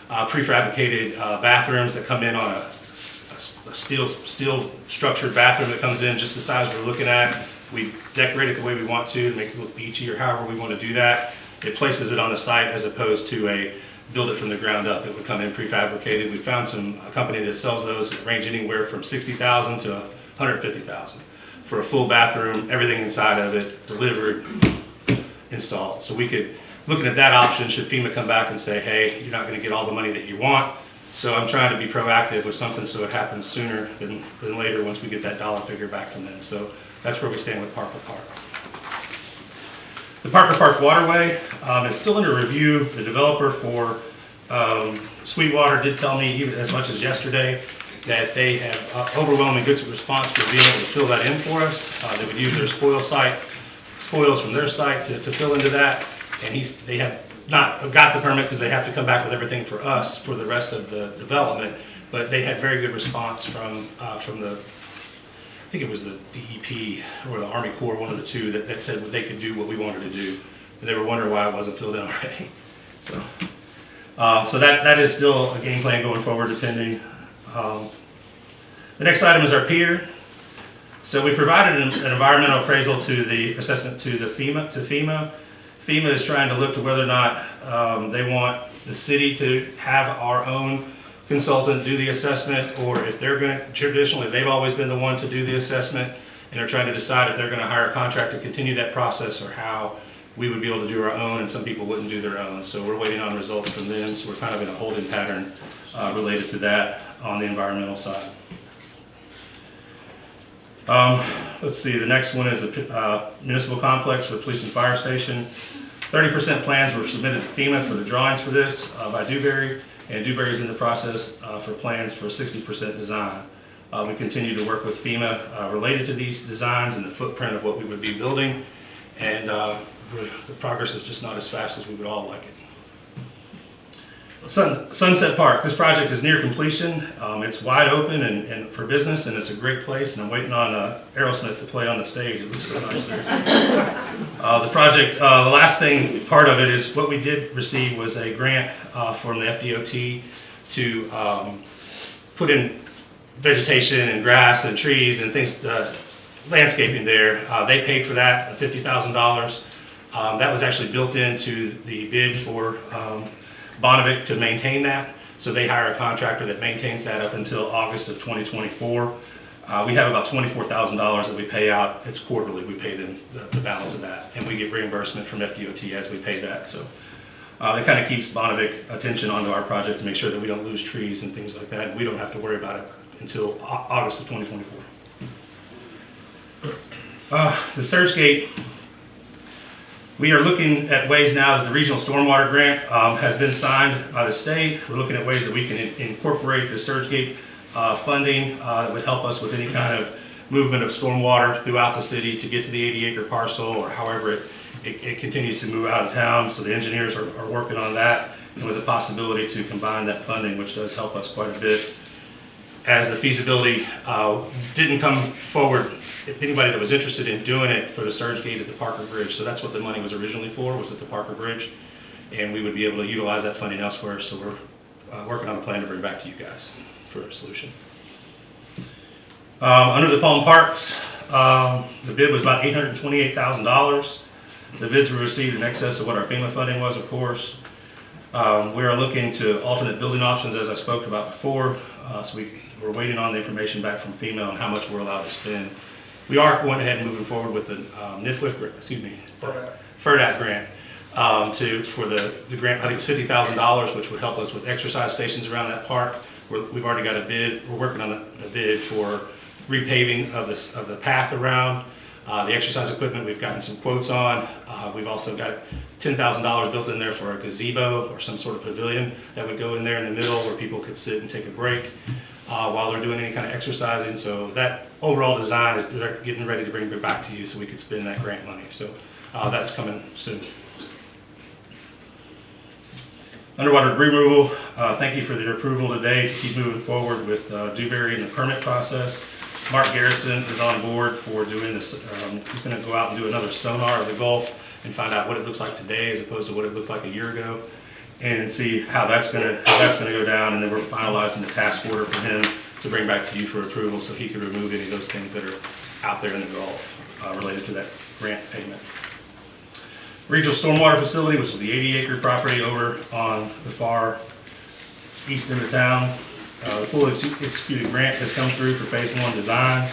prefabricated bathrooms that come in on a steel structured bathroom that comes in, just the size we're looking at. We decorate it the way we want to make it look beachy or however we want to do that. It places it on the site as opposed to a build it from the ground up. It would come in prefabricated. We found a company that sells those that range anywhere from $60,000 to $150,000 for a full bathroom, everything inside of it, delivered, installed. So we could, looking at that option, should FEMA come back and say, hey, you're not going to get all the money that you want. So I'm trying to be proactive with something so it happens sooner than later once we get that dollar figure back from them. So that's where we stand with Parker Park. The Parker Park Waterway is still under review. The developer for Sweetwater did tell me, even as much as yesterday, that they have overwhelming good response for being able to fill that in for us. They would use their spoils from their site to fill into that. And they have not got the permit because they have to come back with everything for us for the rest of the development. But they had very good response from the, I think it was the DEP or the Army Corps, one of the two, that said they could do what we wanted to do. And they were wondering why it wasn't filled in already. So that is still a game plan going forward, depending. The next item is our pier. So we provided an environmental appraisal to the assessment to FEMA. FEMA is trying to look to whether or not they want the city to have our own consultant do the assessment, or if they're going to, traditionally they've always been the one to do the assessment, and they're trying to decide if they're going to hire a contractor to continue that process or how we would be able to do our own, and some people wouldn't do their own. So we're waiting on results from them, so we're kind of in a holding pattern related to that on the environmental side. Let's see, the next one is the municipal complex for the police and fire station. 30% plans were submitted to FEMA for the drawings for this by Dewberry, and Dewberry is in the process for plans for 60% design. We continue to work with FEMA related to these designs and the footprint of what we would be building, and the progress is just not as fast as we would all like it. Sunset Park, this project is near completion. It's wide open and for business, and it's a great place, and I'm waiting on Aerosmith to play on the stage. It looks so nice there. The project, the last thing, part of it is what we did receive was a grant from the FDOT to put in vegetation and grass and trees and things, landscaping there. They paid for that, $50,000. That was actually built into the bid for Bonnevik to maintain that. So they hire a contractor that maintains that up until August of 2024. We have about $24,000 that we pay out. It's quarterly. We pay them the balance of that, and we get reimbursement from FDOT as we pay that. So that kind of keeps Bonnevik attention onto our project to make sure that we don't lose trees and things like that. We don't have to worry about it until August of 2024. The surge gate. We are looking at ways now that the regional stormwater grant has been signed by the state. We're looking at ways that we can incorporate the surge gate funding that would help us with any kind of movement of stormwater throughout the city to get to the 80-acre parcel, or however it continues to move out of town. So the engineers are working on that, and with the possibility to combine that funding, which does help us quite a bit. As the feasibility didn't come forward, if anybody that was interested in doing it for the surge gate at the Parker Bridge. So that's what the money was originally for, was at the Parker Bridge. And we would be able to utilize that funding elsewhere. So we're working on a plan to bring back to you guys for a solution. Under the Palm Parks, the bid was about $828,000. The bids were received in excess of what our FEMA funding was, of course. We are looking to alternate building options, as I spoke about before. So we're waiting on the information back from FEMA on how much we're allowed to spend. We are going ahead and moving forward with the FERDAP grant for the grant. I think it's $50,000, which would help us with exercise stations around that park. We've already got a bid. We're working on the bid for repaving of the path around. The exercise equipment we've gotten some quotes on. We've also got $10,000 built in there for a gazebo or some sort of pavilion that would go in there in the middle where people could sit and take a break while they're doing any kind of exercising. So that overall design is getting ready to bring it back to you so we could spend that grant money. So that's coming soon. Underwater debris removal, thank you for your approval today to keep moving forward with Dewberry and the permit process. Mark Garrison is on board for doing this. He's going to go out and do another sonar of the Gulf and find out what it looks like today as opposed to what it looked like a year ago, and see how that's going to go down. And then we're finalizing the task order for him to bring back to you for approval so he could remove any of those things that are out there in the Gulf related to that grant payment. Regional Stormwater Facility, which is the 80-acre property over on the far east end of town. The full executed grant has come through for phase 1 design,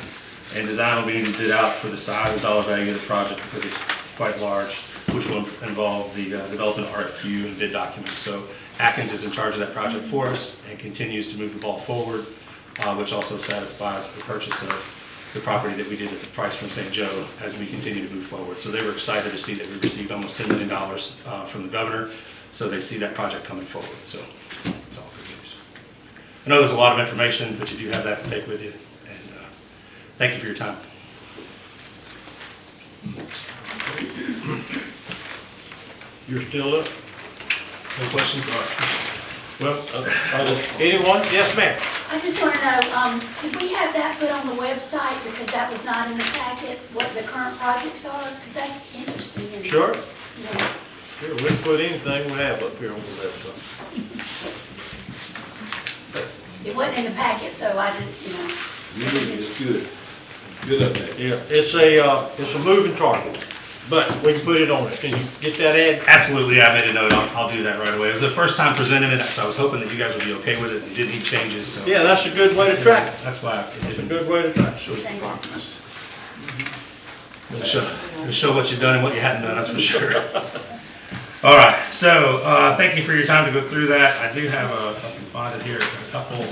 and design will be bid out for the size and dollar value of the project because it's quite large, which will involve the development RFQ and bid documents. So Atkins is in charge of that project for us and continues to move the ball forward, which also satisfies the purchase of the property that we did at the price from St. Joe as we continue to move forward. So they were excited to see that we received almost $10 million from the governor, so they see that project coming forward. So it's all good news. I know there's a lot of information, but you do have that to take with you, and thank you for your time. You're still up? No questions? All right. Well, anyone? Yes, ma'am. I just want to know, could we have that put on the website, because that was not in the packet, what the current projects are? Because that's interesting. And, Sure. you know, Sure, we can put anything we have up here on the website. it wasn't in the packet, so I didn't, you know. It's good. Good update. Yeah, it's a moving target, but we can put it on it. Can you get that ad? Absolutely, I made a note. I'll do that right away. It was the first time presenting it, so I was hoping that you guys would be okay with it and didn't need changes. So Yeah, that's a good way to track it. that's why It's a good way to track it. shows the progress. It'll show what you've done and what you hadn't done, that's for sure. All right, so thank you for your time to go through that. I do have if I can find it here, a couple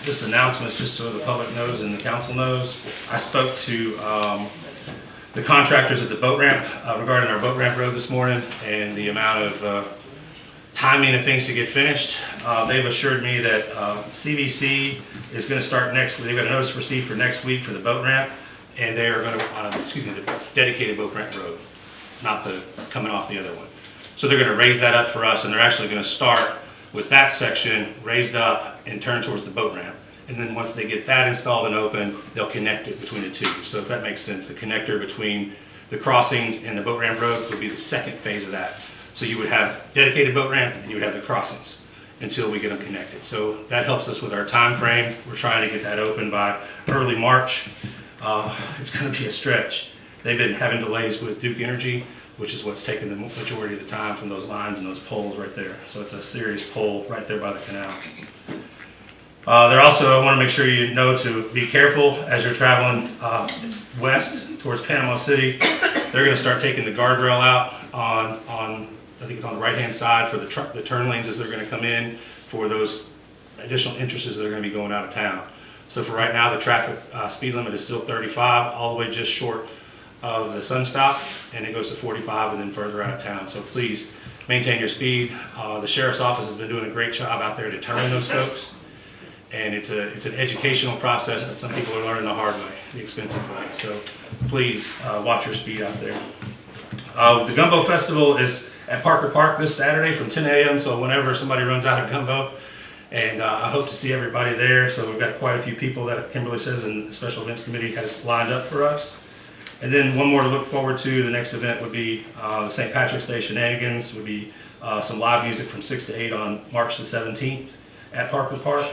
just announcements, just so the public knows and the council knows. I spoke to the contractors at the boat ramp regarding our boat ramp road this morning and the amount of timing of things to get finished. They've assured me that CVC is going to start next week. They've got a notice received for next week for the boat ramp, and they are going to, the dedicated boat ramp road, not the coming off the other one. So they're going to raise that up for us, and they're actually going to start with that section raised up and turn towards the boat ramp. And then once they get that installed and open, they'll connect it between the two. So if that makes sense, the connector between the crossings and the boat ramp road would be the second phase of that. So you would have dedicated boat ramp and you would have the crossings until we get them connected. So that helps us with our time frame. We're trying to get that open by early March. It's going to be a stretch. They've been having delays with Duke Energy, which is what's taken the majority of the time from those lines and those poles right there. So it's a serious pole right there by the canal. They're also, I want to make sure you know to be careful as you're traveling west towards Panama City. They're going to start taking the guardrail out on I think it's on the right-hand side for the turn lanes as they're going to come in for those additional entrances that are going to be going out of town. So for right now, the traffic speed limit is still 35, all the way just short of the sun stop, and it goes to 45 and then further out of town. So please maintain your speed. The sheriff's office has been doing a great job out there deterring those folks. And it's an educational process that some people are learning the hard way, the expensive way. So please watch your speed out there. The Gumbo Festival is at Parker Park this Saturday from 10 a.m. So whenever somebody runs out of gumbo, and I hope to see everybody there. So we've got quite a few people that Kimberly says and the Special Events Committee has lined up for us. And then one more to look forward to, the next event would be the St. Patrick's Day Shenanigans, would be some live music from 6 to 8 on March the 17th at Parker Park.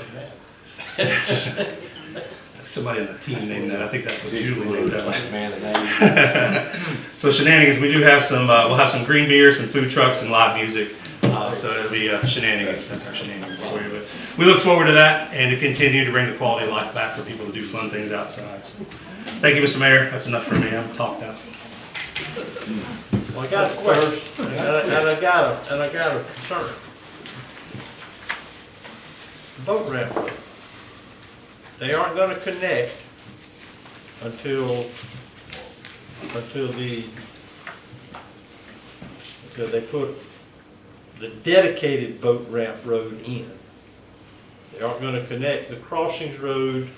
Somebody on the team named that. I think that was Julie named that. So Shenanigans, we do have some, we'll have some green beer, some food trucks, and live music. So it'll be Shenanigans. That's our Shenanigans for you. But we look forward to that and to continue to bring the quality of life back for people to do fun things outside. So, thank you, Mr. Mayor. That's enough for me. I'm talked out. Well, I got a question, and I got a concern. Boat ramp. They aren't going to connect until they put the dedicated boat ramp road in. They aren't going to connect the crossings road.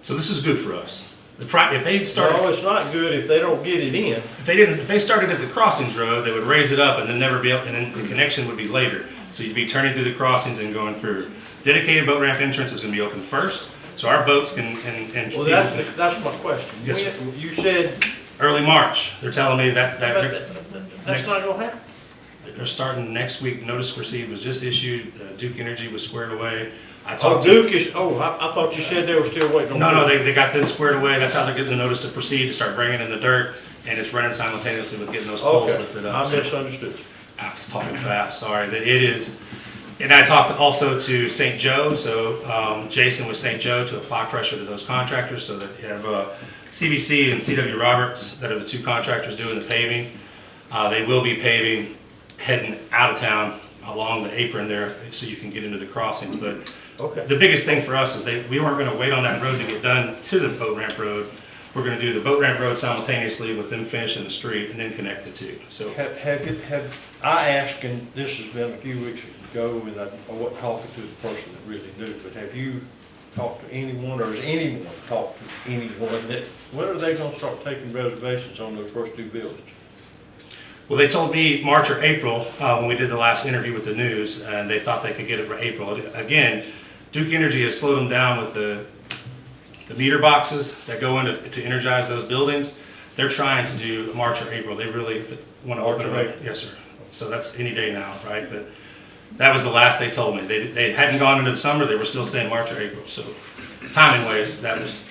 So this is good for us. If they started, no, it's not good if they don't get it in. If they started at the crossings road, they would raise it up and then never be able, and then the connection would be later. So you'd be turning through the crossings and going through. Dedicated boat ramp entrance is going to be open first, so our boats can and well, that's my question. Yes, you said early March. They're telling me that that's not going to happen. They're starting next week. Notice received was just issued. Duke Energy was squared away. I Oh, talked to. Duke is, I thought you said they were still waiting on. No, Duke. they got them squared away. That's how they're getting the notice to proceed, to start bringing in the dirt, and it's running simultaneously with getting those poles Okay, lifted up. I So- misunderstood. I was talking fast, sorry. That it is, and I talked also to St. Joe, so Jason with St. Joe to apply pressure to those contractors so that you have CBC and CW Roberts that are the two contractors doing the paving. They will be paving heading out of town along the apron there so you can get into the crossings. But Okay. the biggest thing for us is we weren't going to wait on that road to get done to the boat ramp road. We're going to do the boat ramp road simultaneously with them finishing the street and then connect the two. So Have I asked, and this has been a few weeks ago, and I wasn't talking to the person that really knew, but have you talked to anyone, or has anyone talked to anyone that, when are they gonna start taking reservations on those first two buildings? Well, they told me March or April when we did the last interview with the news, and they thought they could get it for April. Again, Duke Energy has slowed them down with the meter boxes that go in to energize those buildings. They're trying to do March or April. They really want to March open or it up. April. Yes, sir. So that's any day now, right? But that was the last they told me. They hadn't gone into the summer. They were still saying March or April. So timing ways, that was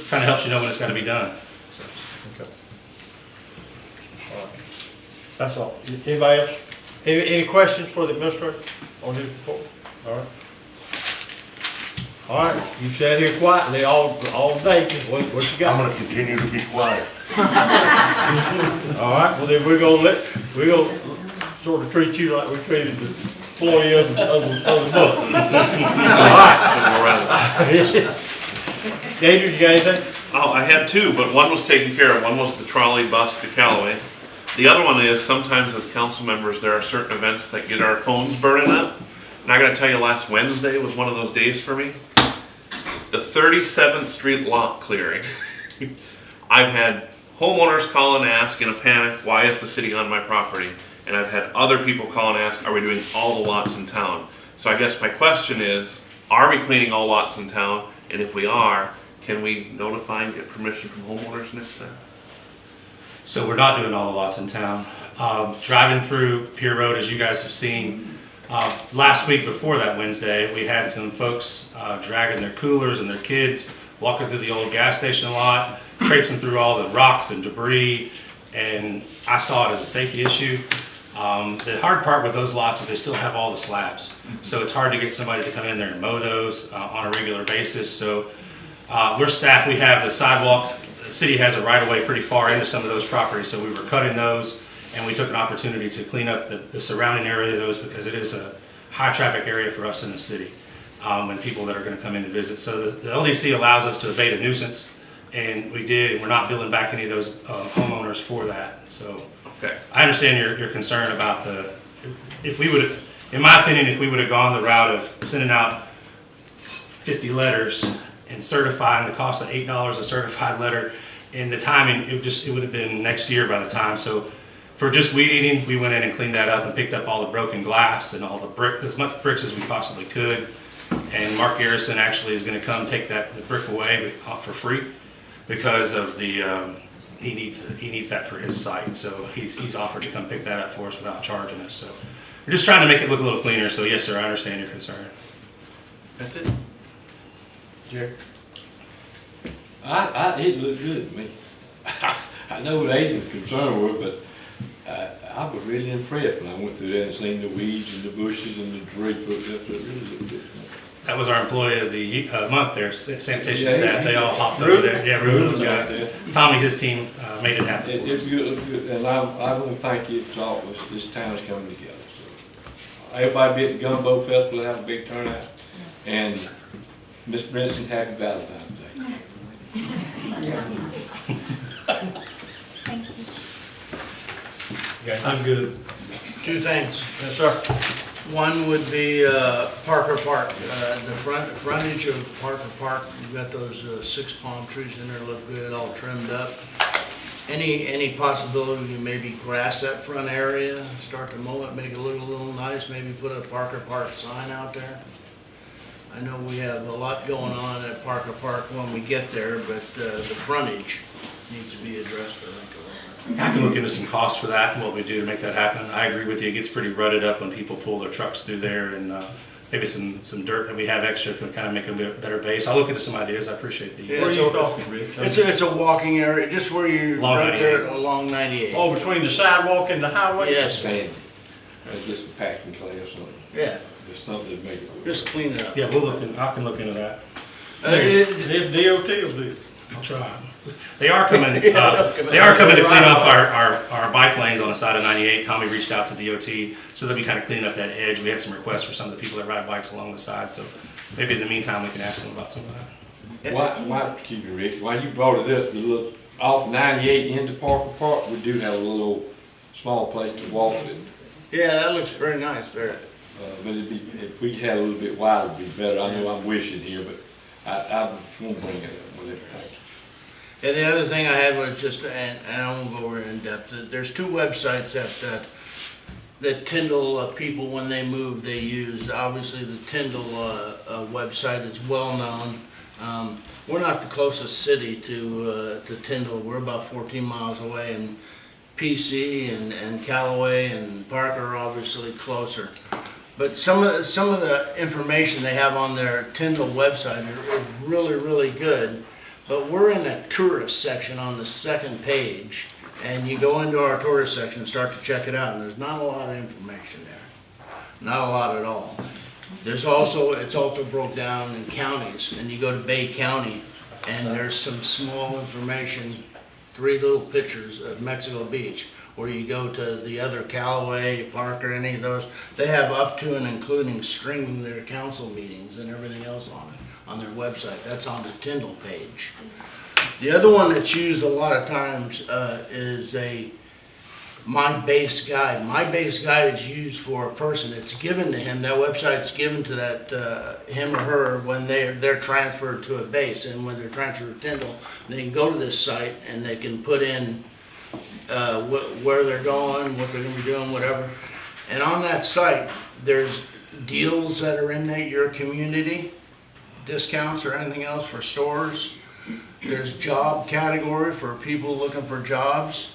kind of helps you know when it's got to be done. So. Okay. All right. That's all. Anybody else? Any questions for the administrator on this report? All right. All right, you sat here quietly all day. What you got? I'm gonna continue to be quiet. All right, well then we're gonna sort of treat you like we treated the employee of the month. All right. Gator, you got anything? Oh, I had two, but one was taken care of. One was the trolley bus to Callaway. The other one is sometimes as council members, there are certain events that get our phones burning up. And I gotta tell you, last Wednesday was one of those days for me. The 37th Street lot clearing. I've had homeowners call and ask in a panic, why is the city on my property? And I've had other people call and ask, are we doing all the lots in town? So I guess my question is, are we cleaning all lots in town? And if we are, can we notify and get permission from homeowners next time? So we're not doing all the lots in town. Driving through Pier Road, as you guys have seen, last week before that Wednesday, we had some folks dragging their coolers and their kids, walking through the old gas station lot, traipsing through all the rocks and debris, and I saw it as a safety issue. The hard part with those lots is they still have all the slabs, so it's hard to get somebody to come in there and mow those on a regular basis. So we're staffed, we have the sidewalk, the city has a right-of-way pretty far into some of those properties, so we were cutting those, and we took an opportunity to clean up the surrounding area of those because it is a high-traffic area for us in the city, and people that are going to come in and visit. So the LDC allows us to abate a nuisance, and we did, and we're not billing back any of those homeowners for that. So okay. I understand your concern about if we would, in my opinion, if we would have gone the route of sending out 50 letters and certifying, the cost of $8 a certified letter, and the timing, it would have been next year by the time. So for just weed eating, we went in and cleaned that up and picked up all the broken glass and all the as much bricks as we possibly could. And Mark Garrison actually is going to come take the brick away for free because of the he needs that for his site. So he's offered to come pick that up for us without charging us. So we're just trying to make it look a little cleaner. So yes, sir, I understand your concern. That's it. Jerry? It looked good to me. I know what Aiden's concerned with, but I was really impressed when I went through there and seen the weeds and the bushes and the debris put up. It really looked good. That was our employee of the month there, sanitation Yeah, staff. They all hopped over there. Yeah, Ruben was out there. there. Tommy, his team made it happen. It's good, it's good, and I want to thank you for all this town's coming together. So, everybody be at the Gumbo Festival, have a big turnout, and Miss Brinson, happy Valentine's Day. Thank you. I'm good. Two things. Yes, sir. One would be Parker Park. The frontage of Parker Park, you've got those 6 palm trees in there, look good, all trimmed up. Any possibility to maybe grass that front area, start to mow it, make it look a little nice, maybe put a Parker Park sign out there? I know we have a lot going on at Parker Park when we get there, but the frontage needs to be addressed, I think. I can look into some costs for that and what we do to make that happen. I agree with you. It gets pretty rutted up when people pull their trucks through there, and maybe some dirt that we have extra can kind of make a bit better base. I'll look into some ideas. I appreciate the. Yeah, Where are it's you a- talking, Rich? It's a walking area, just where you're Along right there 98. along 98. Oh, between the sidewalk and the highway? Yes, Sandy, that's just a packing clay or something, yeah, just something to make it. just clean it up. Yeah, I can look into that. If DOT will do it. I'll try. They are coming, they are coming to clean off our bike lanes on the side of 98. Tommy reached out to DOT, so they'll be kind of cleaning up that edge. We had some requests for some of the people that ride bikes along the side, so maybe in the meantime, we can ask them about some of that. Why, keep it Rick, while you brought it up, the little, off 98 into Parker Park, we do have a little small place to walk it. Yeah, that looks very nice there. But it'd be, if we had a little bit wider, it'd be better. I know I'm wishing here, but I won't bring it up with everything. Yeah, the other thing I had was just, and I won't go over it in depth, there's two websites that Tyndall people, when they move, they use. Obviously, the Tyndall website is well-known. We're not the closest city to Tyndall. We're about 14 miles away, and PC and Callaway and Parker are obviously closer. But some of the information they have on their Tyndall website is really, really good. But we're in that tourist section on the second page, and you go into our tourist section and start to check it out, and there's not a lot of information there. Not a lot at all. It's also broke down in counties, and you go to Bay County, and there's some small information, 3 little pictures of Mexico Beach. Or you go to the other Callaway, Parker, any of those, they have up to and including streaming their council meetings and everything else on it, on their website. That's on the Tyndall page. The other one that's used a lot of times is a My Base Guide. My Base Guide is used for a person. It's given to him. That website's given to that him or her when they're transferred to a base. And when they're transferred to Tyndall, they can go to this site and they can put in where they're going, what they're going to be doing, whatever. And on that site, there's deals that are in your community, discounts or anything else for stores. There's job category for people looking for jobs.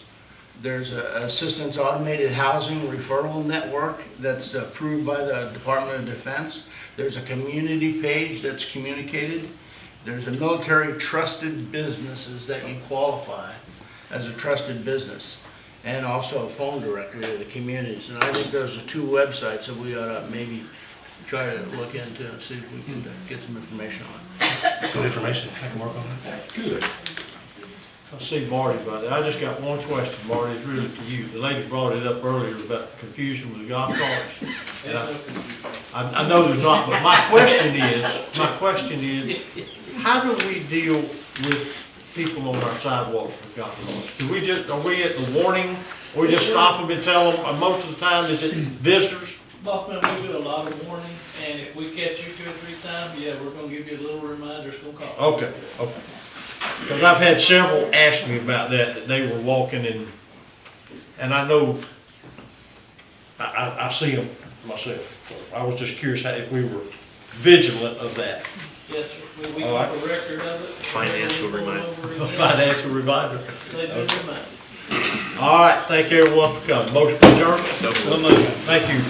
There's a Assistance Automated Housing Referral Network that's approved by the Department of Defense. There's a community page that's communicated. There's a military trusted businesses that you qualify as a trusted business, and also a phone directory of the communities. And I think those are 2 websites that we ought to maybe try to look into and see if we can get some information on. Good information. I can work on that. Good. I see Marty about that. I just got one question, Marty, it's really for you. The lady brought it up earlier about confusion with golf carts. And I know there's not, but my question is, how do we deal with people on our sidewalks with golf carts? Are we at the warning, or we just stop them and tell them, most of the time, is it visitors? Buckman, we do a lot of warning, and if we catch you 2 or 3 times, yeah, we're gonna give you a little reminder, it's gonna call. Okay. Because I've had several ask me about that they were walking and I know, I see them myself. I was just curious if we were vigilant of that. Yes, sir. We keep All right. a record of it. Financial reminder. Financial reminder. They do remind. All right, thank everyone for coming. Motion adjourned. So moved. Thank you.